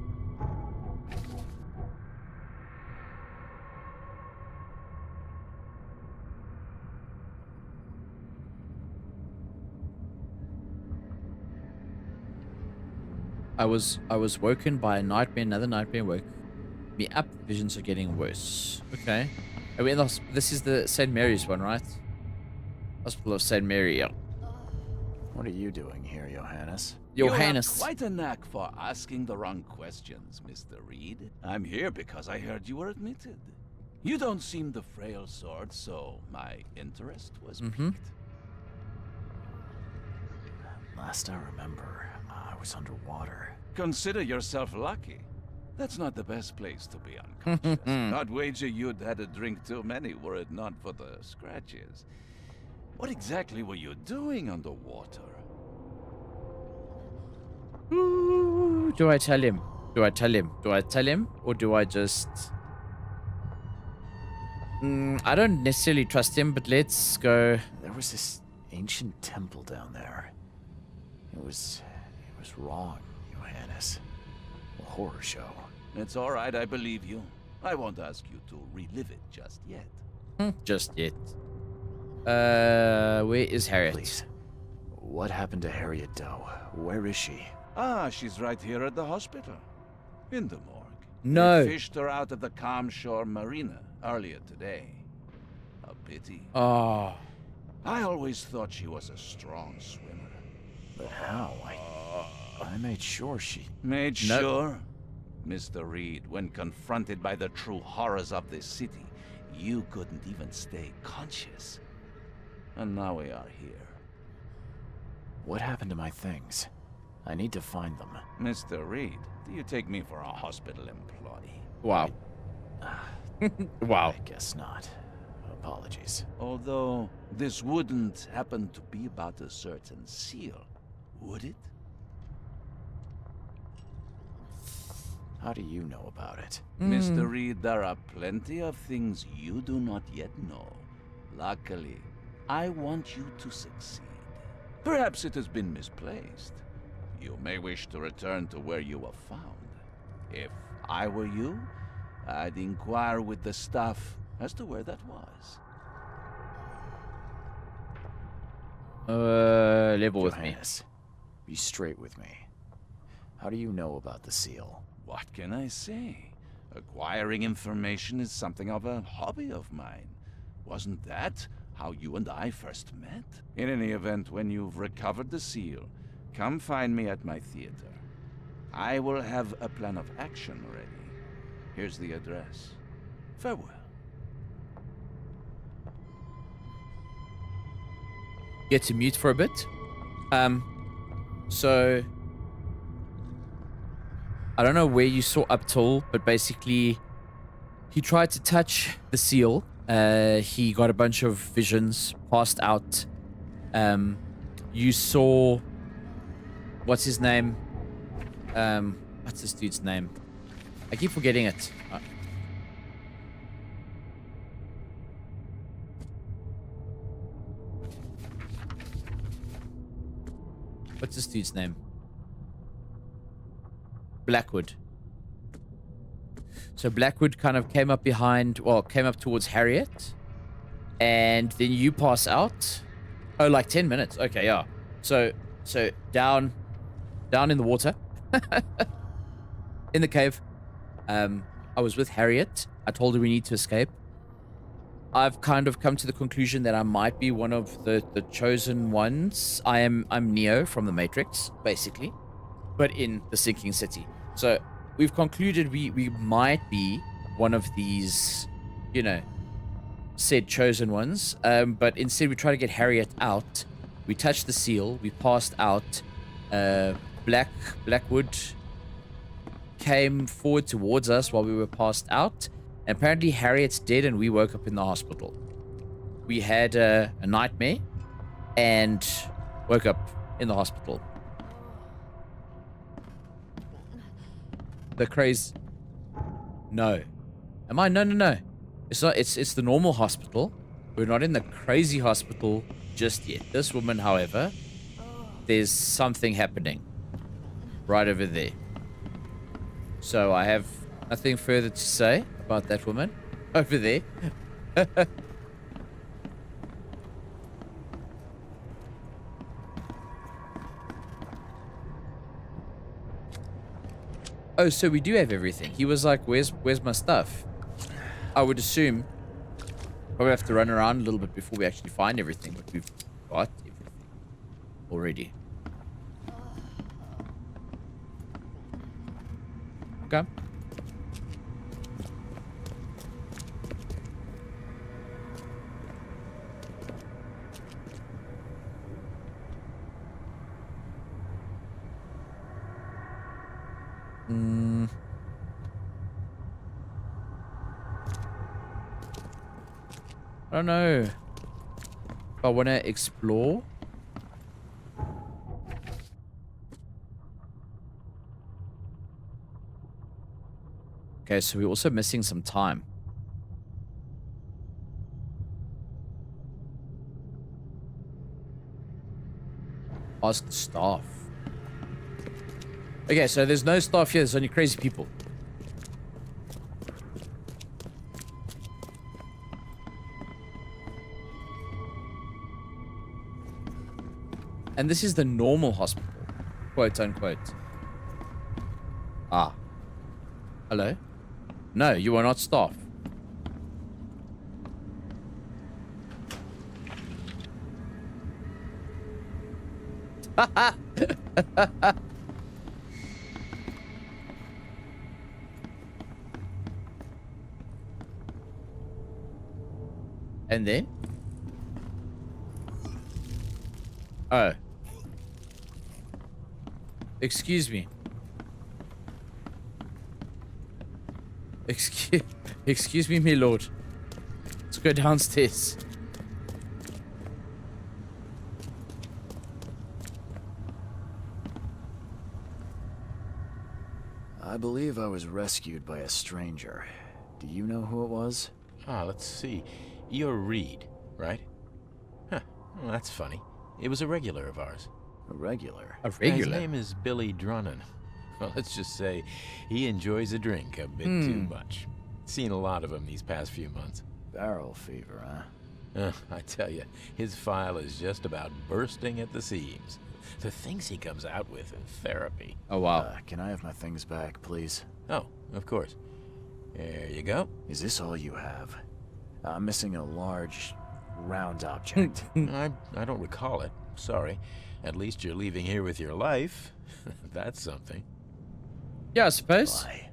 I was woken by a nightmare. Another nightmare woke me up. Visions are getting worse. Okay. Are we in the, this is the St. Mary's one, right? Hospital of St. Mary. Yeah. What are you doing here, Johannes? Johannes. You have quite a knack for asking the wrong questions, Mr. Reed. I'm here because I heard you were admitted. You don't seem the frail sort, so my interest was piqued. Last I remember, I was underwater. Consider yourself lucky. That's not the best place to be unconscious. I'd wager you'd had a drink too many were it not for the scratches. What exactly were you doing underwater? Ooh, do I tell him? Do I tell him? Do I tell him? Or do I just... I don't necessarily trust him, but let's go. There was this ancient temple down there. It was wrong, Johannes. A horror show. It's all right, I believe you. I won't ask you to relive it just yet. Just yet. Where is Harriet? Please. What happened to Harriet Doe? Where is she? Ah, she's right here at the hospital. In the morgue. No. They fished her out of the Calm Shore Marina earlier today. A pity. Oh. I always thought she was a strong swimmer. But how? I made sure she... Made sure? Mr. Reed, when confronted by the true horrors of this city, you couldn't even stay conscious. And now we are here. What happened to my things? I need to find them. Mr. Reed, do you take me for a hospital employee? Wow. Wow. I guess not. Apologies. Although, this wouldn't happen to be about a certain seal, would it? How do you know about it? Mr. Reed, there are plenty of things you do not yet know. Luckily, I want you to succeed. Perhaps it has been misplaced. You may wish to return to where you were found. If I were you, I'd inquire with the staff as to where that was. Level with me. Be straight with me. How do you know about the seal? What can I say? Acquiring information is something of a hobby of mine. Wasn't that how you and I first met? In any event, when you've recovered the seal, come find me at my theater. I will have a plan of action ready. Here's the address. Farewell. Get to mute for a bit. So I don't know where you saw up till, but basically he tried to touch the seal. He got a bunch of visions, passed out. You saw, what's his name? What's this dude's name? I keep forgetting it. What's this dude's name? Blackwood. So Blackwood kind of came up behind, well, came up towards Harriet. And then you pass out. Oh, like 10 minutes. Okay, yeah. So down in the water. In the cave. I was with Harriet. I told her we need to escape. I've kind of come to the conclusion that I might be one of the chosen ones. I'm Neo from the Matrix, basically. But in the sinking city. So we've concluded we might be one of these, you know, said chosen ones. But instead we try to get Harriet out. We touched the seal. We passed out. Blackwood came forward towards us while we were passed out. And apparently Harriet's dead and we woke up in the hospital. We had a nightmare and woke up in the hospital. The craze. No. Am I? No. It's not. It's the normal hospital. We're not in the crazy hospital just yet. This woman, however, there's something happening right over there. So I have nothing further to say about that woman over there. Oh, so we do have everything. He was like, where's my stuff? I would assume probably have to run around a little bit before we actually find everything, but we've got everything already. Okay. I don't know if I want to explore. Okay, so we're also missing some time. Ask the staff. Okay, so there's no staff here. There's only crazy people. And this is the normal hospital, quote unquote. Ah. Hello? No, you are not staff. And then? Oh. Excuse me. Excuse me, my lord. Let's go downstairs. I believe I was rescued by a stranger. Do you know who it was? Let's see. You're Reed, right? Huh. Well, that's funny. It was a regular of ours. A regular? A regular? His name is Billy Drunnen. Well, let's just say he enjoys a drink a bit too much. Seen a lot of him these past few months. Barrel fever, huh? I tell you, his file is just about bursting at the seams. The things he comes out with in therapy. Oh, wow. Can I have my things back, please? Oh, of course. There you go. Is this all you have? I'm missing a large, round object. I don't recall it. Sorry. At least you're leaving here with your life. That's something. Yeah, I suppose. Why?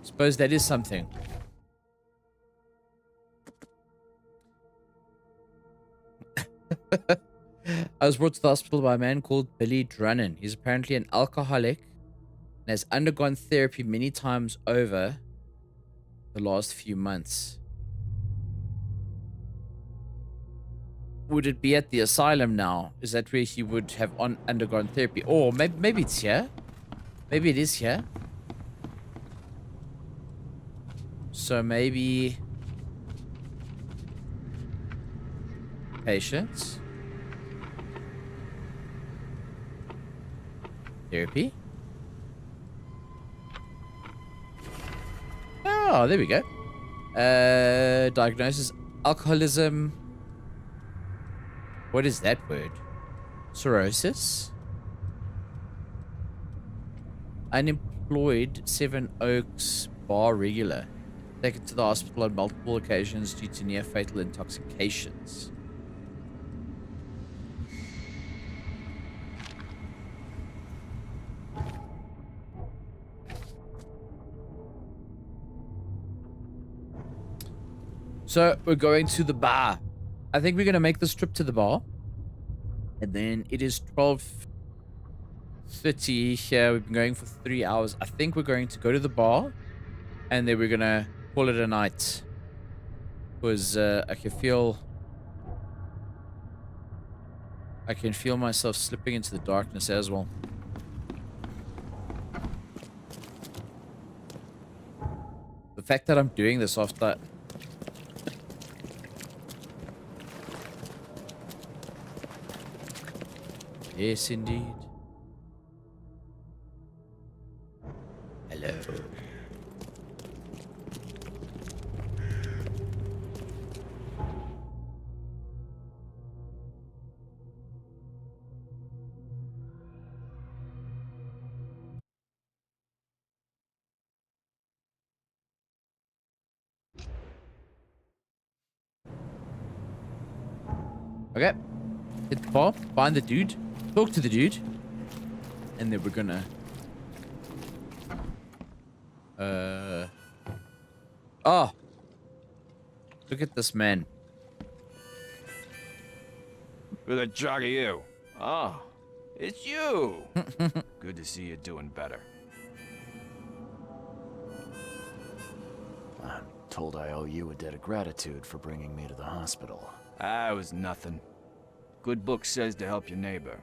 Suppose that is something. I was brought to the hospital by a man called Billy Drunnen. He's apparently an alcoholic and has undergone therapy many times over the last few months. Would it be at the asylum now? Is that where he would have undergone therapy? Or maybe it's here. Maybe it is here. So maybe... Patience. Therapy. Oh, there we go. Diagnosis. Alcoholism. What is that word? Cirrhosis? Unemployed 7 Oaks bar regular. Taken to the hospital on multiple occasions due to near-fatal intoxications. So we're going to the bar. I think we're going to make this trip to the bar. And then it is 12:30 here. We've been going for 3 hours. I think we're going to go to the bar. And then we're going to call it a night. Because I can feel myself slipping into the darkness as well. The fact that I'm doing this after... Yes, indeed. Hello. Okay. Hit the bar, find the dude, talk to the dude, and then we're gonna... Oh! Look at this man. Who the jog are you? Oh, it's you! Good to see you doing better. I'm told I owe you a debt of gratitude for bringing me to the hospital. It was nothing. Good book says to help your neighbor.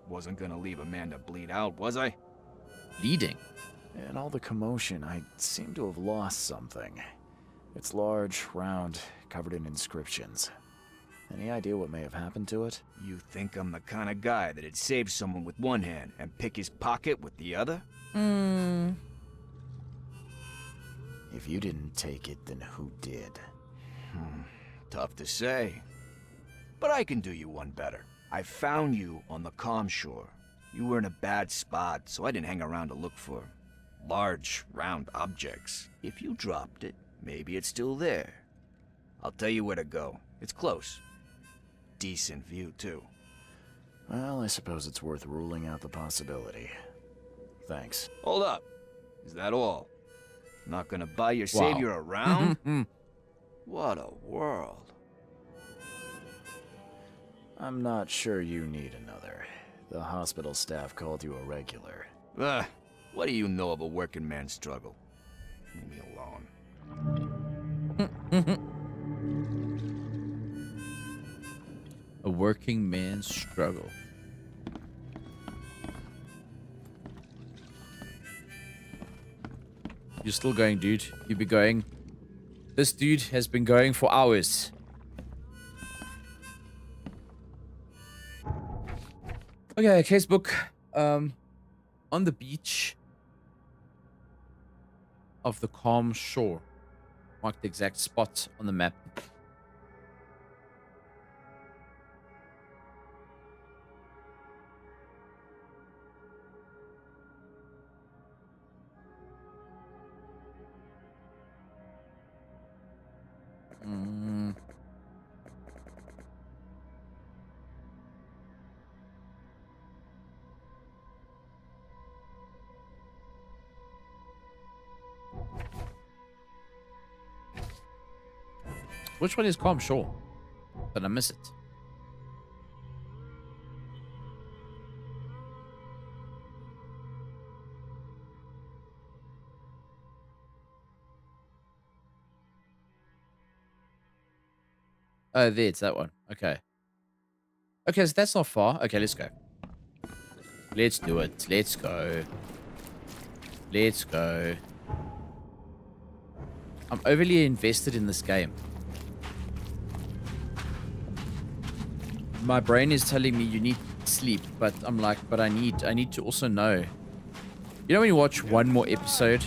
Wasn't gonna leave a man to bleed out, was I? Bleeding? In all the commotion, I seem to have lost something. It's large, round, covered in inscriptions. Any idea what may have happened to it? You think I'm the kind of guy that'd save someone with one hand and pick his pocket with the other? If you didn't take it, then who did? Tough to say. But I can do you one better. I found you on the calm shore. You were in a bad spot, so I didn't hang around to look for large, round objects. If you dropped it, maybe it's still there. I'll tell you where to go. It's close. Decent view, too. Well, I suppose it's worth ruling out the possibility. Thanks. Hold up. Is that all? Not gonna buy your savior around? What a world. I'm not sure you need another. The hospital staff called you a regular. What do you know of a working man's struggle? Leave me alone. A working man's struggle. You're still going, dude. You be going. This dude has been going for hours. Okay, casebook. On the beach of the calm shore. Mark the exact spot on the map. Which one is calm shore? Did I miss it? Oh, there, it's that one. Okay. Okay, so that's not far. Okay, let's go. Let's do it. Let's go. Let's go. I'm overly invested in this game. My brain is telling me you need sleep, but I'm like, but I need to also know. You know when you watch one more episode,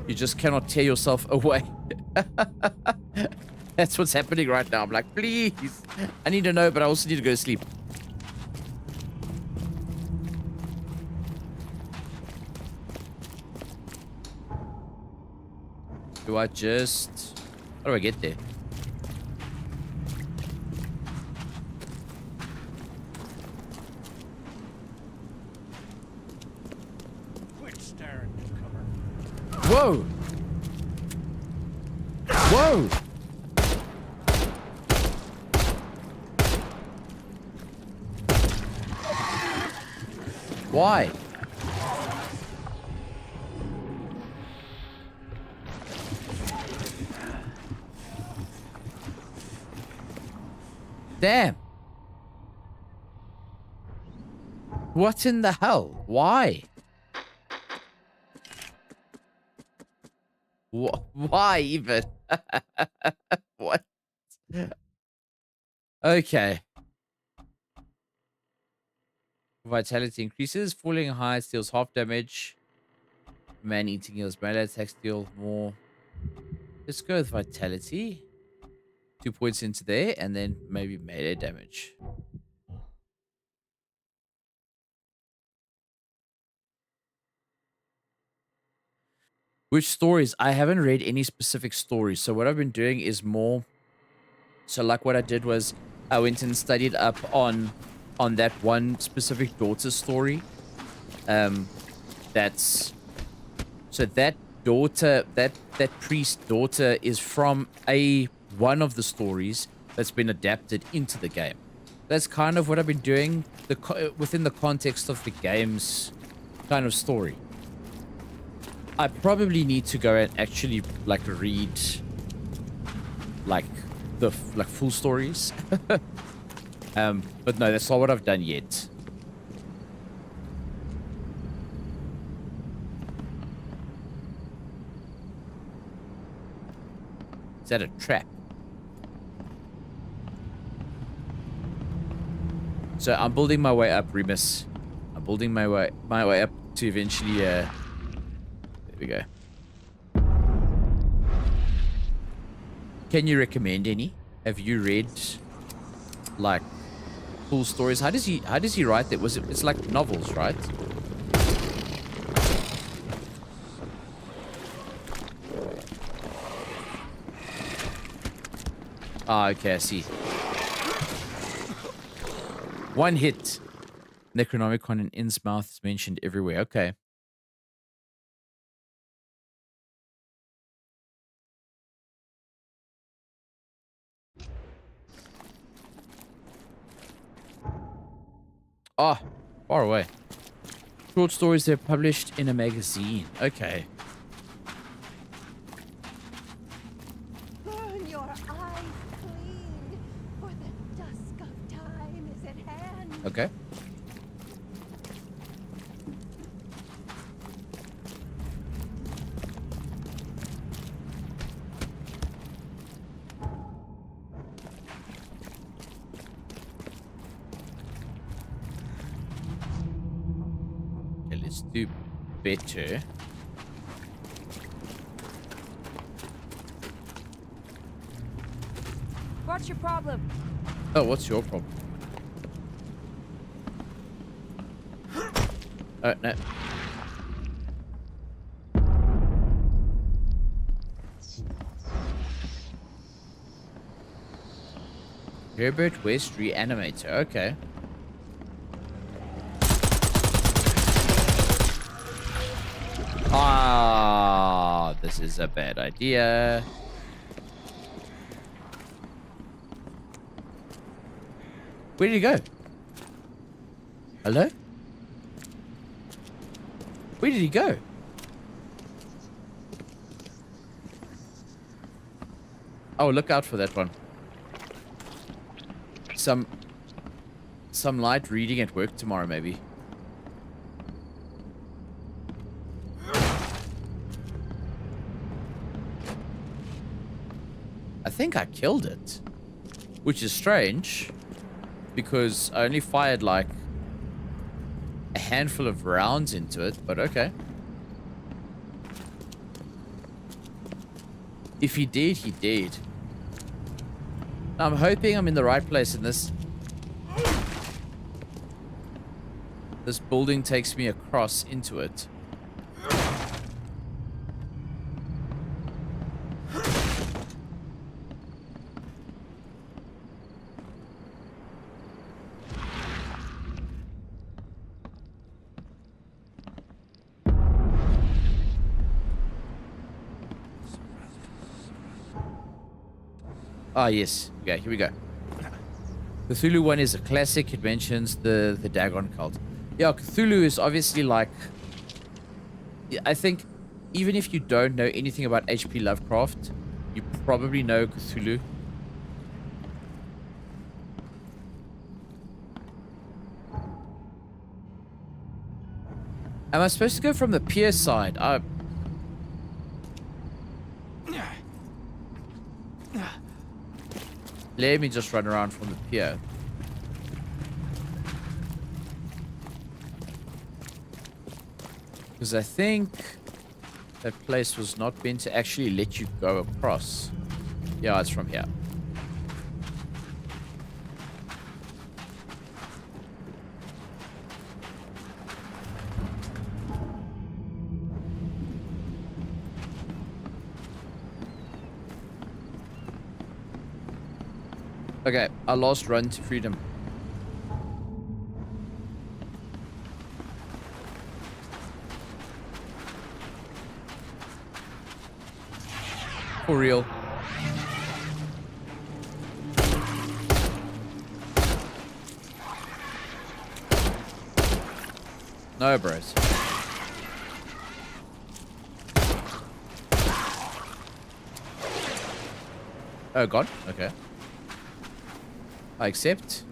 you just cannot tear yourself away. That's what's happening right now. I'm like, please, I need to know, but I also need to go to sleep. Do I just... How do I get there? Quit staring, newcomer. Whoa! Whoa! Why? Damn. What in the hell? Why? Why even? What? Okay. Vitality increases. Falling high deals half damage. Man eating heals melee attacks deal more. Let's go with vitality. 2 points into there, and then maybe melee damage. Which stories? I haven't read any specific stories. So what I've been doing is more. So like what I did was I went and studied up on that one specific daughter's story. That's so that daughter, that priest daughter is from one of the stories that's been adapted into the game. That's kind of what I've been doing within the context of the game's kind of story. I probably need to go and actually like read like the full stories. But no, that's not what I've done yet. Is that a trap? So I'm building my way up, Remus. I'm building my way up to eventually there we go. Can you recommend any? Have you read like full stories? How does he write that? It's like novels, right? Ah, okay, I see. One hit. Necronomicon in Innsmouth is mentioned everywhere. Okay. Oh, far away. Short stories they're published in a magazine. Okay. Burn your eyes clean, for the dusk of time is at hand. Okay. Let's do better. What's your problem? Oh, what's your problem? Oh, no. Herbert West Reanimator. Okay. Ah, this is a bad idea. Where did he go? Hello? Where did he go? Oh, look out for that one. Some light reading at work tomorrow, maybe. I think I killed it, which is strange because I only fired like a handful of rounds into it, but okay. If he did, he did. I'm hoping I'm in the right place in this. This building takes me across into it. Ah, yes. Okay, here we go. Cthulhu one is a classic. It mentions the Dagon cult. Yeah, Cthulhu is obviously like... I think even if you don't know anything about H.P. Lovecraft, you probably know Cthulhu. Am I supposed to go from the pier side? Let me just run around from the pier. Because I think that place was not meant to actually let you go across. Yeah, it's from here. Okay, our last run to freedom. For real. No, bros. Oh, God. Okay. I accept.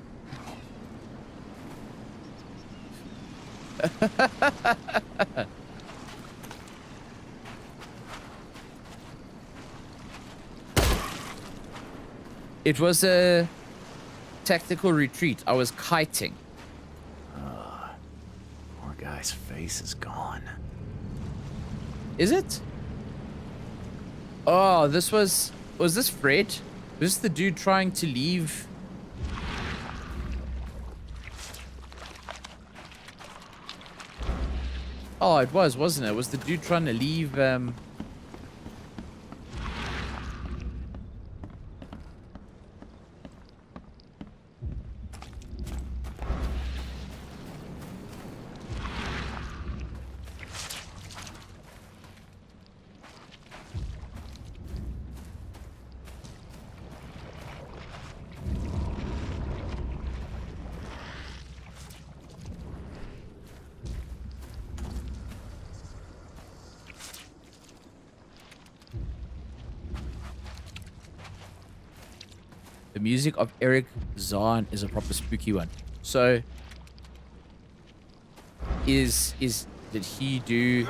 It was a tactical retreat. I was kiting. Poor guy's face is gone. Is it? Oh, this was this Fred? Was this the dude trying to leave? Oh, it was, wasn't it? Was the dude trying to leave, The music of Eric Zahn is a proper spooky one. So, did he do